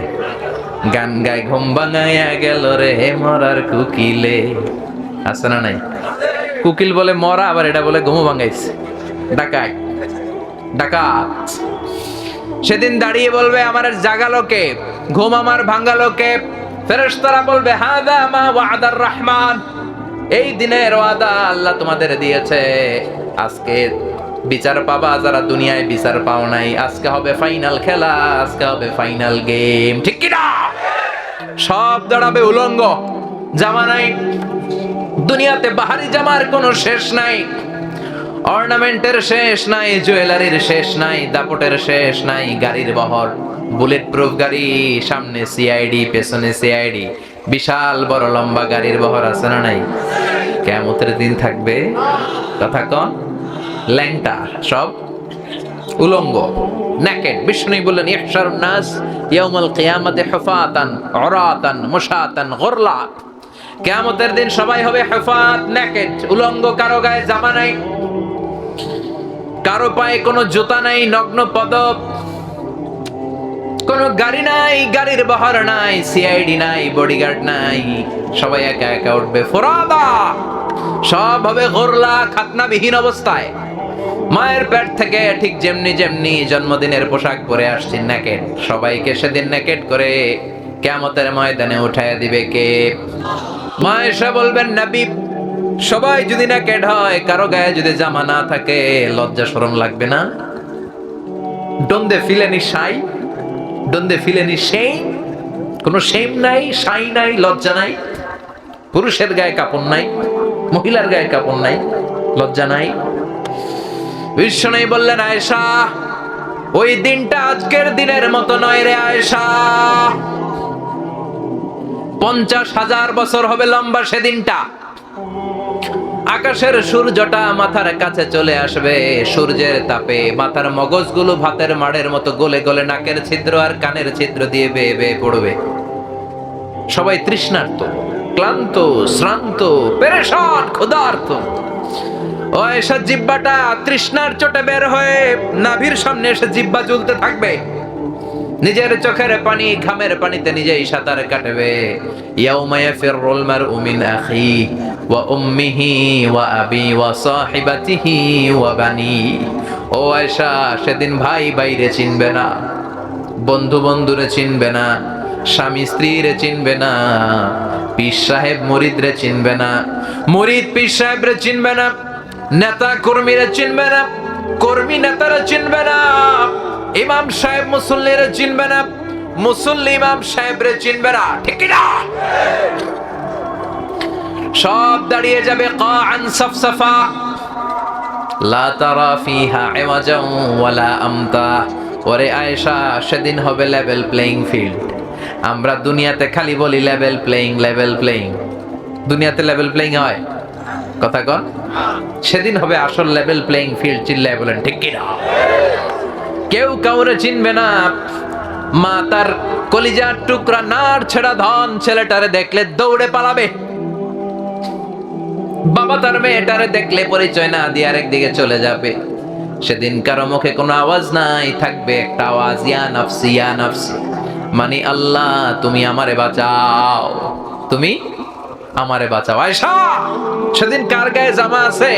গান গায় ঘুম ভাঙাইয়া গেল রে মরার কোকিলে। আছে না নাই? কোকিল বলে মরা, আবার এটা বলে ঘুম ভাঙাইছে। ডাকাত, ডাকাত। সেদিন দাঁড়িয়ে বলবে, আমার জাগালো কে? ঘুম আমার ভাঙালো কে? ফেরেশতারা বলবে, হাযা মা ওয়া'আদার রহমান। এই দিনের ওয়াদা আল্লাহ তোমাদের দিয়েছে। আজকে বিচার পাবা যারা দুনিয়ায় বিচার পাও নাই। আজকে হবে ফাইনাল খেলা, আজকে হবে ফাইনাল গেম, ঠিক কি না? সব দাঁড়াবে উলঙ্গ, জামা নাই। দুনিয়াতে বাহারি জামার কোনো শেষ নাই, অর্নামেন্টের শেষ নাই, জুয়েলারির শেষ নাই, দাপটের শেষ নাই। গাড়ির বহর, বুলেট প্রুফ গাড়ি, সামনে সিআইডি, পেছনে সিআইডি, বিশাল বড় লম্বা গাড়ির বহর আছে না নাই? কিয়ামতের দিন থাকবে, কথা কন, ল্যাংটা, সব উলঙ্গ, নেকেড। বিষ্ণু বললেন ইহশারুন নাস ইয়াউমাল কিয়ামাতি হুফাতান উরাতান মুশাতান গুরলা। কিয়ামতের দিন সবাই হবে হুফাত, নেকেড, উলঙ্গ, কারো গায়ে জামা নাই, কারো পায়ে কোনো জুতা নাই, নগ্ন পদ, কোনো গাড়ি নাই, গাড়ির বহর নাই, সিআইডি নাই, বডিগার্ড নাই, সবাই একা একা উঠবে ফোরাদা। সব হবে গোরলা, খাতনাবিহীন অবস্থায়। মায়ের পেট থেকে ঠিক যেমনি যেমনি জন্মদিনের পোশাক পরে আসছি নেকেড, সবাইকে সেদিন নেকেড করে কিয়ামতের ময়দানে উঠায় দিবে কে? মা এসে বলবেন নবী, সবাই যদি নেকেড হয়, কারো গায়ে যদি জামা না থাকে, লজ্জা শরম লাগবে না? Don't they feel any shy? Don't they feel any shame? কোনো শেম নাই, শাই নাই, লজ্জা নাই? পুরুষের গায়ে কাপড় নাই, মহিলার গায়ে কাপড় নাই, লজ্জা নাই? বিষ্ণু বললেন আয়েশা, ওই দিনটা আজকের দিনের মতো নয় রে আয়েশা, 50,000 বছর হবে লম্বা সেদিনটা। আকাশের সূর্যটা মাথার কাছে চলে আসবে, সূর্যের তাপে মাথার মগজগুলো ভাতের মাড়ের মতো গলে গলে নাকের ছিদ্র আর কানের ছিদ্র দিয়ে বেয়ে বেয়ে পড়বে। সবাই তৃষ্ণার্ত, ক্লান্ত, শ্রান্ত, পেরেশান, ক্ষুধার্ত। ও এসে জিহ্বাটা তৃষ্ণার চোটে বের হয়ে নাভির সামনে এসে জিহ্বা ঝুলতে থাকবে। নিজের চোখের পানি, ঘামের পানিতে নিজেই সাঁতার কাটবে। ইয়াউমা ইয়াফিরুল মারউ মিন আখি ওয়া উম্মিহি ওয়া আবি ওয়া সাহিবাতিহি ওয়া বানি। ও আয়েশা, সেদিন ভাই ভাইরে চিনবে না, বন্ধু বন্ধুরে চিনবে না, স্বামী স্ত্রীরে চিনবে না, পীর সাহেব মুরিদরে চিনবে না, মুরিদ পীর সাহেবরে চিনবে না, নেতা কর্মীরা চিনবে না, কর্মী নেতারা চিনবে না, ইমাম সাহেব মুসল্লিরা চিনবে না, মুসল্লি ইমাম সাহেবরে চিনবে না, ঠিক কি না? সব দাঁড়িয়ে যাবে কাআন সাফসাফা, লা তারা ফিহা ইওয়াজান ওয়ালা আমতা। ওরে আয়েশা, সেদিন হবে লেভেল প্লেইং ফিল্ড। আমরা দুনিয়াতে খালি বলি লেভেল প্লেইং, লেভেল প্লেইং। দুনিয়াতে লেভেল প্লেইং হয়? কথা কন। সেদিন হবে আসল লেভেল প্লেইং ফিল্ড। চিল্লায় বলেন ঠিক কি না? কেউ কাউরে চিনবে না। মা তার কলিজার টুকরা নার ছেড়া ধন ছেলেটারে দেখলে দৌড়ে পালাবে। বাবা তার মেয়েটারে দেখলে পরিচয় না দিয়ে আরেক দিকে চলে যাবে। সেদিন কারো মুখে কোনো আওয়াজ নাই, থাকবে একটা আওয়াজ, ইয়া নাফসি ইয়া নাফসি, মানে আল্লাহ তুমি আমারে বাঁচাও, তুমি আমারে বাঁচাও। আয়েশা, সেদিন কার গায়ে জামা আছে,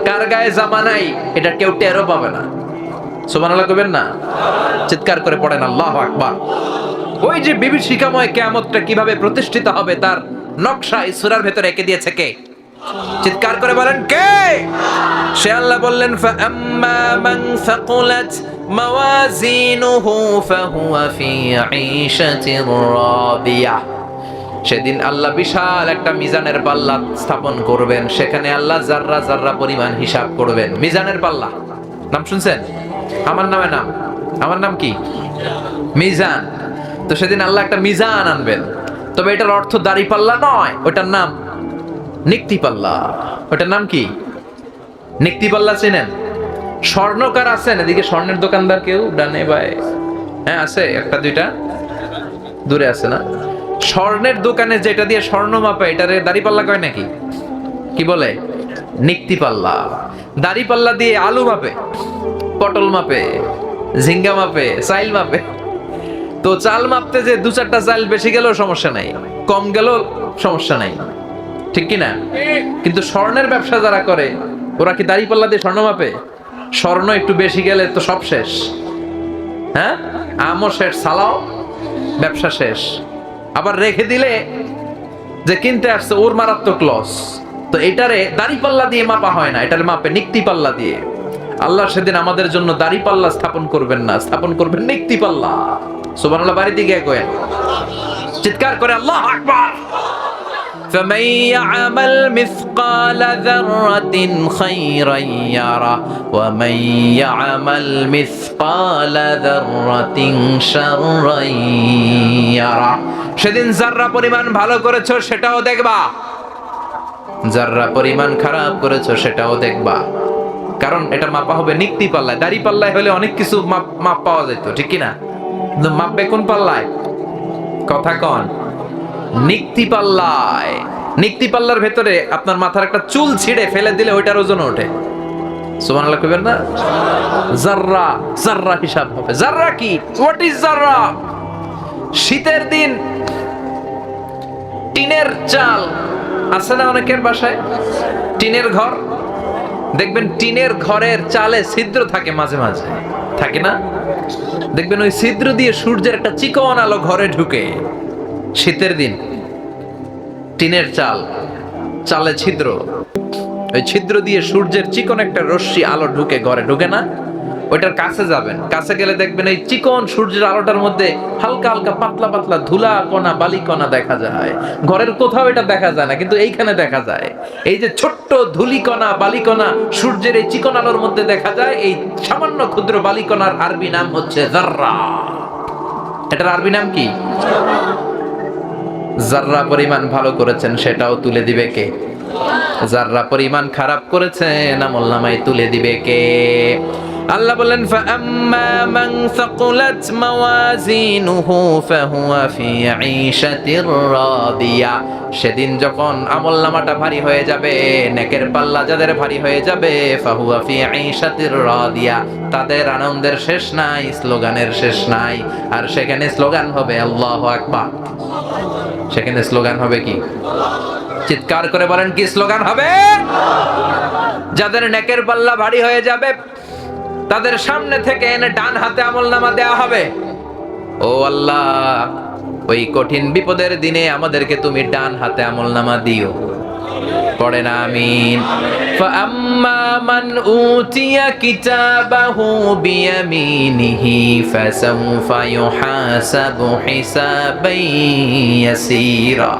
কার গায়ে জামা নাই, এটা কেউ টেরও পাবে না। সুবহানাল্লাহ কইবেন না? চিৎকার করে পড়েন আল্লাহু আকবার। ওই যে বিভীষিকাময় কিয়ামতটা কিভাবে প্রতিষ্ঠিত হবে তার নকশা এই সূরার ভেতরে এঁকে দিয়েছে কে? চিৎকার করে বলেন কে? সে আল্লাহ বললেন ফাআম্মা মান সাকুলাত মাওয়াজিনুহু ফাহুয়া ফি ঈশাতির রাদিয়াহ। সেদিন আল্লাহ বিশাল একটা মিজানের পাল্লা স্থাপন করবেন, সেখানে আল্লাহ জাররা জাররা পরিমাণ হিসাব করবেন। মিজানের পাল্লা নাম শুনছেন? আমার নামে নাম, আমার নাম কি? মিজান। তো সেদিন আল্লাহ একটা মিজান আনবেন, তবে এটার অর্থ দাড়ি পাল্লা নয়, ওটার নাম নিক্তি পাল্লা। ওটার নাম কি? নিক্তি পাল্লা। চেনেন? স্বর্ণকার আছেন এদিকে? স্বর্ণের দোকানদার কেউ ডানে বায়ে? হ্যাঁ আছে, একটা দুইটা দূরে আছে না? স্বর্ণের দোকানে যেটা দিয়ে স্বর্ণ মাপে এটারে দাড়ি পাল্লা কয় নাকি? কি বলে? নিক্তি পাল্লা। দাড়ি পাল্লা দিয়ে আলু মাপে, পটল মাপে, ঝিঙ্গা মাপে, চাইল মাপে। তো চাল মাপতে যে দু চারটা চাল বেশি গেলেও সমস্যা নাই, কম গেলেও সমস্যা নাই, ঠিক কি না? কিন্তু স্বর্ণের ব্যবসা যারা করে ওরা কি দাড়ি পাল্লা দিয়ে স্বর্ণ মাপে? স্বর্ণ একটু বেশি গেলে তো সব শেষ। হ্যাঁ, আমও শেষ, সালাও, ব্যবসা শেষ। আবার রেখে দিলে যে কিনতে আসছে ওর মারাত্মক লস। তো এটারে দাড়ি পাল্লা দিয়ে মাপা হয় না, এটারে মাপে নিক্তি পাল্লা দিয়ে। আল্লাহ সেদিন আমাদের জন্য দাড়ি পাল্লা স্থাপন করবেন না, স্থাপন করবেন নেকটি পাল্লা। সুবহানাল্লাহ, বাড়িতে গিয়ে কয়েন, চিৎকার করে আল্লাহু আকবার। فمن يعمل مثقال ذرة خيرا يره ومن يعمل مثقال ذرة شرا يره। সেদিন যাররা পরিমাণ ভালো করেছো সেটাও দেখবা, যাররা পরিমাণ খারাপ করেছো সেটাও দেখবা। কারণ এটা মাপা হবে নিক্তি পাল্লায়। দাড়ি পাল্লায় হলে অনেক কিছু মাপ পাওয়া যেত, ঠিক কি না? কিন্তু মাপবে কোন পাল্লায়? কথা কন, নিক্তি পাল্লায়। নিক্তি পাল্লার ভেতরে আপনার মাথার একটা চুল ছিঁড়ে ফেলে দিলে ওইটার ওজন ওঠে। সুবহানাল্লাহ কইবেন না? যাররা, যাররা হিসাব হবে। যাররা কি? হোয়াট ইজ যাররা? শীতের দিন টিনের চাল আছে না অনেকের বাসায়, টিনের ঘর, দেখবেন টিনের ঘরের চালে ছিদ্র থাকে মাঝে মাঝে, থাকে না? দেখবেন ওই ছিদ্র দিয়ে সূর্যের একটা চিকন আলো ঘরে ঢুকে। শীতের দিন টিনের চালে ছিদ্র, ওই ছিদ্র দিয়ে সূর্যের চিকন একটা রশ্মি আলো ঢুকে, ঘরে ঢুকে না? ওইটার কাছে যাবেন, কাছে গেলে দেখবেন এই চিকন সূর্যের আলোটার মধ্যে হালকা হালকা পাতলা পাতলা ধুলা কণা বালি কণা দেখা যায়। ঘরের কোথাও এটা দেখা যায় না, কিন্তু এইখানে দেখা যায়। এই যে ছোট্ট ধুলি কণা বালি কণা সূর্যের এই চিকন আলোর মধ্যে দেখা যায়, এই সামান্য ক্ষুদ্র বালি কণার আরবি নাম হচ্ছে যাররা। এটার আরবি নাম কি? যাররা পরিমাণ ভালো করেছেন সেটাও তুলে দিবে কে? যাররা পরিমাণ খারাপ করেছেন আমলনামায় তুলে দিবে কে? আল্লাহ বলেন ফাআম্মা মান সাকুলাত মাওয়াজিনুহু ফাহুয়া ফি ঈশাতির রাদিয়া। সেদিন যখন আমলনামাটা ভারী হয়ে যাবে, নেকের পাল্লা যাদের ভারী হয়ে যাবে, ফাহুয়া ফি ঈশাতির রাদিয়া, তাদের আনন্দের শেষ নাই, স্লোগানের শেষ নাই। আর সেখানে স্লোগান হবে আল্লাহু আকবার। সেখানে স্লোগান হবে কি? চিৎকার করে বলেন, কি স্লোগান হবে? যাদের নেকের পাল্লা ভারী হয়ে যাবে তাদের সামনে থেকে এনে ডান হাতে আমলনামা দেয়া হবে। ও আল্লাহ, ওই কঠিন বিপদের দিনে আমাদেরকে তুমি ডান হাতে আমলনামা দিও। পড়েন আমিন। ফাআম্মা মান উতিয়া কিতাবাহু বিয়ামিনিহি ফাসাউফা ইউহাসাবু হিসাবান ইয়াসীরা।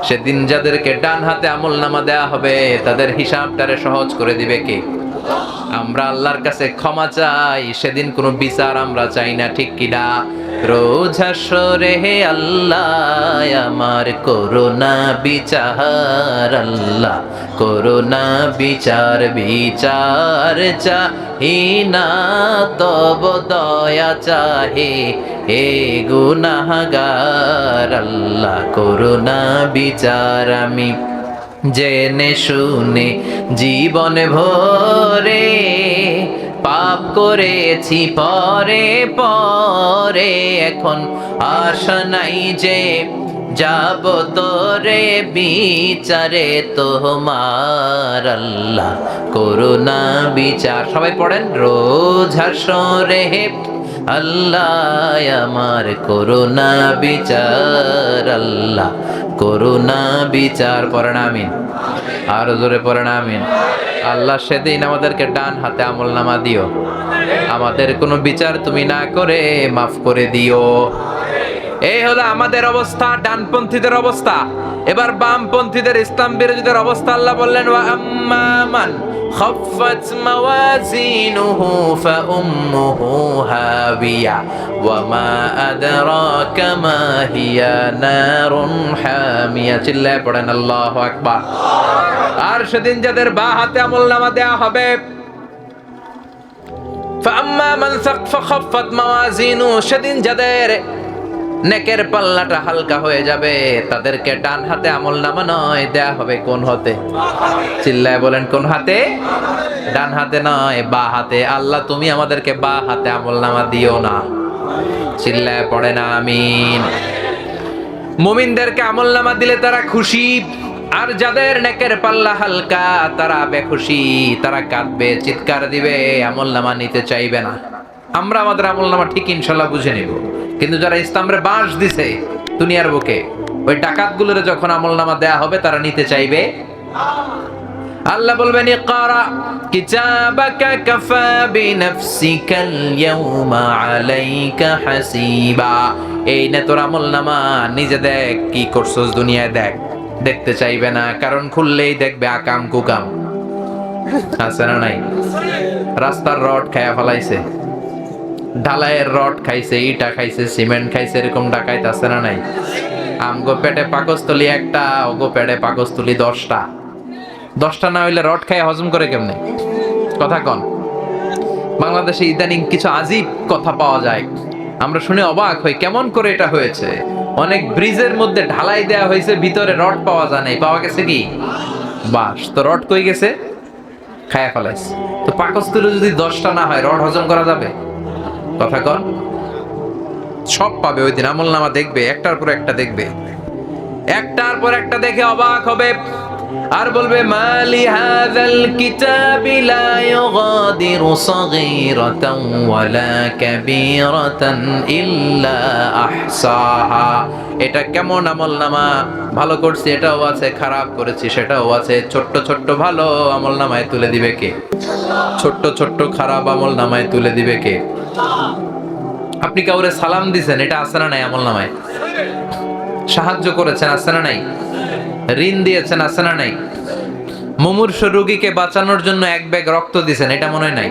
সেদিন যাদেরকে ডান হাতে আমলনামা দেয়া হবে তাদের হিসাবটারে সহজ করে দিবে কে? আমরা আল্লাহর কাছে ক্ষমা চাই, সেদিন কোনো বিচার আমরা চাই না, ঠিক কিনা? রোজ হাসরে হে আল্লাহ আমার করোনা বিচার, আল্লাহ করোনা বিচার, বিচার চাহি না তব দয়া চাহে হে গুনাহগার, আল্লাহ করোনা বিচার। আমি জেনে শুনে জীবন ভরে পাপ করেছি পরে পরে, এখন আশা নাই যে যাব তোরে বিচারে তোমার, আল্লাহ করুণা বিচার। সবাই পড়েন, রোজ হাসরে আল্লাহ আমার করুণা বিচার, আল্লাহ করুণা বিচার। পড়েন আমিন, আরো জোরে পড়েন আমিন। আল্লাহ সেদিন আমাদেরকে ডান হাতে আমলনামা দিও, আমাদের কোনো বিচার তুমি না করে মাফ করে দিও। এই হলো আমাদের অবস্থা, ডানপন্থীদের অবস্থা। এবার বামপন্থীদের, ইসলাম বিরোধীদের অবস্থা আল্লাহ বললেন ওয়া আম্মা মান খাফফাত মাওয়াজিনুহু ফাউম্মুহু হাবিয়া ওয়া মা আদরাকা মা হিয়া নারুন হামিয়া। চিল্লায়ে পড়েন আল্লাহু আকবার। আর সেদিন যাদের বাঁ হাতে আমলনামা দেয়া হবে, ফাআম্মা মান খাফফাত মাওয়াজিনুহু, সেদিন যাদের নেকের পাল্লাটা হালকা হয়ে যাবে তাদেরকে ডান হাতে আমলনামা নয়, দেয়া হবে কোন হাতে? চিল্লায় বলেন, কোন হাতে? ডান হাতে নয়, বাঁ হাতে। আল্লাহ তুমি আমাদেরকে বাঁ হাতে আমলনামা দিও না। চিল্লায় পড়েন আমিন। মুমিনদেরকে আমলনামা দিলে তারা খুশি, আর যাদের নেকের পাল্লা হালকা তারা বেখুশি, তারা কাঁদবে, চিৎকার দিবে, আমলনামা নিতে চাইবে না। আমরা আমাদের আমলনামা ঠিক ইনশাল্লাহ বুঝে নিব, কিন্তু যারা ইসলামের বাঁশ দিছে দুনিয়ার বুকে, ওই ডাকাতগুলোর যখন আমলনামা দেয়া হবে তারা নিতে চাইবে। আল্লাহ বলবেন ইকরা কিতাবাকা কাফা বিনাফসিকাল ইয়াউমা আলাইকা হাসিবা। এই নে তোর আমলনামা, নিজে দেখ কি করছস দুনিয়ায় দেখ। দেখতে চাইবে না, কারণ খুললেই দেখবে আকাম কুকাম। আছে না নাই? রাস্তার রড খায়া ফেলাইছে, ঢালাইয়ের রড খাইছে, ইটা খাইছে, সিমেন্ট খাইছে, এরকম ডাকাইত আছে না নাই? আমগো পেটে পাকস্থলী একটা, ওগো পেটে পাকস্থলী 10টা। 10টা না হইলে রড খায় হজম করে কেমনে? কথা কন। বাংলাদেশে ইদানিং কিছু আজীব কথা পাওয়া যায়, আমরা শুনে অবাক হই কেমন করে এটা হয়েছে। অনেক ব্রিজের মধ্যে ঢালাই দেয়া হয়েছে, ভিতরে রড পাওয়া যায় নাই, পাওয়া গেছে কি বাস। তো রড কই গেছে? খায়া ফেলাইছে। তো পাকস্থলী যদি 10টা না হয়, রড হজম করা যাবে? কথা কন। সব পাবে ওই দিন, আমলনামা দেখবে, একটার পর একটা দেখবে, একটার পর একটা দেখে অবাক হবে। আর বলবে মালি হাযাল কিতাবি লা ইউগাদিরু সাগীরাতান ওয়ালা কাবীরাতান ইল্লা আহসাহা। এটা কেমন আমলনামা, ভালো করছি এটাও আছে, খারাপ করেছি সেটাও আছে। ছোট্ট ছোট্ট ভালো আমলনামায় তুলে দিবে কে? ছোট্ট ছোট্ট খারাপ আমলনামায় তুলে দিবে কে? আপনি কাউরে সালাম দিছেন, এটা আছে না নাই আমলনামায়? সাহায্য করেছেন, আছে না নাই? ঋণ দিয়েছেন, আছে না নাই? মুমূর্ষু রোগীকে বাঁচানোর জন্য 1 ব্যাগ রক্ত দিয়েছেন, এটা মনে নাই?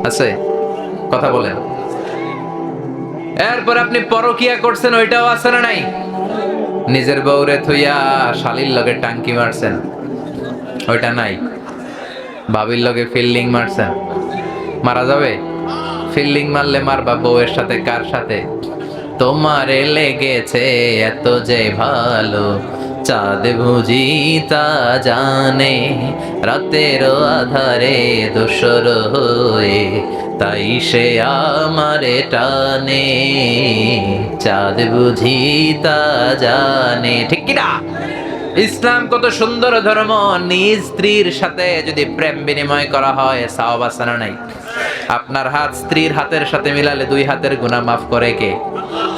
আছে? কথা বলেন। এরপর আপনি পরকিয়া করছেন, ওইটাও আছে না নাই? নিজের বউরে থইয়া শালীর লগে টাঙ্কি মারছেন, ওইটা নাই? ভাবির লগে ফিল্ডিং মারছেন, মারা যাবে? ফিল্ডিং মারলে মারবা বউয়ের সাথে, কার সাথে? তোমারে লেগেছে এত যে ভালো, চাঁদ বুঝি তা জানে, রাতের আধারে দোসর হয়ে তাই সে আমারে টানে, চাঁদ বুঝি তা জানে। ঠিক কিনা? ইসলাম কত সুন্দর ধর্ম। নিজ স্ত্রীর সাথে যদি প্রেম বিনিময় করা হয়, সওয়াব আছে না নাই? আপনার হাত স্ত্রীর হাতের সাথে মিলালে 2 হাতের গুনাহ মাফ করে কে?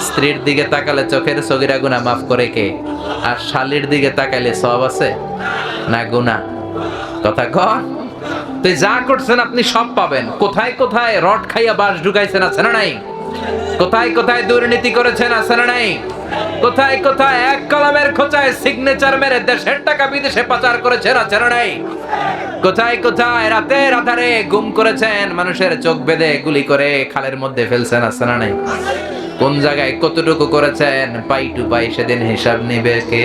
স্ত্রীর দিকে তাকালে চোখের সগীরা গুনাহ মাফ করে কে? আর শালীর দিকে তাকালে সওয়াব আছে না গুনাহ? কথা কন। তুই যা করছেন আপনি সব পাবেন। কোথায় কোথায় রড খাইয়া বাস ঢুকাইছেন, আছে না নাই? কোথায় কোথায় দুর্নীতি করেছেন, আছে না নাই? কোথায় কোথায় এক কলমের খোঁচায় সিগনেচার মেরে দেশের টাকা বিদেশে পাচার করেছেন, আছে না নাই? কোথায় কোথায় রাতের আধারে গুম করেছেন, মানুষের চোখ বেঁধে গুলি করে খালের মধ্যে ফেলছেন, আছে না নাই? কোন জায়গায় কতটুকু করেছেন, পাই টু পাই সেদিন হিসাব নিবে কে?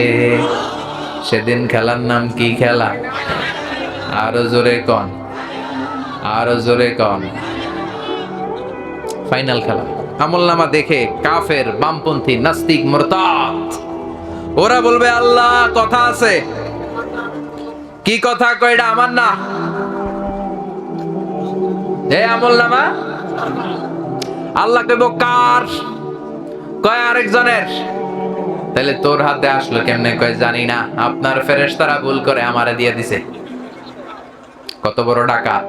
সেদিন খেলার নাম কি খেলা? আরো জোরে কন, আরো জোরে কন। ফাইনাল খেলা। আমলনামা দেখে কাফের, বামপন্থী, নাস্তিক, মুরতাদ ওরা বলবে আল্লাহ কথা আছে। কি কথা কয়? এটা আমার না। এই আমলনামা আল্লাহ কইব কার? কয় আরেকজনের। তাহলে তোর হাতে আসলো কেমনে? কয় জানি না, আপনার ফেরেশতারা ভুল করে আমারে দিয়ে দিছে। কত বড় ডাকাত!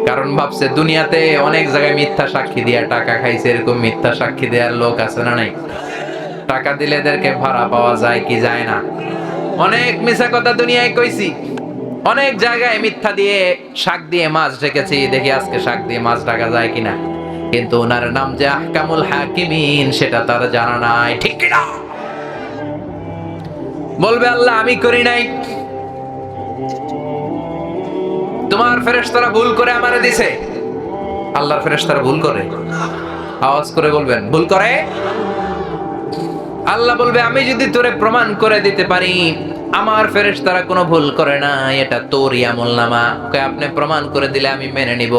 কারণ ভাবছে দুনিয়াতে অনেক জায়গায় মিথ্যা সাক্ষী দিয়া টাকা খাইছে, এরকম মিথ্যা সাক্ষী দেওয়ার লোক আছে না নাই? টাকা দিলে এদেরকে ভাড়া পাওয়া যায় কি যায় না? অনেক মিথ্যা কথা দুনিয়ায় কইছি, অনেক জায়গায় মিথ্যা দিয়ে শাক দিয়ে মাছ ঢেকেছি, দেখি আজকে শাক দিয়ে মাছ ঢাকা যায় কিনা। কিন্তু ওনার নাম যে আহকামুল হাকিমিন, সেটা তার জানা নাই। ঠিক কিনা? বলবে আল্লাহ আমি করি নাই, তোমার ফেরেশতারা ভুল করে আমারে দিছে। আল্লাহর ফেরেশতারা ভুল করে? আওয়াজ করে বলবেন ভুল করে। আল্লাহ বলবে আমি যদি তোরে প্রমাণ করে দিতে পারি আমার ফেরেশতারা কোনো ভুল করে না, এটা তোরই আমলনামা, আপনি প্রমাণ করে দিলে আমি মেনে নিব।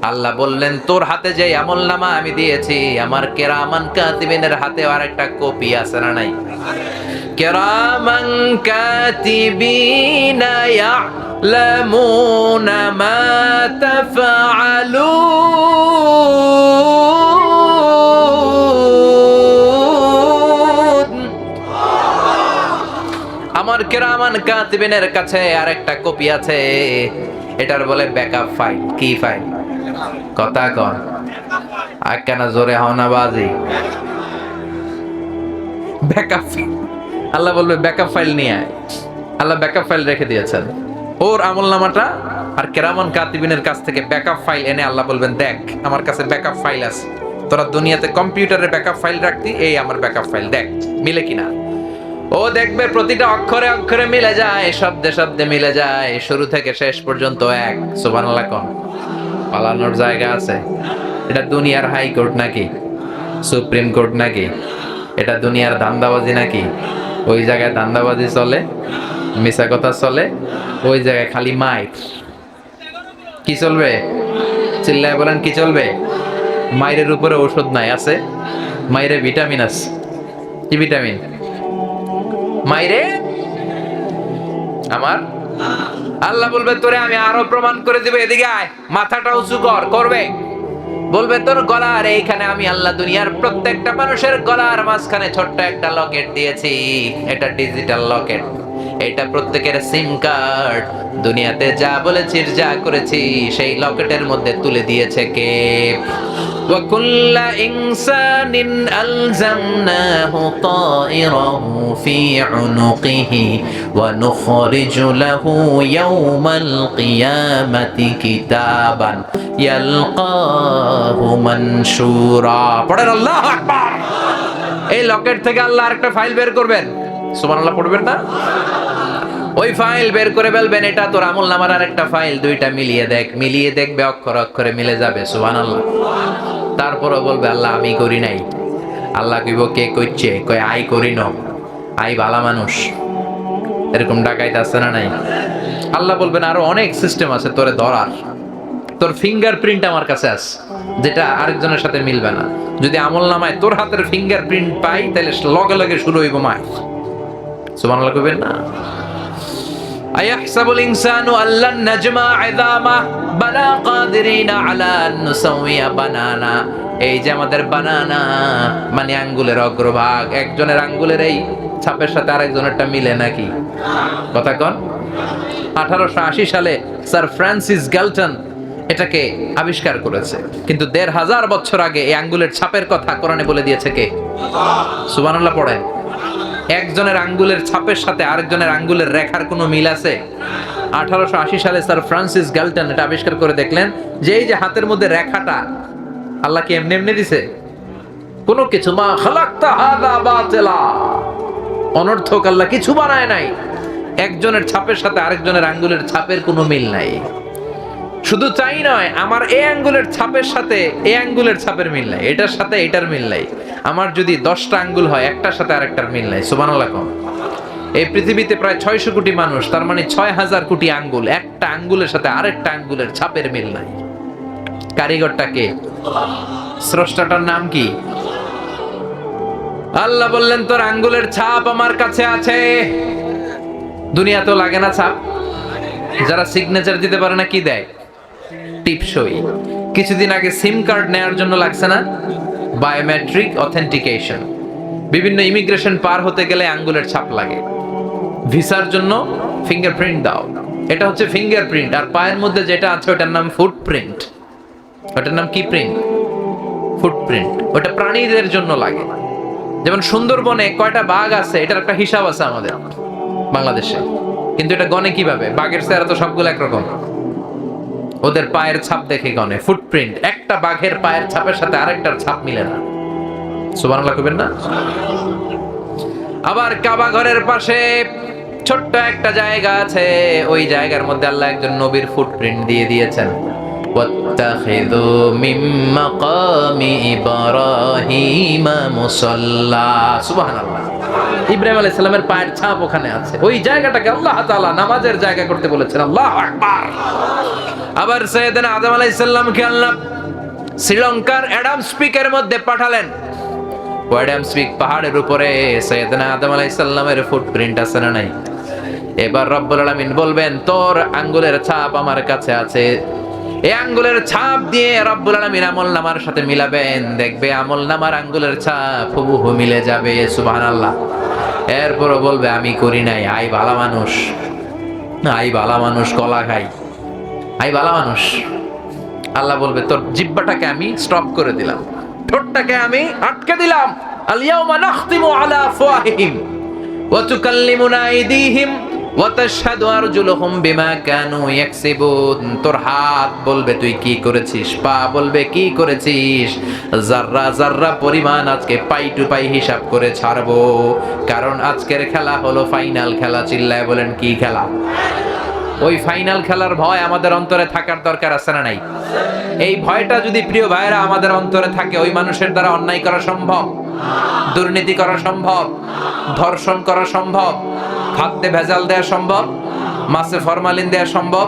আল্লাহ বললেন তোর হাতে যে আমলনামা আমি দিয়েছি, আমার কিরামান কাতিবিনের হাতে আরেকটা কপি আছে না নাই? কিরামান কাতিবিনা ইয়ালামুনা মা তাফআলুন। আমার কিরামান কাতিবিনের কাছে আরেকটা কপি আছে, এটার বলে ব্যাকআপ ফাইল। কি ফাইল? কথা কন। আর কেন জোরে হও না বাজি? ব্যাকআপ। আল্লাহ বলবে ব্যাকআপ ফাইল নিয়ে আয়। আল্লাহ ব্যাকআপ ফাইল রেখে দিয়েছেন। ওর আমলনামাটা আর কেরামান কাতিবিনের কাছ থেকে ব্যাকআপ ফাইল এনে আল্লাহ বলবেন, দেখ আমার কাছে ব্যাকআপ ফাইল আছে। তোরা দুনিয়াতে কম্পিউটারে ব্যাকআপ ফাইল রাখতি, এই আমার ব্যাকআপ ফাইল, দেখ মিলে কিনা। ও দেখবে প্রতিটা অক্ষরে অক্ষরে মিলে যায়, শব্দে শব্দে মিলে যায়, শুরু থেকে শেষ পর্যন্ত এক। সুবহানাল্লাহ কোন পালানোর জায়গা আছে? এটা দুনিয়ার হাইকোর্ট নাকি, সুপ্রিম কোর্ট নাকি? এটা দুনিয়ার ধান্দাবাজি নাকি? ওই জায়গায় ধান্দাবাজি চলে, মিছা কথা চলে, ওই জায়গায় খালি মাইর। কি চলবে? চিল্লায় বলেন কি চলবে? মাইরের উপরে ওষুধ নাই, আছে মাইরে ভিটামিন আছে। কি ভিটামিন? মাইরে আমার আল্লাহ বলবে, তোরে আমি আরো প্রমাণ করে দিব, এদিকে আয়, মাথাটা উঁচু কর, করবে। বলবে তোর গলার এইখানে আমি আল্লাহ দুনিয়ার প্রত্যেকটা মানুষের গলার মাঝখানে ছোট্ট একটা লকেট দিয়েছি, এটা ডিজিটাল লকেট, এটা প্রত্যেকের সিম কার্ড। দুনিয়াতে যা বলেছি যা করেছি সেই লকেটের মধ্যে তুলে দিয়েছে কে? ওয়া কুল্লা ইনসানিন আলজামনাহু তায়রাহু ফি উনুকিহি ওয়া নুখরিজু লাহু ইয়াওমাল কিয়ামাতি কিতাবান ইয়ালকাহু মানশুরা। পড়েন আল্লাহু আকবার। এই লকেট থেকে আল্লাহ আরেকটা ফাইল বের করবেন, সুবহানাল্লাহ পড়বেন না? ওই ফাইল বের করে বলবেন, এটা তোর আমলনামার আরেকটা ফাইল, দুইটা মিলিয়ে দেখ। মিলিয়ে দেখবে অক্ষর অক্ষরে মিলে যাবে, সুবহানাল্লাহ। তারপরও বলবে আল্লাহ আমি করি নাই। আল্লাহ কইব কে কইছে? কই আই করি ন, আই ভালা মানুষ। এরকম ডাকাইতে আছে না নাই? আল্লাহ বলবেন আরো অনেক সিস্টেম আছে তোরে ধরার, তোর ফিঙ্গারপ্রিন্ট আমার কাছে আছে, যেটা আরেকজনের সাথে মিলবে না। যদি আমলনামায় তোর হাতের ফিঙ্গারপ্রিন্ট পাই, তাহলে লগে লগে শুরু হইব মায়। সুবহানাল্লাহ কইবেন না? আয়াহসাবুল ইনসানু আল্লান নাজমা ইযামা বালা কাদিরিনা আলা আন নুসাওয়িয়া বানানা। এই যে আমাদের বানানা মানে আঙ্গুলের অগ্রভাগ, একজনের আঙ্গুলের এই ছাপের সাথে আরেকজনেরটা মিলে নাকি? কথা কোন? 1880 সালে স্যার ফ্রান্সিস গ্যালটন এটাকে আবিষ্কার করেছে, কিন্তু 1500 বছর আগে এই আঙ্গুলের ছাপের কথা কোরআনে বলে দিয়েছে কে? সুবহানাল্লাহ পড়েন। একজনের আঙ্গুলের ছাপের সাথে আরেকজনের আঙ্গুলের রেখার কোনো মিল আছে? 1880 সালে স্যার ফ্রান্সিস গ্যালটন এটা আবিষ্কার করে দেখলেন যে এই যে হাতের মধ্যে রেখাটা আল্লাহ কি এমনি এমনি দিছে? কোনো কিছু মা খালাকতা হাযা বাতিলা, অনর্থক আল্লাহ কিছু বানায় নাই। একজনের ছাপের সাথে আরেকজনের আঙ্গুলের ছাপের কোনো মিল নাই। শুধু তাই নয়, আমার এই আঙ্গুলের ছাপের সাথে এই আঙ্গুলের ছাপের মিল নাই, এটার সাথে এটার মিল নাই। আমার যদি 10টা আঙ্গুল হয়, একটার সাথে আরেকটার মিল নাই। সুবহানাল্লাহ। এই পৃথিবীতে প্রায় 600 কোটি মানুষ, তার মানে 6000 কোটি আঙ্গুল, একটা আঙ্গুলের সাথে আরেকটা আঙ্গুলের ছাপের মিল নাই। কারিগরটা কে? স্রষ্টাটার নাম কি? আল্লাহ বললেন তোর আঙ্গুলের ছাপ আমার কাছে আছে। দুনিয়াতেও লাগে না ছাপ? যারা সিগনেচার দিতে পারে না কি দেয়? টিপসই। কিছুদিন আগে সিম কার্ড নেওয়ার জন্য লাগছে না বায়োমেট্রিক অথেন্টিকেশন, বিভিন্ন ইমিগ্রেশন পার হতে গেলে আঙ্গুলের ছাপ লাগে। ভিসার জন্য ফিঙ্গারপ্রিন্ট দাও, এটা হচ্ছে ফিঙ্গারপ্রিন্ট। আর পায়ের মধ্যে যেটা আছে ওটার নাম ফুটপ্রিন্ট। ওটার নাম কি প্রিন্ট? ফুটপ্রিন্ট। ওটা প্রাণীদের জন্য লাগে। যেমন সুন্দরবনে কয়টা বাঘ আছে এটার একটা হিসাব আছে আমাদের বাংলাদেশে, কিন্তু এটা গনে কিভাবে? বাঘের চেহারা তো সবগুলো একরকম, ওদের পায়ের ছাপ দেখে গনে। ফুটপ্রিন্ট, একটা বাঘের পায়ের ছাপের সাথে আরেকটার ছাপ মিলে না। সুবহানাল্লাহ কইবেন না? আবার কাবা ঘরের পাশে ছোট্ট একটা জায়গা আছে, ওই জায়গার মধ্যে আল্লাহ একজন নবীর ফুটপ্রিন্ট দিয়ে দিয়েছেন। ওয়াত্তাখিযু মিন মাকামি ইব্রাহিমা মুসাল্লা। সুবহানাল্লাহ। ইব্রাহিম আলাইহিস সালামের পায়ের ছাপ ওখানে আছে। ওই জায়গাটাকে আল্লাহ তাআলা নামাজের জায়গা করতে বলেছেন। আল্লাহু আকবার। আবার সাইয়েদনা আদম আলাইহিস সালামকে আল্লাহ শ্রীলঙ্কার অ্যাডামস পিকের মধ্যে পাঠালেন। অ্যাডামস পিক পাহাড়ের উপরে সাইয়েদনা আদম আলাইহিস সালামের ফুটপ্রিন্ট আছে না নাই? এবার রব্বুল আলামিন বলবেন তোর আঙ্গুলের ছাপ আমার কাছে আছে। এই আঙ্গুলের ছাপ দিয়ে রব্বুল আলামিন আমলনামার সাথে মিলাবেন, দেখবে আমলনামার আঙ্গুলের ছাপ হুবহু মিলে যাবে। সুবহানাল্লাহ। এরপরও বলবে আমি করি নাই, আই ভালা মানুষ, আই ভালা মানুষ, কলা খাই, আই ভালা মানুষ। আল্লাহ বলবে তোর জিহ্বাটাকে আমি স্টপ করে দিলাম, ঠোঁটটাকে আমি আটকে দিলাম। আল ইয়াউমা নাখতিমু আলা আফওয়াহিহিম ওয়া তুকাল্লিমুনা আইদিহিম ওয়া তাশহাদু আরজুলুহুম বিমা কানু ইয়াকসিবুন, তোর হাত বলবে তুই কি করেছিস, পা বলবে কি করেছিস, যাররা যাররা পরিমাণ আজকে পাই টু পাই হিসাব করে ছাড়বো। কারণ আজকের খেলা হলো ফাইনাল খেলা। চিল্লায় বলেন কি খেলা? ওই ফাইনাল খেলার ভয় আমাদের অন্তরে থাকার দরকার আছে না নাই? এই ভয়টা যদি প্রিয় ভাইরা আমাদের অন্তরে থাকে, ওই মানুষের দ্বারা অন্যায় করা সম্ভব, দুর্নীতি করা সম্ভব, ধর্ষণ করা সম্ভব, খাদ্যে ভেজাল দেওয়া সম্ভব, মাছে ফরমালিন দেওয়া সম্ভব,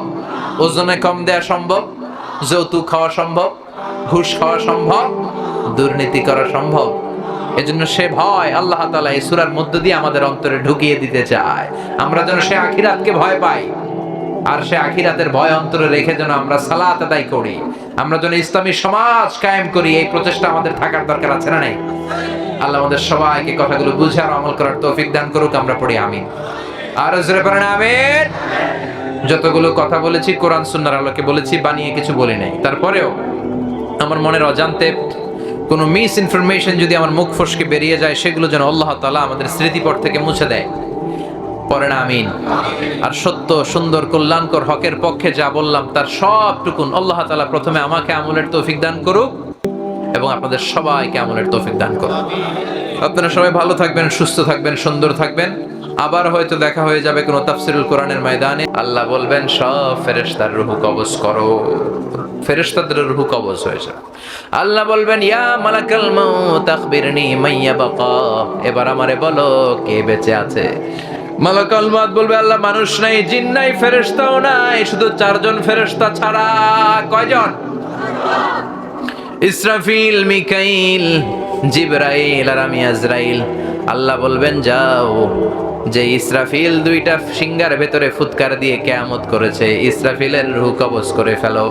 ওজনে কম দেওয়া সম্ভব, যৌতুক খাওয়া সম্ভব, ঘুষ খাওয়া সম্ভব, দুর্নীতি করা সম্ভব। এজন্য সে ভয় আল্লাহ তাআলা এই সূরার মধ্য দিয়ে আমাদের অন্তরে ঢুকিয়ে দিতে চায়, আমরা যেন সে আখিরাতকে ভয় পাই। আর সে আখিরাতের ভয় অন্তরে রেখে যেন আমরা সালাত আদায় করি, আমরা যেন ইসলামী সমাজ কায়েম করি, এই প্রচেষ্টা আমাদের থাকার দরকার আছে না নাই? আল্লাহ আমাদের সবাইকে কথাগুলো বুঝে আর আমল করার তৌফিক দান করুক। আমরা পড়ি আমিন। আর জোরে পড়েন আমিন। যতগুলো কথা বলেছি কোরআন সুন্নাহর আলোকে বলেছি, বানিয়ে কিছু বলি নাই। তারপরেও আমার মনের অজান্তে কোনো মিস ইনফরমেশন যদি আমার মুখ ফসকে বেরিয়ে যায়, সেগুলো যেন আল্লাহ তাআলা আমাদের স্মৃতিপট থেকে মুছে দেয়। পড়েন আমিন। আর সত্য, সুন্দর, কল্যাণকর, হকের পক্ষে যা বললাম তার সবটুকুন আল্লাহ তাআলা প্রথমে আমাকে আমলের তৌফিক দান করুক এবং আপনাদের সবাইকে আমলের তৌফিক দান করুক। আপনারা সবাই ভালো থাকবেন, সুস্থ থাকবেন, সুন্দর থাকবেন। আবার হয়তো দেখা হয়ে যাবে কোনো তাফসীরুল কোরআনের ময়দানে। আল্লাহ বলবেন সব ফেরেশতার রূহ কবজ করো, ফেরেশতাদের রূহ কবজ হয়ে যাবে। আল্লাহ বলবেন ইয়া মালাকাল মাউত আখবিরনি মাইয়া বাকা, এবার আমারে বলো কে বেঁচে আছে। মালাকুল মাউত বলবে আল্লাহ মানুষ নাই, জিন নাই, ফেরেশতাও নাই, শুধু চারজন ফেরেশতা ছাড়া। কয়জন? ইসরাফিল, মিকাইল, জিবরাইল আর আমি আজরাইল। আল্লাহ বলবেন যাও, যে ইসরাফিল দুইটা সিংহার ভেতরে ফুৎকার দিয়ে কিয়ামত করেছে, ইসরাফিলের রূহ কবজ করে ফেলো,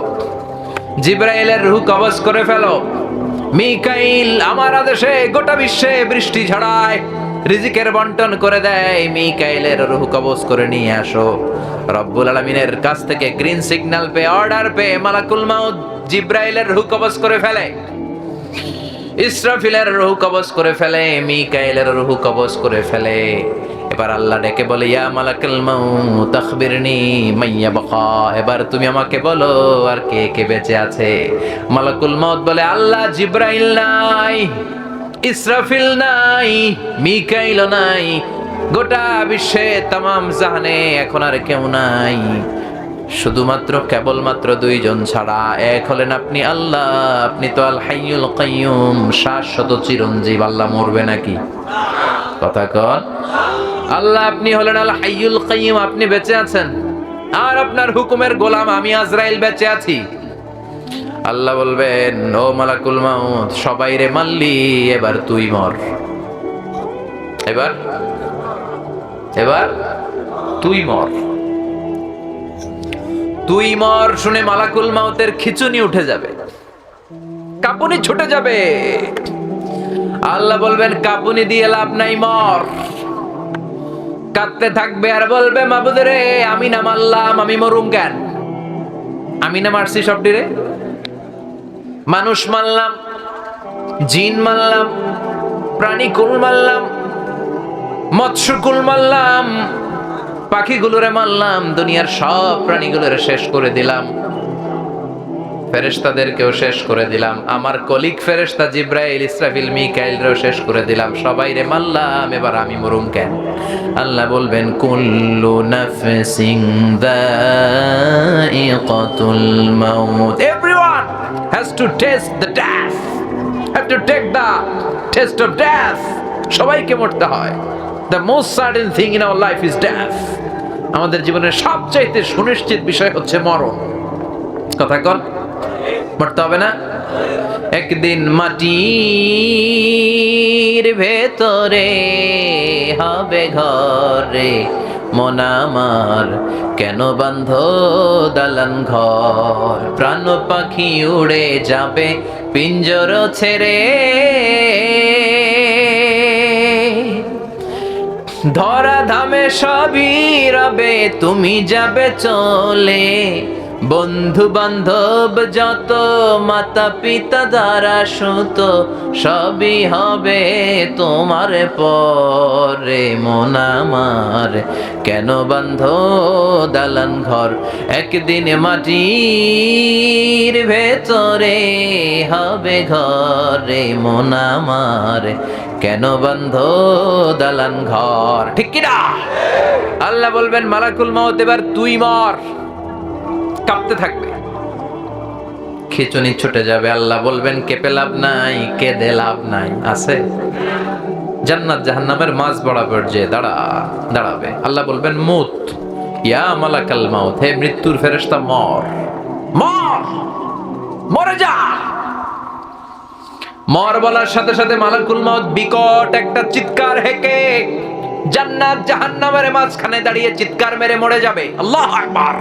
জিবরাইলের রূহ কবজ করে ফেলো। মিকাইল আমার আদেশে গোটা বিশ্বে বৃষ্টি ঝড়ায়, রিজিকের বন্টন করে দেয়, মিকাইলের রূহ কবজ করে নিয়ে আসো। রব্বুল আলামিনের কাছ থেকে গ্রিন সিগন্যাল পেয়ে, অর্ডার পেয়ে মালাকুল মাউত জিবরাইলের রূহ কবজ করে ফেলে, ইসরাফিলের রূহ কবজ করে ফেলে, মিকাইলের রূহ কবজ করে ফেলে। এবার আল্লাহ ডেকে বলে ইয়া মালাকুল মাউত আখবিরনি মাইয়া বাকা, এবার তুমি আমাকে বলো আর কে কে বেঁচে আছে। মালাকুল মাউত বলে আল্লাহ জিবরাইল নাই, ইসরাফিল নাই, মিকাইল নাই, গোটা বিশ্বে তামাম জাহানে এখন আর কেউ নাই, শুধুমাত্র কেবলমাত্র দুইজন ছাড়া। এক হলেন আপনি আল্লাহ, আপনি তো আল হাইয়ুল কাইয়ুম, শাশ্বত চিরঞ্জীব। আল্লাহ মরবে নাকি? কথা কন। আল্লাহ আপনি হলেন আল হাইয়ুল কাইয়ুম, আপনি বেঁচে আছেন, আর আপনার হুকুমের গোলাম আমি আজরাইল বেঁচে আছি। আল্লাহ বলবেন ও মালাকুল মাউত সবাই রে মারলি, এবার তুই মর, এবার এবার তুই মর, তুই মর। শুনে মালাকুল মাউতের খিচুনি উঠে যাবে, কাঁপুনি ছুটে যাবে। আল্লাহ বলবেন কাঁপুনি দিয়ে লাভ নাই, মর। কাঁদতে থাকবে আর বলবে মাবুদ রে আমি না মারলাম, আমি মরুম কেন? আমি না মারছি সবটি রে, মানুষ মারলাম, জিন মারলাম, প্রাণী কুল মারলাম, মৎস্য কুল মারলাম, পাখিগুলোরে মারলাম, দুনিয়ার সব প্রাণীগুলোরে শেষ করে দিলাম, ফেরেশতাদেরকেও শেষ করে দিলাম, আমার কলিগ ফেরেশতা জিবরাইল, ইসরাফিল, মিকাইলরেও শেষ করে দিলাম, সবাই রে মারলাম, এবার আমি মরুম কেন? আল্লাহ বলবেন কুল্লু নাফসিন যায়িকাতুল মাউত, everyone has to test the death, have to take the test of death. সবাইকে মরতে হয়। The most certain thing in our life is death. আমাদের জীবনের সবচাইতে সুনিশ্চিত বিষয় হচ্ছে মরণ। কথা কন, মরতে হবে না? একদিন মাটির ভেতরে হবে ঘরে, মন আমার কেন বান্ধ দালান ঘর, প্রাণ পাখি উড়ে যাবে পিঞ্জর ছেড়ে, ধরা ধামে সবই রবে তুমি যাবে চলে, বন্ধু বান্ধব যত, মাতা পিতা দ্বারা সুত, সবই হবে তোমার পরে। মন আমার কেন বান্ধ দালান ঘর, একদিন মাটির ভেতরে হবে ঘরে। মন আমার কেন বান্ধ দালান ঘর। ঠিক কিনা? আল্লাহ বলবেন মালাকুল মউত এবার তুই মর। কাঁপতে থাকবে, খিচুনি ছুটে যাবে। আল্লাহ বলবেন কেঁপে লাভ নাই, কেঁদে লাভ নাই। আছে জান্নাত জাহান্নামের মাঝ বরাবর যে দাঁড়াবে। আল্লাহ বলবেন মুত ইয়া মালাকাল মাউত, হে মৃত্যুর ফেরেশতা মর, মর, মরে যা। মর বলার সাথে সাথে মালাকুল মাউত বিকট একটা চিৎকার হেঁকে জান্নাত জাহান্নামের মাঝখানে দাঁড়িয়ে চিৎকার মেরে মরে যাবে। আল্লাহু আকবার।